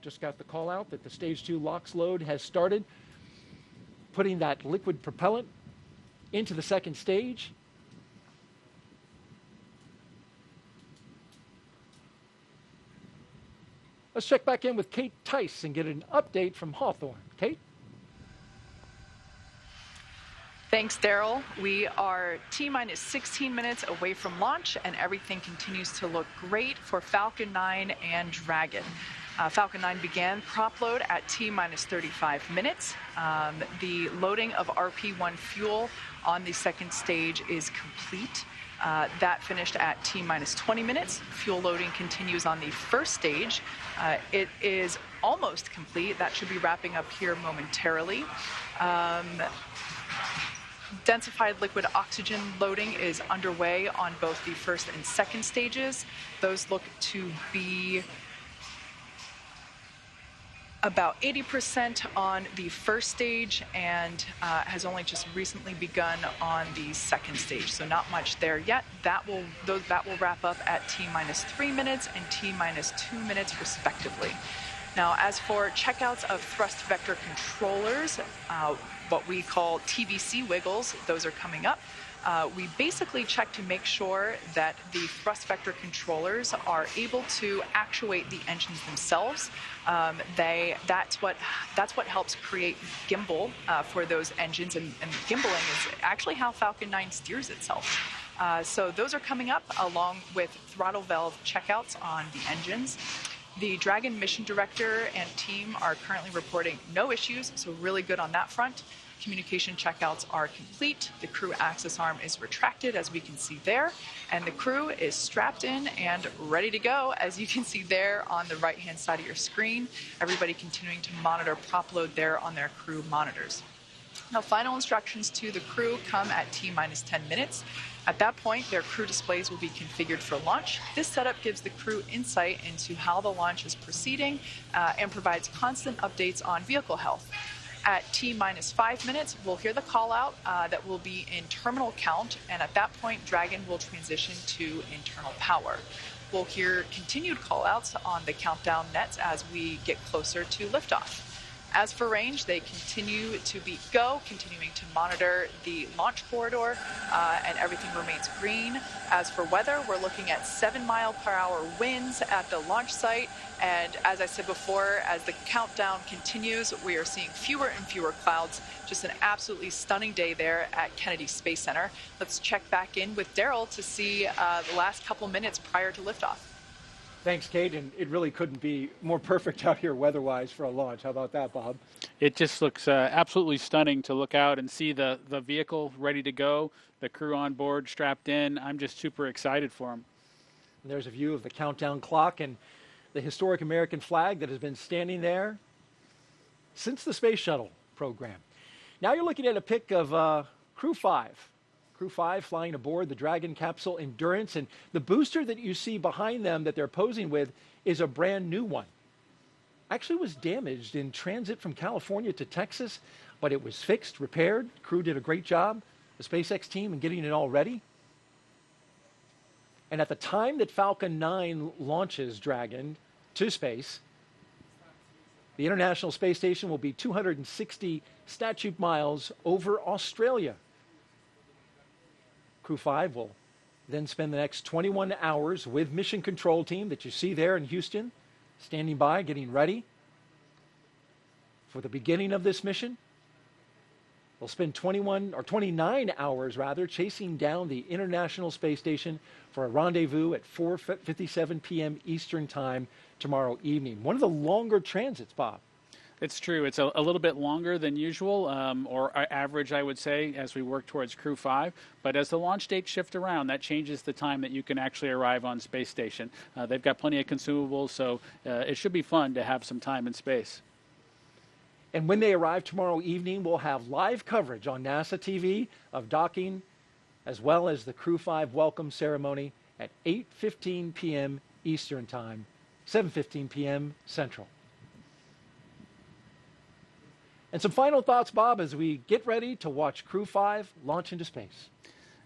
F: Just got the call out that the Stage 2 LOX load has started, putting that liquid propellant into the second stage. Let's check back in with Kate Tice and get an update from Hawthorne. Kate?
L: Thanks, Daryl. We are T-minus 16 minutes away from launch, and everything continues to look great for Falcon 9 and Dragon. Falcon 9 began prop load at T-minus 35 minutes. The loading of RP-1 fuel on the second stage is complete. That finished at T-minus 20 minutes. Fuel loading continues on the first stage. It is almost complete. That should be wrapping up here momentarily. Densified liquid oxygen loading is underway on both the first and second stages. Those look to be about 80% on the first stage, and has only just recently begun on the second stage, so not much there yet. That will wrap up at T-minus 3 minutes and T-minus 2 minutes respectively. Now, as for checkouts of thrust vector controllers, what we call TVC wiggles, those are coming up. we basically check to make sure that the thrust vector controllers are able to actuate the engines themselves. That's what helps create gimbal for those engines, and gimbaling is actually how Falcon 9 steers itself. So those are coming up along with throttle valve checkouts on the engines. The Dragon mission director and team are currently reporting no issues, so really good on that front. Communication checkouts are complete. The crew access arm is retracted, as we can see there, and the crew is strapped in and ready to go, as you can see there on the right-hand side of your screen. Everybody continuing to monitor prop load there on their crew monitors. Now, final instructions to the crew come at T-minus 10 minutes. At that point, their crew displays will be configured for launch. This setup gives the crew insight into how the launch is proceeding and provides constant updates on vehicle health. At T-minus 5 minutes, we'll hear the call out that will be in terminal count, and at that point, Dragon will transition to internal power. We'll hear continued call outs on the countdown nets as we get closer to liftoff. As for range, they continue to be go, continuing to monitor the launch corridor, and everything remains green. As for weather, we're looking at 7-mile-per-hour winds at the launch site. And as I said before, as the countdown continues, we are seeing fewer and fewer clouds. Just an absolutely stunning day there at Kennedy Space Center. Let's check back in with Daryl to see the last couple minutes prior to liftoff.
F: Thanks, Kate, and it really couldn't be more perfect out here weather-wise for a launch. How about that, Bob?
G: It just looks absolutely stunning to look out and see the vehicle ready to go, the crew on board, strapped in. I'm just super excited for them.
F: And there's a view of the countdown clock and the historic American flag that has been standing there since the space shuttle program. Now you're looking at a pic of Crew 5. Crew 5 flying aboard the Dragon capsule Endurance, and the booster that you see behind them that they're posing with is a brand new one. Actually was damaged in transit from California to Texas, but it was fixed, repaired. Crew did a great job, the SpaceX team, in getting it all ready. And at the time that Falcon 9 launches Dragon to space, the International Space Station will be 260 statute miles over Australia. Crew 5 will then spend the next 21 hours with Mission Control Team that you see there in Houston, standing by, getting ready for the beginning of this mission. They'll spend 29 hours chasing down the International Space Station for a rendezvous at 4:57 p.m. Eastern Time tomorrow evening. One of the longer transits, Bob.
G: It's true. It's a little bit longer than usual, or average, I would say, as we work towards Crew 5. But as the launch dates shift around, that changes the time that you can actually arrive on space station. They've got plenty of consumables, so it should be fun to have some time in space.
F: And when they arrive tomorrow evening, we'll have live coverage on NASA TV of docking, as well as the Crew 5 welcome ceremony at 8:15 p.m. Eastern Time, 7:15 p.m. Central. And some final thoughts, Bob, as we get ready to watch Crew 5 launch into space.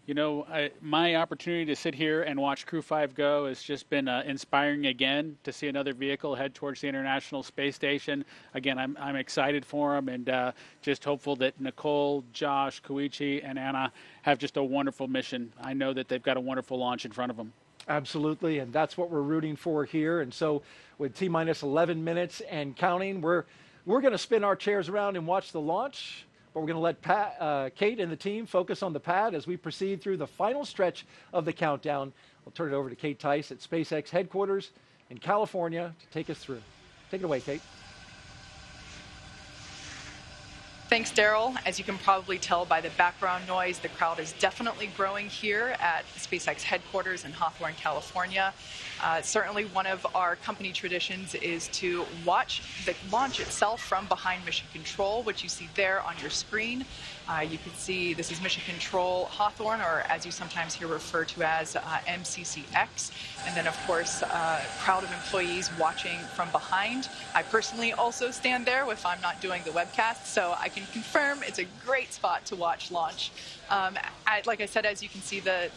G: You know, my opportunity to sit here and watch Crew 5 go has just been inspiring again to see another vehicle head towards the International Space Station. Again, I'm excited for them and just hopeful that Nicole, Josh, Koichi, and Anna have just a wonderful mission. I know that they've got a wonderful launch in front of them.
F: Absolutely, and that's what we're rooting for here. And so with T-minus 11 minutes and counting, we're going to spin our chairs around and watch the launch. But we're going to let Kate and the team focus on the pad as we proceed through the final stretch of the countdown. We'll turn it over to Kate Tice at SpaceX headquarters in California to take us through. Take it away, Kate.
L: Thanks, Daryl. As you can probably tell by the background noise, the crowd is definitely growing here at SpaceX headquarters in Hawthorne, California. Certainly one of our company traditions is to watch the launch itself from behind Mission Control, which you see there on your screen. You can see this is Mission Control Hawthorne, or as you sometimes hear referred to as MCCX. And then, of course, a crowd of employees watching from behind. I personally also stand there if I'm not doing the webcast, so I can confirm it's a great spot to watch launch. Like I said, as you can see, the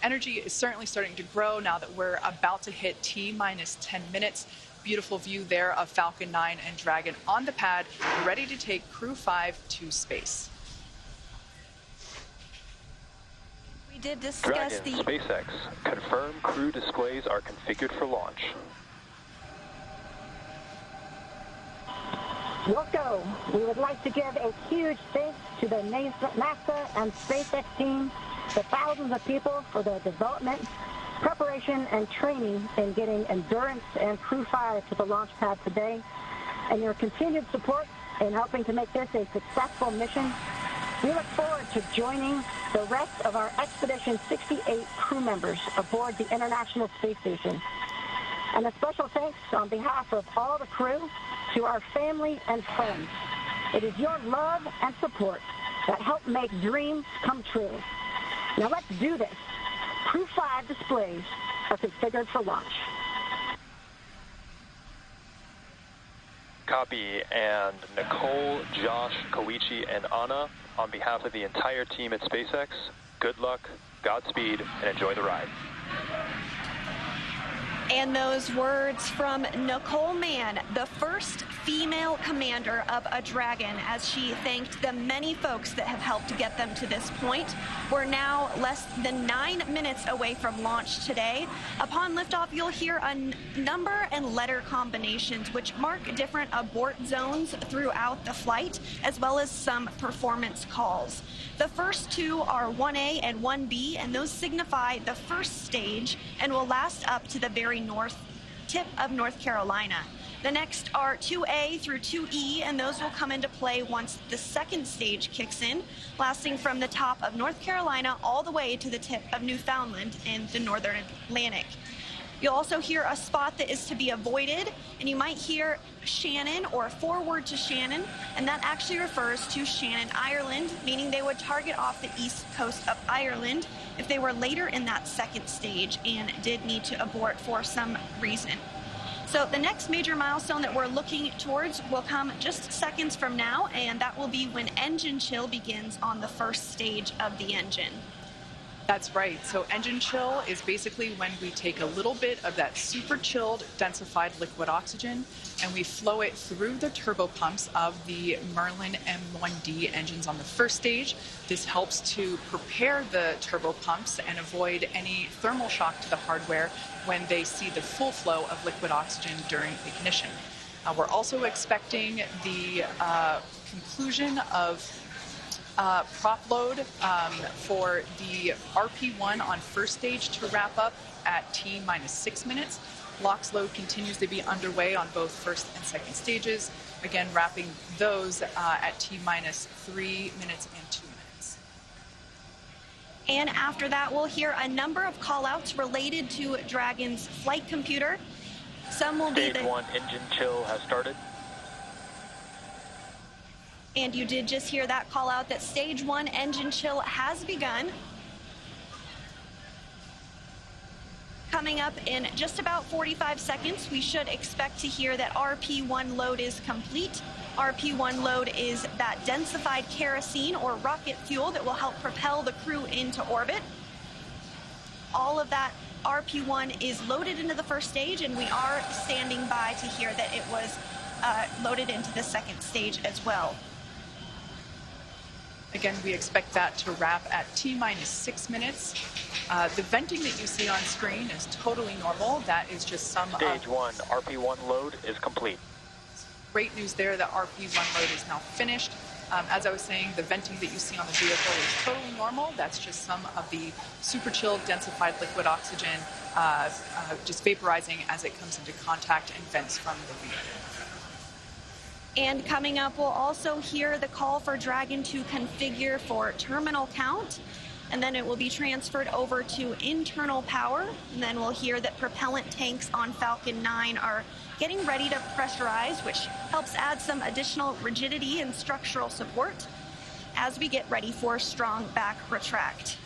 L: energy is certainly starting to grow now that we're about to hit T-minus 10 minutes. Beautiful view there of Falcon 9 and Dragon on the pad, ready to take Crew 5 to space.
I: We did discuss
H: Dragon, SpaceX, confirm crew displays are configured for launch.
C: Let's go. We would like to give a huge thanks to the NASA and SpaceX team, the thousands of people for their development, preparation, and training in getting Endurance and Crew 5 to the launch pad today, and your continued support in helping to make this a successful mission. We look forward to joining the rest of our Expedition 68 crew members aboard the International Space Station. And a special thanks on behalf of all the crew to our family and friends. It is your love and support that help make dreams come true. Now let's do this. Crew 5 displays are configured for launch.
H: Copy. And Nicole, Josh, Koichi, and Anna, on behalf of the entire team at SpaceX, good luck, Godspeed, and enjoy the ride.
I: And those words from Nicole Mann, the first female commander of a Dragon, as she thanked the many folks that have helped get them to this point. We're now less than 9 minutes away from launch today. Upon liftoff, you'll hear a number and letter combinations which mark different abort zones throughout the flight, as well as some performance calls. The first two are 1A and 1B, and those signify the first stage and will last up to the very north tip of North Carolina. The next are 2A through 2E, and those will come into play once the second stage kicks in, lasting from the top of North Carolina all the way to the tip of Newfoundland in the northern Atlantic. You'll also hear a spot that is to be avoided, and you might hear Shannon or forward to Shannon, and that actually refers to Shannon, Ireland, meaning they would target off the east coast of Ireland if they were later in that second stage and did need to abort for some reason. So the next major milestone that we're looking towards will come just seconds from now, and that will be when engine chill begins on the first stage of the engine.
L: That's right. So engine chill is basically when we take a little bit of that super chilled, densified liquid oxygen and we flow it through the turbo pumps of the Merlin M1D engines on the first stage. This helps to prepare the turbo pumps and avoid any thermal shock to the hardware when they see the full flow of liquid oxygen during ignition. We're also expecting the conclusion of prop load for the RP1 on first stage to wrap up at T-minus 6 minutes. LOX load continues to be underway on both first and second stages, again wrapping those at T-minus 3 minutes and 2 minutes.
I: And after that, we'll hear a number of call-outs related to Dragon's flight computer. Some will be
H: Stage 1 engine chill has started.
I: And you did just hear that call out that stage 1 engine chill has begun. Coming up in just about 45 seconds, we should expect to hear that RP1 load is complete. RP1 load is that densified kerosene or rocket fuel that will help propel the crew into orbit. All of that RP1 is loaded into the first stage, and we are standing by to hear that it was loaded into the second stage as well.
L: Again, we expect that to wrap at T-minus 6 minutes. The venting that you see on screen is totally normal. That is just some
H: Stage 1, RP1 load is complete.
L: Great news there that RP1 load is now finished. As I was saying, the venting that you see on the vehicle is totally normal. That's just some of the super chilled, densified liquid oxygen just vaporizing as it comes into contact and vents from the vehicle.
I: And coming up, we'll also hear the call for Dragon to configure for terminal count, and then it will be transferred over to internal power, and then we'll hear that propellant tanks on Falcon 9 are getting ready to pressurize, which helps add some additional rigidity and structural support as we get ready for strong back retract.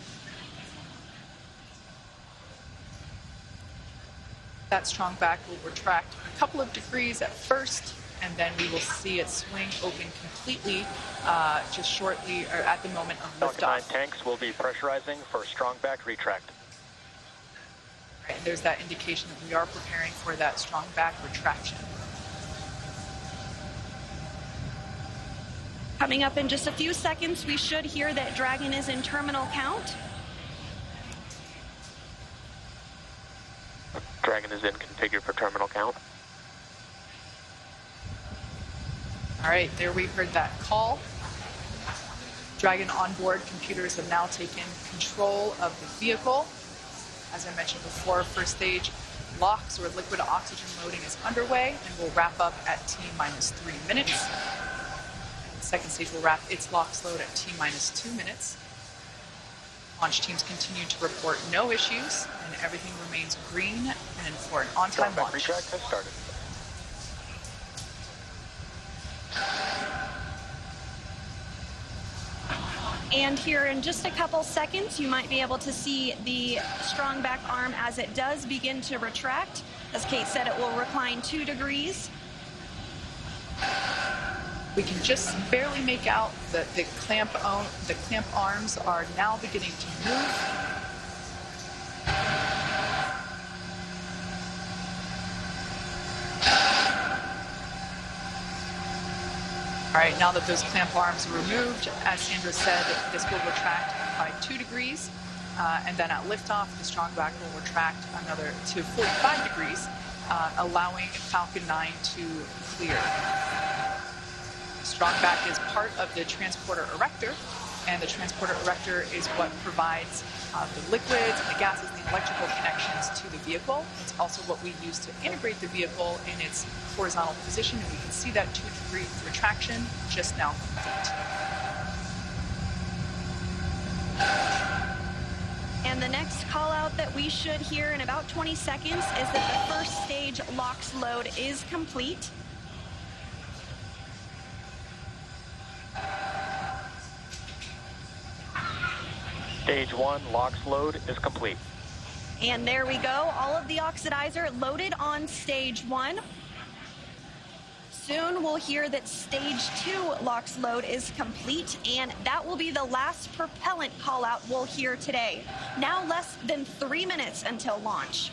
L: That strong back will retract a couple of degrees at first, and then we will see it swing open completely just shortly, or at the moment of
H: Falcon 9
L: liftoff.
H: tanks will be pressurizing for strong back retract.
L: Right, and there's that indication that we are preparing for that strong back retraction.
I: Coming up in just a few seconds, we should hear that Dragon is in terminal count.
H: Dragon is in configure for terminal count.
L: All right, there we heard that call. Dragon onboard computers have now taken control of the vehicle. As I mentioned before, first stage LOX or liquid oxygen loading is underway and will wrap up at T-minus 3 minutes. And the second stage will wrap its LOX load at T-minus 2 minutes. Launch teams continue to report no issues and everything remains green and for an on-time launch.
H: Retract has started.
I: And here in just a couple seconds, you might be able to see the strong back arm as it does begin to retract. As Kate said, it will recline 2 degrees.
L: We can just barely make out that the clamp arms are now beginning to move. All right, now that those clamp arms are removed, as Sandra said, this will retract by 2 degrees, and then at liftoff, the strong back will retract another to 45 degrees, allowing Falcon 9 to clear. The strong back is part of the transporter erector, and the transporter erector is what provides the liquids, the gases, and the electrical connections to the vehicle. It's also what we use to integrate the vehicle in its horizontal position, and we can see that 2-degree retraction just now complete.
I: And the next call out that we should hear in about 20 seconds is that the first stage LOX load is complete.
H: Stage 1 LOX load is complete.
I: And there we go, all of the oxidizer loaded on stage 1. Soon we'll hear that stage 2 LOX load is complete, and that will be the last propellant call out we'll hear today. Now less than 3 minutes until launch.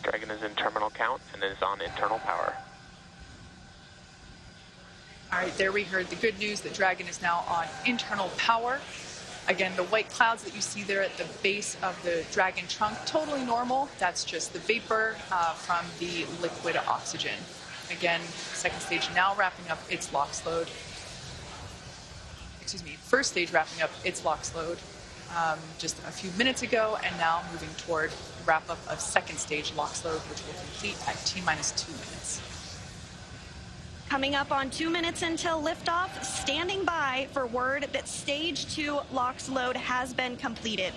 H: Dragon is in terminal count and is on internal power.
L: All right, there we heard the good news that Dragon is now on internal power. Again, the white clouds that you see there at the base of the Dragon trunk, totally normal. That's just the vapor from the liquid oxygen. Again, second stage now wrapping up its LOX load. Excuse me, first stage wrapping up its LOX load just a few minutes ago, and now moving toward wrap up of second stage LOX load, which will complete at T-minus 2 minutes.
I: Coming up on 2 minutes until liftoff, standing by for word that stage 2 LOX load has been completed.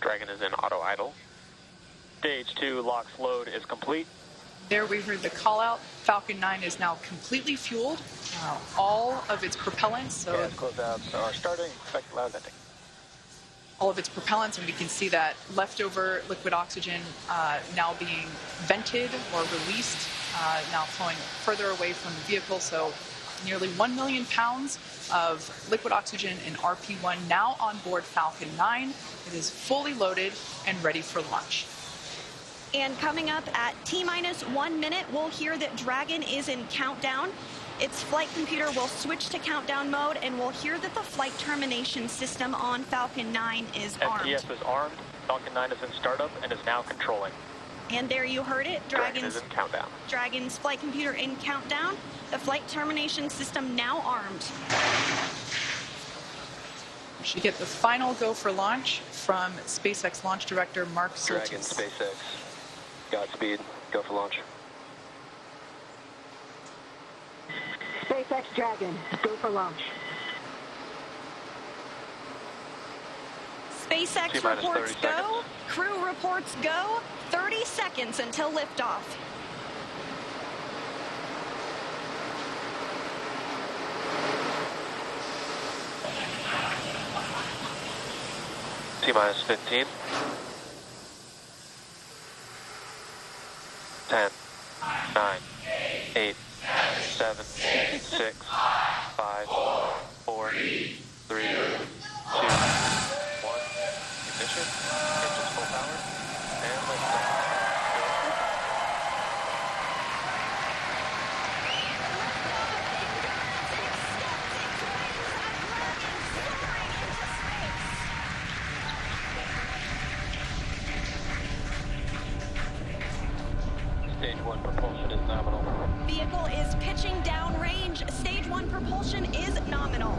H: Dragon is in auto idle. Stage 2 LOX load is complete.
L: There we heard the call out. Falcon 9 is now completely fueled. All of its propellants. So
H: gas closeouts are starting. Expect loud venting.
L: All of its propellants, and we can see that leftover liquid oxygen now being vented or released, now flowing further away from the vehicle. So nearly 1 million pounds of liquid oxygen in RP1 now on board Falcon 9. It is fully loaded and ready for launch.
I: And coming up at T-minus 1 minute, we'll hear that Dragon is in countdown. Its flight computer will switch to countdown mode, and we'll hear that the flight termination system on Falcon 9 is armed.
H: STS is armed. Falcon 9 is in startup and is now controlling.
I: And there you heard it.
H: Dragon is in countdown.
I: Dragon's flight computer in countdown. The flight termination system now armed.
L: We should get the final go for launch from SpaceX launch director Mark Soltis.
H: Dragon, SpaceX. Godspeed. Go for launch.
C: SpaceX Dragon, go for launch.
I: SpaceX reports go. Crew reports go. 30 seconds until liftoff.
H: T-minus 15. 10, 9, 8, 7, 6, 5, 4, 3, 2, 1. ignition, engines full power, and liftoff. Stage 1 propulsion is nominal.
I: Vehicle is pitching downrange. Stage 1 propulsion is nominal.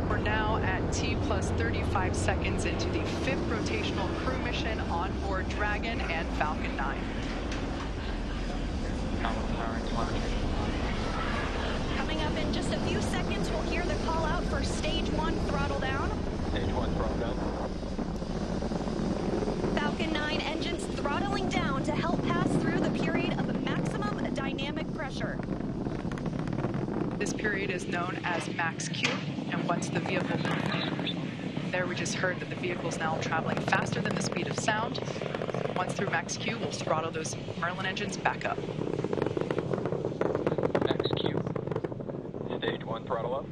L: We're now at T plus 35 seconds into the 5th rotational crew mission on board Dragon and Falcon 9.
I: Coming up in just a few seconds, we'll hear the call out for Stage 1 throttle down.
H: Stage 1 throttle down.
I: Falcon 9 engines throttling down to help pass through the period of maximum dynamic pressure.
L: This period is known as max Q, and once the vehicle... There we just heard that the vehicle is now traveling faster than the speed of sound. Once through max Q, we'll throttle those Merlin engines back up.
H: Max Q. Stage 1 throttle up.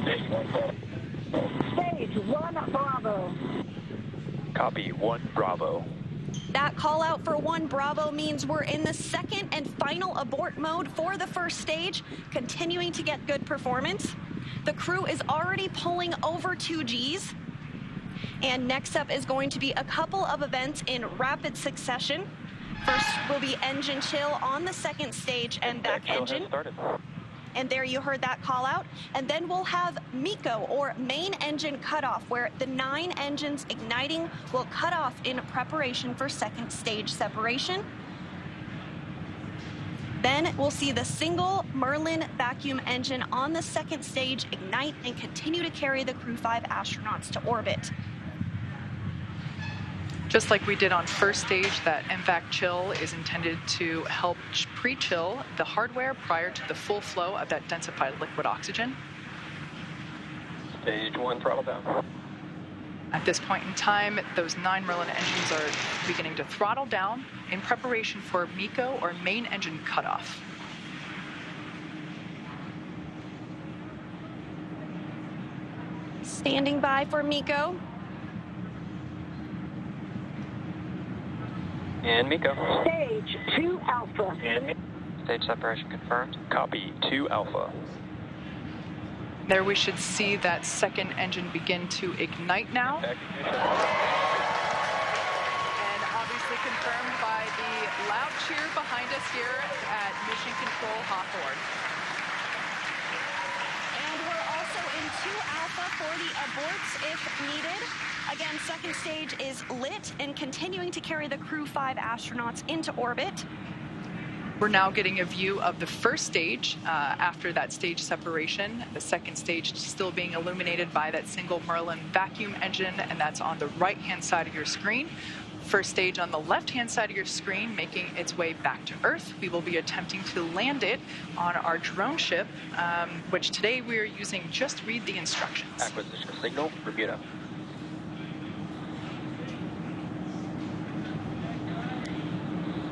H: Stage 1 throttle.
C: Stage 1 Bravo.
H: Copy 1 Bravo.
I: That call out for 1 Bravo means we're in the second and final abort mode for the first stage, continuing to get good performance. The crew is already pulling over 2 Gs. And next up is going to be a couple of events in rapid succession. First will be engine chill on the second stage and back engine. And there you heard that call out. And then we'll have MECO, or main engine cutoff, where the 9 engines igniting will cut off in preparation for second stage separation. Then we'll see the single Merlin vacuum engine on the second stage ignite and continue to carry the Crew 5 astronauts to orbit.
L: Just like we did on first stage, that MVAC chill is intended to help pre-chill the hardware prior to the full flow of that densified liquid oxygen.
H: Stage 1 throttle down.
L: At this point in time, those 9 Merlin engines are beginning to throttle down in preparation for MECO, or main engine cutoff.
I: Standing by for MECO.
H: And MECO.
C: Stage 2 Alpha.
H: And stage separation confirmed. Copy 2 Alpha.
L: There we should see that second engine begin to ignite now. And obviously confirmed by the loud cheer behind us here at Mission Control Hawthorne.
I: And we're also in 2 Alpha for the aborts if needed. Again, second stage is lit and continuing to carry the Crew 5 astronauts into orbit.
L: We're now getting a view of the first stage after that stage separation. The second stage still being illuminated by that single Merlin vacuum engine, and that's on the right-hand side of your screen. First stage on the left-hand side of your screen making its way back to Earth. We will be attempting to land it on our drone ship, which today we are using Just Read the Instructions.
H: Acquisition signal, Bermuda.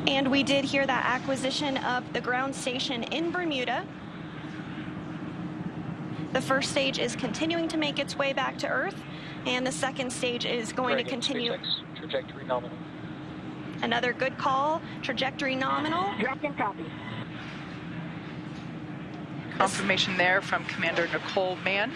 I: And we did hear that acquisition of the ground station in Bermuda. The first stage is continuing to make its way back to Earth, and the second stage is going to continue.
H: Trajectory nominal.
I: Another good call, trajectory nominal.
C: Dragon copy.
L: Confirmation there from Commander Nicole Mann.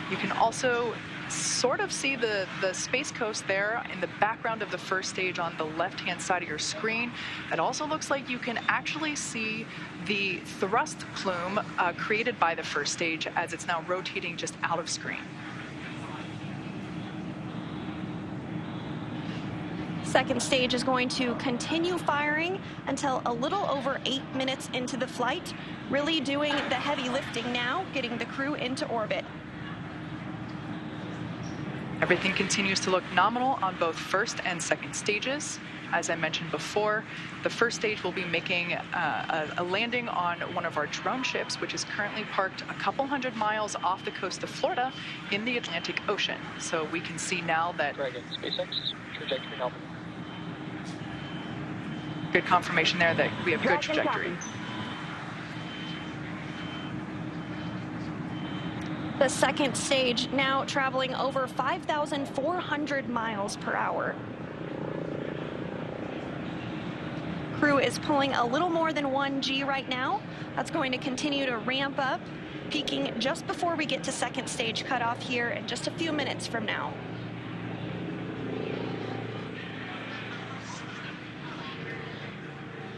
L: You can also sort of see the Space Coast there in the background of the first stage on the left-hand side of your screen. It also looks like you can actually see the thrust plume created by the first stage as it's now rotating just out of screen.
I: Second stage is going to continue firing until a little over 8 minutes into the flight, really doing the heavy lifting now, getting the crew into orbit.
L: Everything continues to look nominal on both first and second stages. As I mentioned before, the first stage will be making a landing on one of our drone ships, which is currently parked a couple hundred miles off the coast of Florida in the Atlantic Ocean. So we can see now that...
H: Dragon, SpaceX, trajectory nominal.
L: Good confirmation there that we have good trajectory.
I: The second stage now traveling over 5,400 miles per hour. Crew is pulling a little more than 1G right now. That's going to continue to ramp up, peaking just before we get to second stage cutoff here in just a few minutes from now.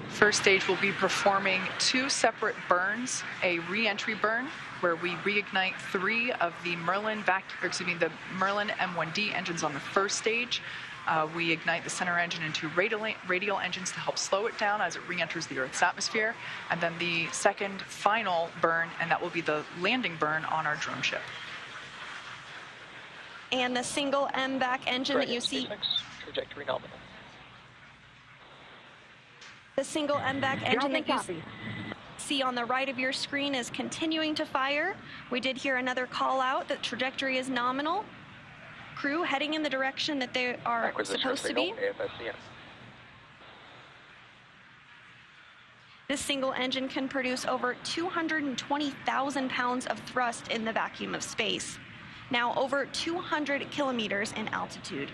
L: First stage will be performing 2 separate burns, a re-entry burn where we reignite 3 of the Merlin M1D engines on the first stage. We ignite the center engine and 2 radial engines to help slow it down as it re-enters the Earth's atmosphere. And then the second final burn, and that will be the landing burn on our drone ship.
I: And the single MVAC engine that you see.
H: Trajectory nominal.
I: The single MVAC engine that you see on the right of your screen is continuing to fire. We did hear another call out that trajectory is nominal. Crew heading in the direction that they are supposed to be. This single engine can produce over 220,000 pounds of thrust in the vacuum of space, now over 200 kilometers in altitude.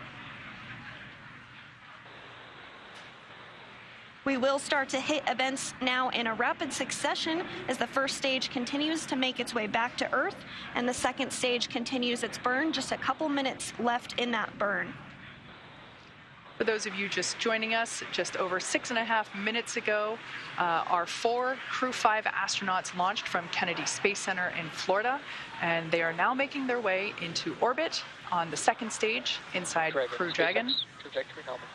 I: We will start to hit events now in a rapid succession as the first stage continues to make its way back to Earth and the second stage continues its burn. Just a couple minutes left in that burn.
L: For those of you just joining us, just over 6.5 minutes ago, our 4 Crew 5 astronauts launched from Kennedy Space Center in Florida, and they are now making their way into orbit on the second stage inside Crew Dragon.
H: Trajectory nominal.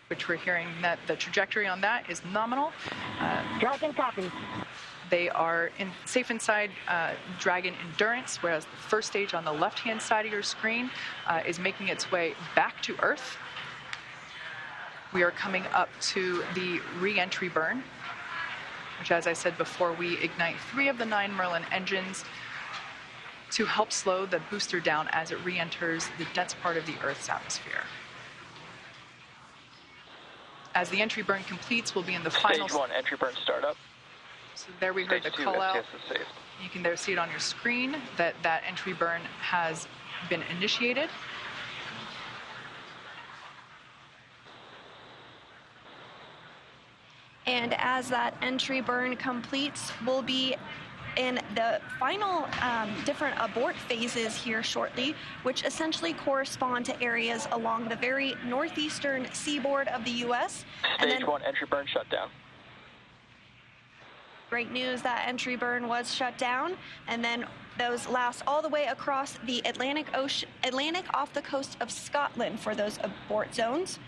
L: Which we're hearing that the trajectory on that is nominal.
C: Dragon copy.
L: They are safe inside Dragon Endurance, whereas the first stage on the left-hand side of your screen is making its way back to Earth. We are coming up to the re-entry burn, which, as I said before, we ignite 3 of the 9 Merlin engines to help slow the booster down as it re-enters the dense part of the Earth's atmosphere. As the entry burn completes, we'll be in the final...
H: Stage 1, entry burn startup.
L: So there we heard the call out. You can there see it on your screen that that entry burn has been initiated.
I: And as that entry burn completes, we'll be in the final different abort phases here shortly, which essentially correspond to areas along the very northeastern seaboard of the U.S.
H: Stage 1, entry burn shut down.
I: Great news, that entry burn was shut down, and then those last all the way across the Atlantic off the coast of Scotland for those abort zones.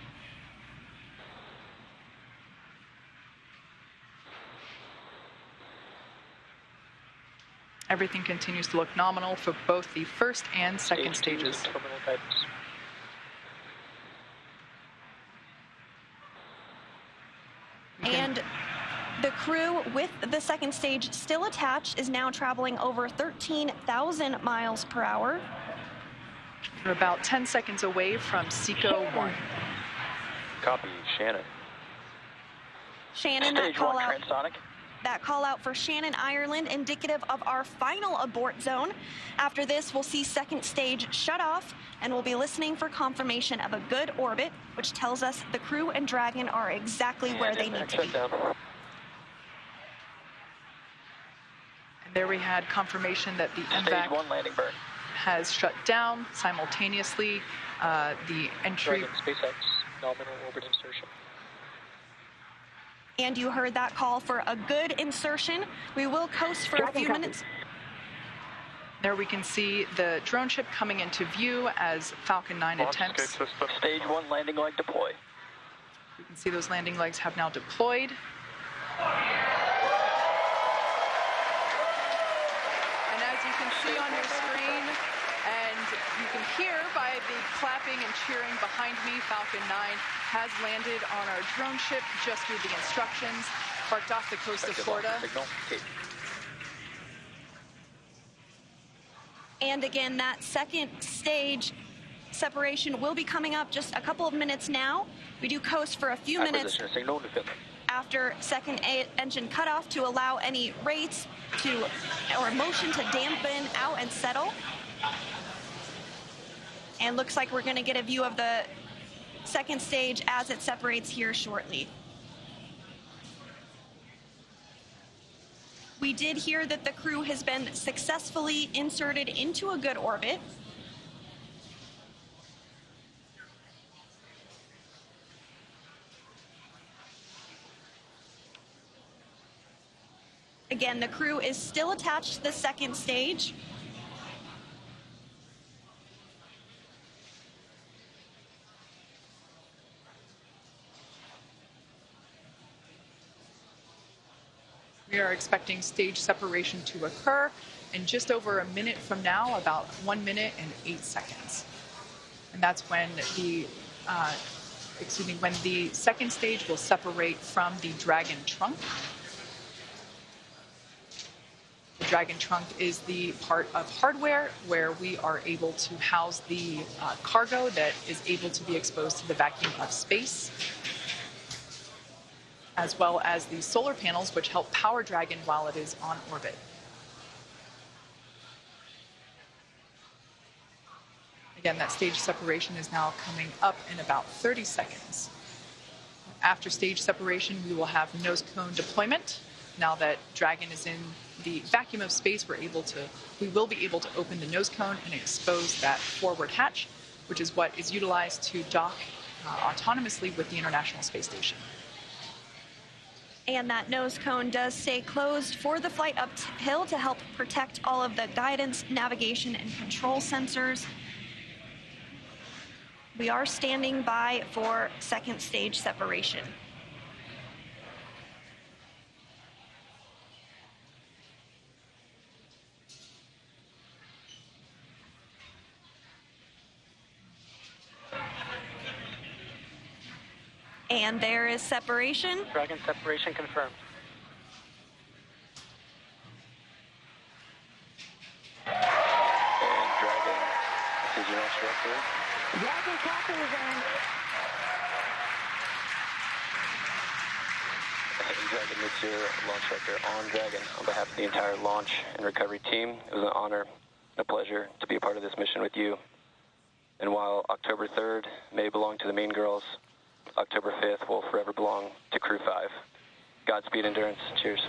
L: Everything continues to look nominal for both the first and second stages.
I: And the crew with the second stage still attached is now traveling over 13,000 miles per hour.
L: We're about 10 seconds away from SECO 1.
H: Copy, Shannon.
I: Shannon,
H: Stage 1, transonic.
I: That call out for Shannon, Ireland, indicative of our final abort zone. After this, we'll see second stage shut off, and we'll be listening for confirmation of a good orbit, which tells us the crew and Dragon are exactly where they need to be.
L: And there we had confirmation that the MVAC
H: 1 landing burn
L: has shut down simultaneously. The entry...
H: Dragon SpaceX, nominal orbit insertion.
I: And you heard that call for a good insertion. We will coast for a few minutes.
L: There we can see the drone ship coming into view as Falcon 9 attempts.
H: Stage 1 landing leg deploy.
L: You can see those landing legs have now deployed. And as you can see on your screen, and you can hear by the clapping and cheering behind me, Falcon 9 has landed on our drone ship just through the instructions, parked off the coast of Florida.
I: And again, that second stage separation will be coming up just a couple of minutes now. We do coast for a few minutes. after second engine cutoff to allow any rates or motion to dampen out and settle. And looks like we're going to get a view of the second stage as it separates here shortly. We did hear that the crew has been successfully inserted into a good orbit. Again, the crew is still attached to the second stage.
L: We are expecting stage separation to occur in just over a minute from now, about 1 minute and 8 seconds. And that's when when the second stage will separate from the Dragon trunk. The Dragon trunk is the part of hardware where we are able to house the cargo that is able to be exposed to the vacuum of space, as well as the solar panels which help power Dragon while it is on orbit. Again, that stage separation is now coming up in about 30 seconds. After stage separation, we will have nose cone deployment. Now that Dragon is in the vacuum of space, we will be able to open the nose cone and expose that forward hatch, which is what is utilized to dock autonomously with the International Space Station.
I: And that nose cone does stay closed for the flight uphill to help protect all of the guidance, navigation, and control sensors. We are standing by for second stage separation. And there is separation.
Q: Dragon separation confirmed.
H: And Dragon, this is your launch director.
C: Dragon copy then.
H: Dragon, this is your launch director on Dragon. On behalf of the entire launch and recovery team, it was an honor, a pleasure to be a part of this mission with you. And while October 3rd may belong to the Mean Girls, October 5th will forever belong to Crew 5. Godspeed, Endurance. Cheers.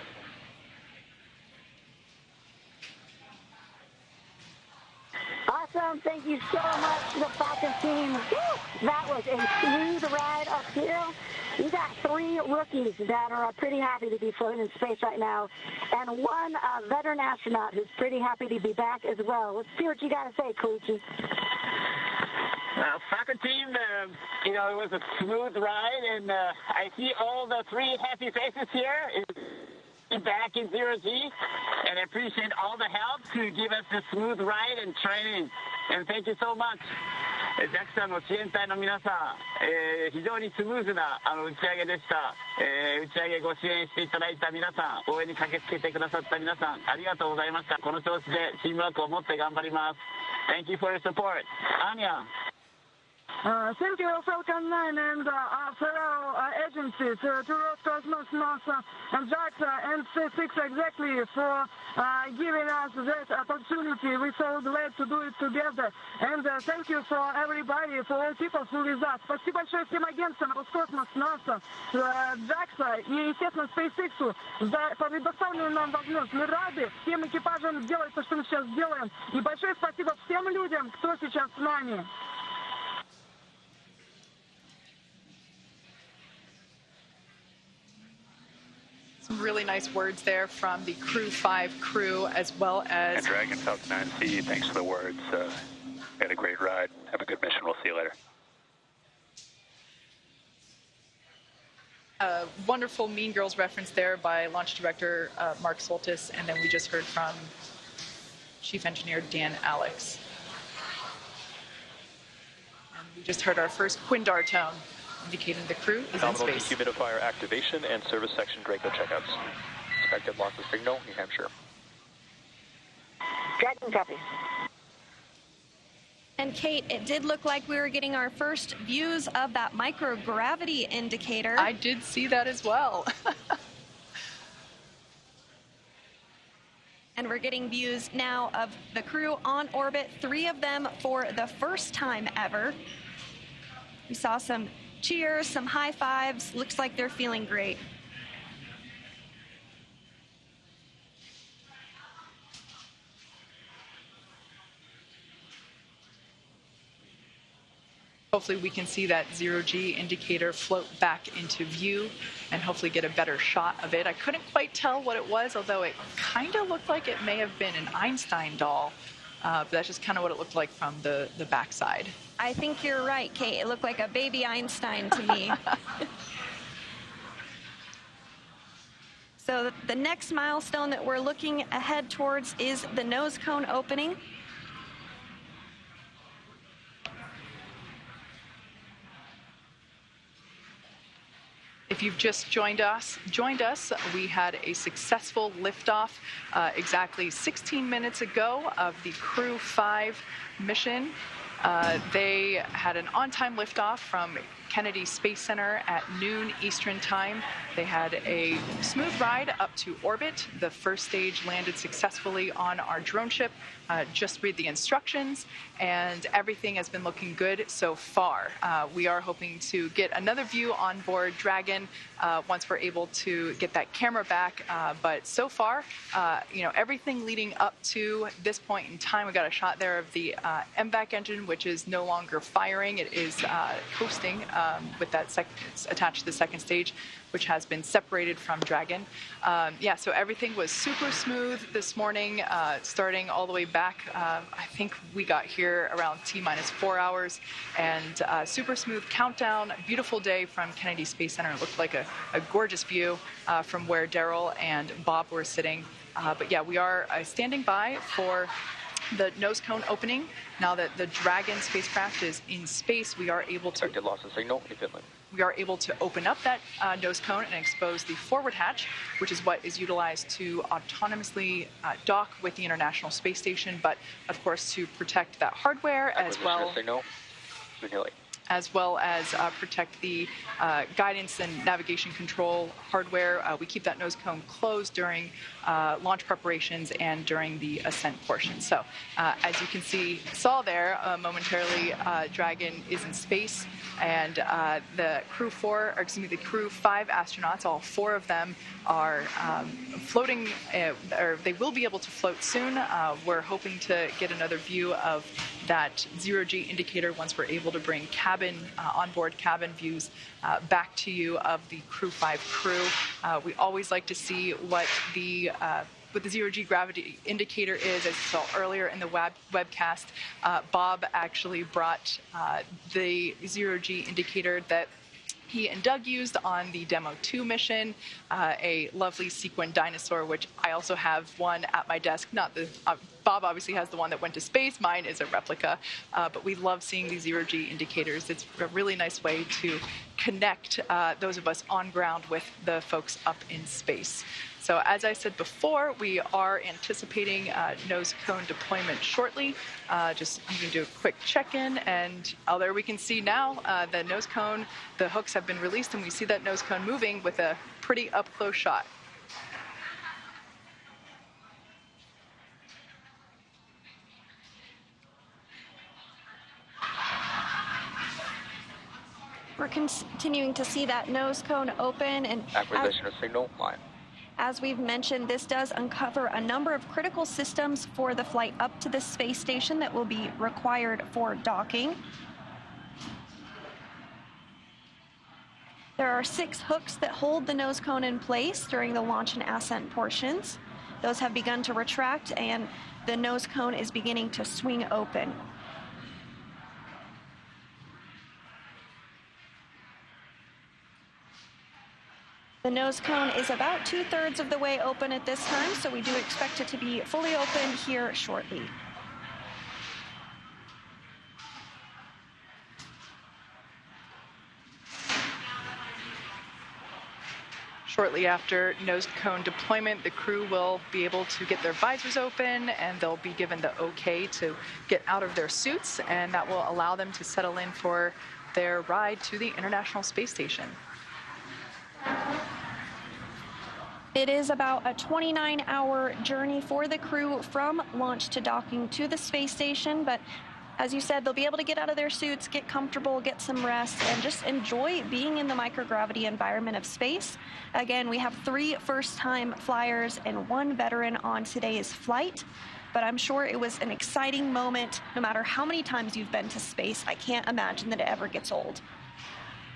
C: Awesome. Thank you so much to the Falcon team. Woo! That was a smooth ride uphill. You got 3 rookies that are pretty happy to be floating in space right now, and 1 veteran astronaut who's pretty happy to be back as well. Let's see what you got to say, Koichi.
Q: Falcon team, it was a smooth ride, and I see all the 3 happy faces here back in 0G, and I appreciate all the help to give us a smooth ride and training, and thank you so much. JAXA の支援隊の皆さん、非常にスムーズな打ち上げでした。打ち上げご支援していただいた皆さん、応援に駆けつけてくださった皆さん、ありがとうございました。この調子でチームワークを持って頑張ります。Thank you for your support. Anya.
P: Thank you, Falcon 9 and fellow agencies, to Roscosmos, NASA, and JAXA, and SpaceX exactly for giving us that opportunity. We're so glad to do it together. And thank you for everybody, for all people who with us. Спасибо большое всем агентствам Роскосмос, NASA, JAXA и, естественно, SpaceX за предоставленную нам возможность. Мы рады всем экипажам делать то, что мы сейчас делаем. И большое спасибо всем людям, кто сейчас с нами.
L: Some really nice words there from the Crew 5 crew, as well as...
H: And Dragon Falcon 9C, thanks for the words. We had a great ride. Have a good mission. We'll see you later.
L: A wonderful Mean Girls reference there by Launch Director Mark Soltis, and then we just heard from Chief Engineer Dan Alex. And we just heard our first Quindar tone, indicating the crew is in space.
H: Dehumidifier activation and service section Draco checkouts. Expected loss of signal, New Hampshire.
C: Dragon copy.
I: And Kate, it did look like we were getting our first views of that microgravity indicator.
L: I did see that as well.
I: And we're getting views now of the crew on orbit, 3 of them for the first time ever. We saw some cheers, some high fives. Looks like they're feeling great.
L: Hopefully we can see that zero-G indicator float back into view and hopefully get a better shot of it. I couldn't quite tell what it was, although it kind of looked like it may have been an Einstein doll. But that's just kind of what it looked like from the backside.
I: I think you're right, Kate. It looked like a baby Einstein to me. So the next milestone that we're looking ahead towards is the nose cone opening.
L: If you've just joined us, we had a successful liftoff exactly 16 minutes ago of the Crew 5 mission. They had an on-time liftoff from Kennedy Space Center at noon Eastern Time. They had a smooth ride up to orbit. The first stage landed successfully on our drone ship. Just read the instructions, and everything has been looking good so far. We are hoping to get another view on board Dragon once we're able to get that camera back. But so far, everything leading up to this point in time, we got a shot there of the MVAC engine, which is no longer firing. It is coasting with that it's attached to the second stage, which has been separated from Dragon. So everything was super smooth this morning, starting all the way back. I think we got here around T-4 hours, and super smooth countdown. Beautiful day from Kennedy Space Center. It looked like a gorgeous view from where Daryl and Bob were sitting. But yeah, we are standing by for the nose cone opening. Now that the Dragon spacecraft is in space, we are able to open up that nose cone and expose the forward hatch, which is what is utilized to autonomously dock with the International Space Station, but of course to protect that hardware as well as protect the guidance and navigation control hardware. We keep that nose cone closed during launch preparations and during the ascent portion. So as you can saw there momentarily, Dragon is in space, and the Crew 5 astronauts, all 4 of them are floating, or they will be able to float soon. We're hoping to get another view of that zero-G indicator once we're able to bring onboard cabin views back to you of the Crew 5 crew. We always like to see what the zero-G gravity indicator is. As you saw earlier in the webcast, Bob actually brought the zero-G indicator that he and Doug used on the Demo 2 mission, a lovely sequin dinosaur, which I also have one at my desk. Bob obviously has the one that went to space. Mine is a replica, but we love seeing these zero-G indicators. It's a really nice way to connect those of us on ground with the folks up in space. So as I said before, we are anticipating nose cone deployment shortly. I'm going to do a quick check-in, and there we can see now the nose cone, the hooks have been released, and we see that nose cone moving with a pretty up-close shot.
I: We're continuing to see that nose cone open, and
H: acquisition of signal line.
I: As we've mentioned, this does uncover a number of critical systems for the flight up to the space station that will be required for docking. There are 6 hooks that hold the nose cone in place during the launch and ascent portions. Those have begun to retract, and the nose cone is beginning to swing open. The nose cone is about 2/3 of the way open at this time, so we do expect it to be fully open here shortly.
L: Shortly after nose cone deployment, the crew will be able to get their visors open, and they'll be given the okay to get out of their suits, and that will allow them to settle in for their ride to the International Space Station.
I: It is about a 29-hour journey for the crew from launch to docking to the space station, but as you said, they'll be able to get out of their suits, get comfortable, get some rest, and just enjoy being in the microgravity environment of space. Again, we have 3 first-time flyers and 1 veteran on today's flight, but I'm sure it was an exciting moment. No matter how many times you've been to space, I can't imagine that it ever gets old.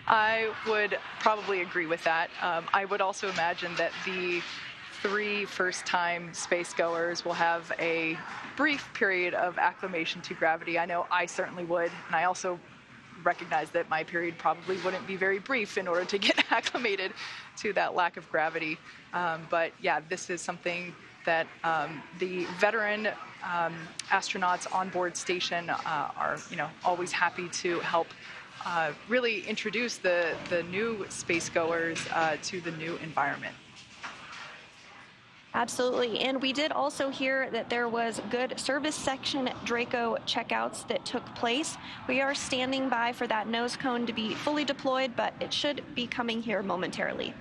L: I would probably agree with that. I would also imagine that the 3 first-time space goers will have a brief period of acclimation to gravity. I know I certainly would, and I also recognize that my period probably wouldn't be very brief in order to get acclimated to that lack of gravity. But yeah, this is something that the veteran astronauts on board station are, always happy to help really introduce the new space goers to the new environment.
I: Absolutely, and we did also hear that there was good service section Draco checkouts that took place. We are standing by for that nose cone to be fully deployed, but it should be coming here momentarily.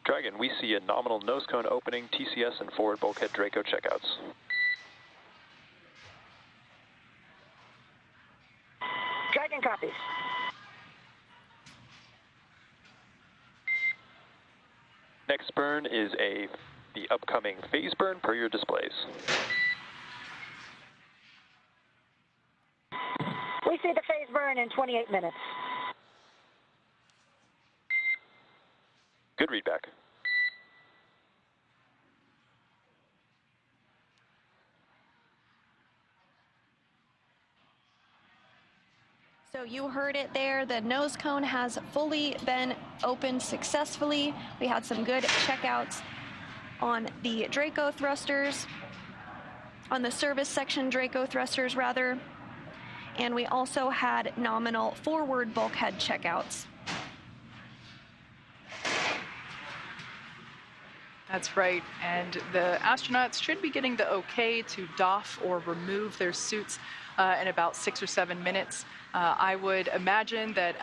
H: Dragon, we see a nominal nose cone opening, TCS and forward bulkhead Draco checkouts.
C: Dragon copies.
H: Next burn is the upcoming phase burn per your displays.
C: We see the phase burn in 28 minutes.
H: Good readback.
I: So you heard it there, the nose cone has fully been opened successfully. We had some good checkouts on the Draco thrusters, on the service section Draco thrusters rather, and we also had nominal forward bulkhead checkouts.
L: That's right, and the astronauts should be getting the okay to doff or remove their suits in about 6 or 7 minutes. I would imagine that,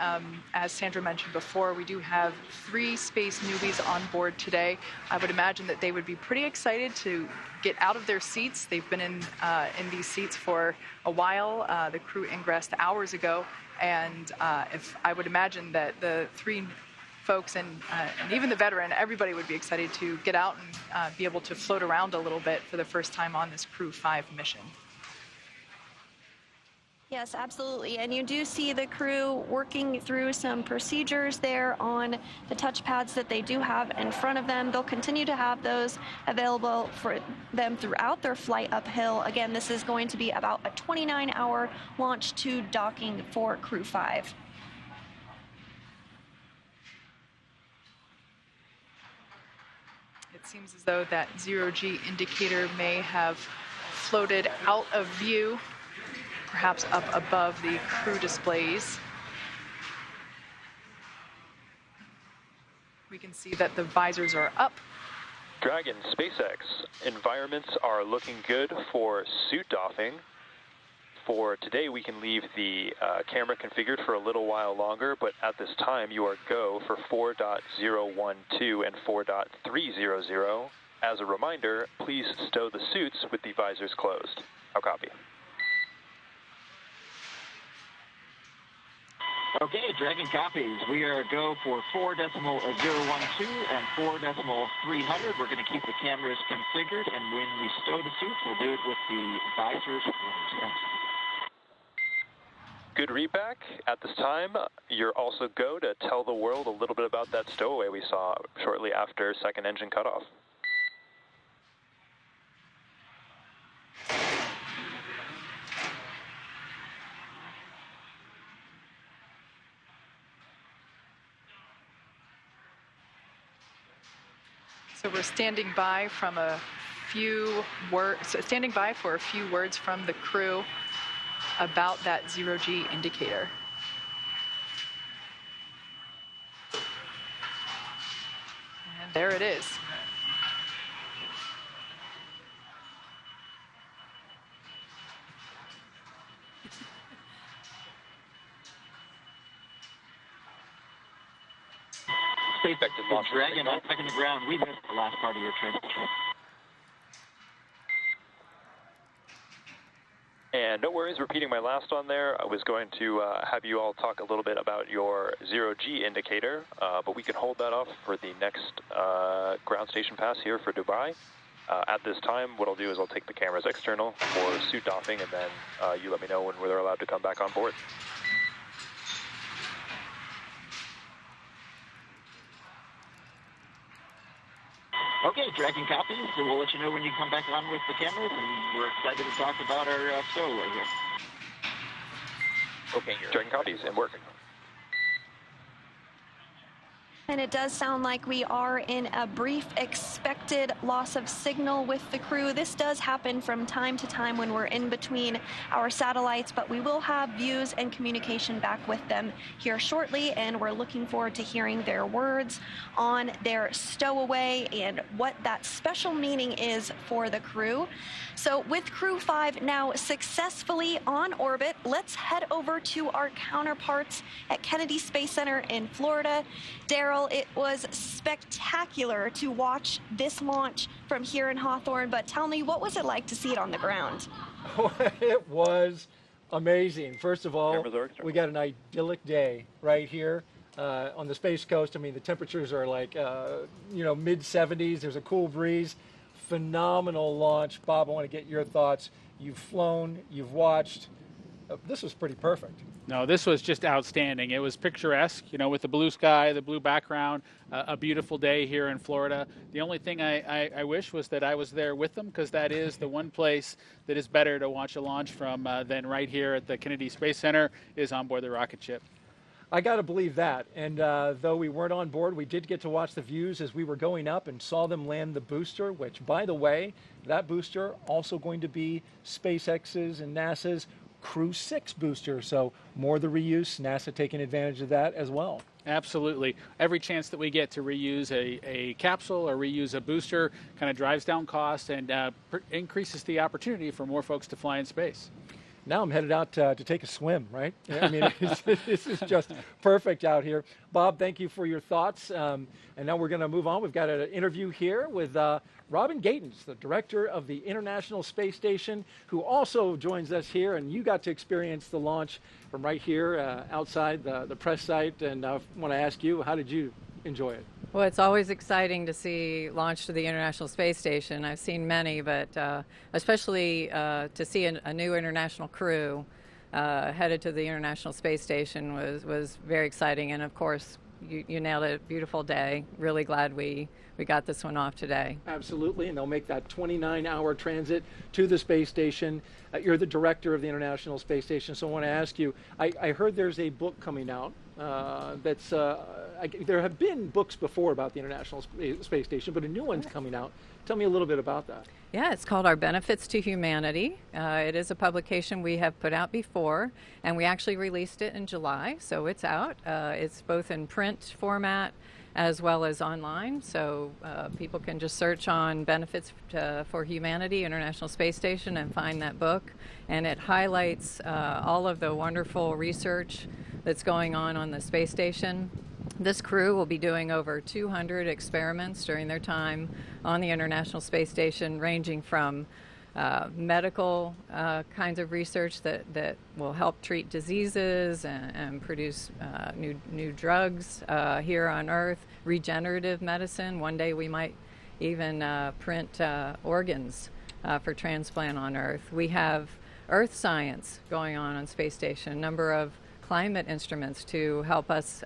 L: as Sandra mentioned before, we do have 3 space newbies on board today. I would imagine that they would be pretty excited to get out of their seats. They've been in these seats for a while. The crew ingressed hours ago, and I would imagine that the 3 folks and even the veteran, everybody would be excited to get out and be able to float around a little bit for the first time on this Crew 5 mission.
I: Yes, absolutely. And you do see the crew working through some procedures there on the touchpads that they do have in front of them. They'll continue to have those available for them throughout their flight uphill. Again, this is going to be about a 29-hour launch to docking for Crew 5.
L: It seems as though that 0G indicator may have floated out of view, perhaps up above the crew displays. We can see that the visors are up.
H: Dragon, SpaceX, environments are looking good for suit doffing. For today, we can leave the camera configured for a little while longer, but at this time, you are go for 4.012 and 4.300. As a reminder, please stow the suits with the visors closed. I'll copy.
D: Okay, Dragon copies. We are go for 4.012 and 4.300. We're going to keep the cameras configured, and when we stow the suits, we'll do it with the visors closed.
H: Good readback. At this time, you're also go to tell the world a little bit about that stowaway we saw shortly after second engine cutoff.
L: So we're standing by for a few words from the crew. about that zero-G indicator. And there it is.
D: SpaceX is launching Dragon back in the ground. We missed the last part of your transmission.
H: And no worries, repeating my last on there. I was going to have you all talk a little bit about your zero-G indicator, but we can hold that off for the next ground station pass here for Dubai. At this time, what I'll do is I'll take the cameras external for suit doffing, and then you let me know when they're allowed to come back on board.
D: Okay, Dragon copies, so we'll let you know when you come back on with the cameras, and we're excited to talk about our show right here.
H: Okay, Dragon copies and working.
I: And it does sound like we are in a brief expected loss of signal with the crew. This does happen from time to time when we're in between our satellites, but we will have views and communication back with them here shortly, and we're looking forward to hearing their words on their stowaway and what that special meaning is for the crew. So with Crew 5 now successfully on orbit, let's head over to our counterparts at Kennedy Space Center in Florida. Daryl, it was spectacular to watch this launch from here in Hawthorne, but tell me, what was it like to see it on the ground?
F: It was amazing. First of all, we got an idyllic day right here on the Space Coast. I mean, the temperatures are like, mid-70s. There's a cool breeze. Phenomenal launch. Bob, I want to get your thoughts. You've flown, you've watched. This was pretty perfect.
G: No, this was just outstanding. It was picturesque, with the blue sky, the blue background, a beautiful day here in Florida. The only thing I wish was that I was there with them, because that is the one place that is better to watch a launch from than right here at the Kennedy Space Center is on board the rocket ship.
F: I got to believe that. And though we weren't on board, we did get to watch the views as we were going up and saw them land the booster, which, by the way, that booster also going to be SpaceX's and NASA's Crew 6 booster. So more the reuse, NASA taking advantage of that as well.
G: Absolutely. Every chance that we get to reuse a capsule or reuse a booster kind of drives down costs and increases the opportunity for more folks to fly in space.
F: Now I'm headed out to take a swim, right? I mean, this is just perfect out here. Bob, thank you for your thoughts. And now we're going to move on. We've got an interview here with Robin Gatens, the director of the International Space Station, who also joins us here. And you got to experience the launch from right here outside the press site. And I want to ask you, how did you enjoy it?
O: Well, it's always exciting to see launch to the International Space Station. I've seen many, but especially to see a new international crew headed to the International Space Station was very exciting. And of course, you nailed it. Beautiful day. Really glad we got this one off today.
F: Absolutely, and they'll make that 29-hour transit to the space station. You're the director of the International Space Station, so I want to ask you, I heard there's a book coming out that's, there have been books before about the International Space Station, but a new one's coming out. Tell me a little bit about that.
O: Yeah, it's called Our Benefits to Humanity. It is a publication we have put out before, and we actually released it in July, so it's out. It's both in print format as well as online, so people can just search on Benefits for Humanity, International Space Station, and find that book. And it highlights all of the wonderful research that's going on the space station. This crew will be doing over 200 experiments during their time on the International Space Station, ranging from medical kinds of research that will help treat diseases and produce new drugs here on Earth, regenerative medicine. One day we might even print organs for transplant on Earth. We have Earth science going on Space Station, a number of climate instruments to help us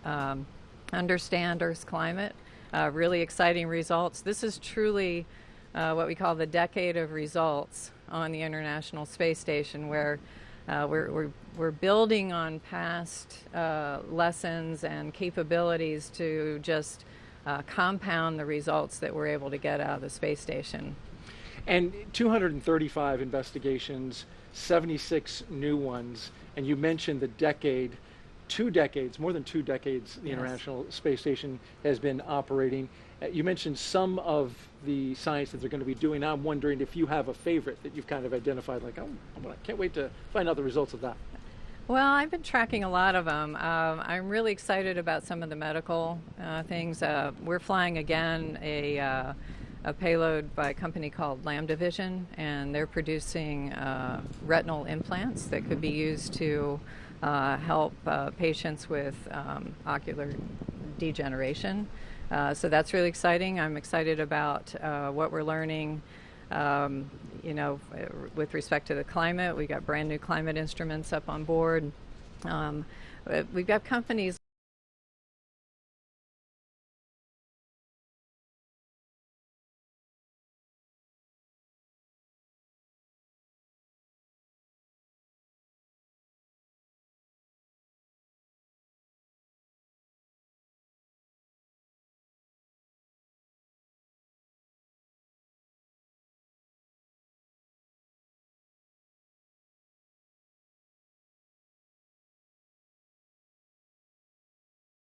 O: understand Earth's climate. Really exciting results. This is truly what we call the decade of results on the International Space Station, where we're building on past lessons and capabilities to just compound the results that we're able to get out of the space station.
F: And 235 investigations, 76 new ones, and you mentioned the decade, 2 decades, more than 2 decades, the International Space Station has been operating. You mentioned some of the science that they're going to be doing. I'm wondering if you have a favorite that you've kind of identified, like, oh, I can't wait to find out the results of that.
O: Well, I've been tracking a lot of them. I'm really excited about some of the medical things. We're flying again a payload by a company called Lambda Vision, and they're producing retinal implants that could be used to help patients with ocular degeneration. So that's really exciting. I'm excited about what we're learning. With respect to the climate, we got brand new climate instruments up on board. We've got companies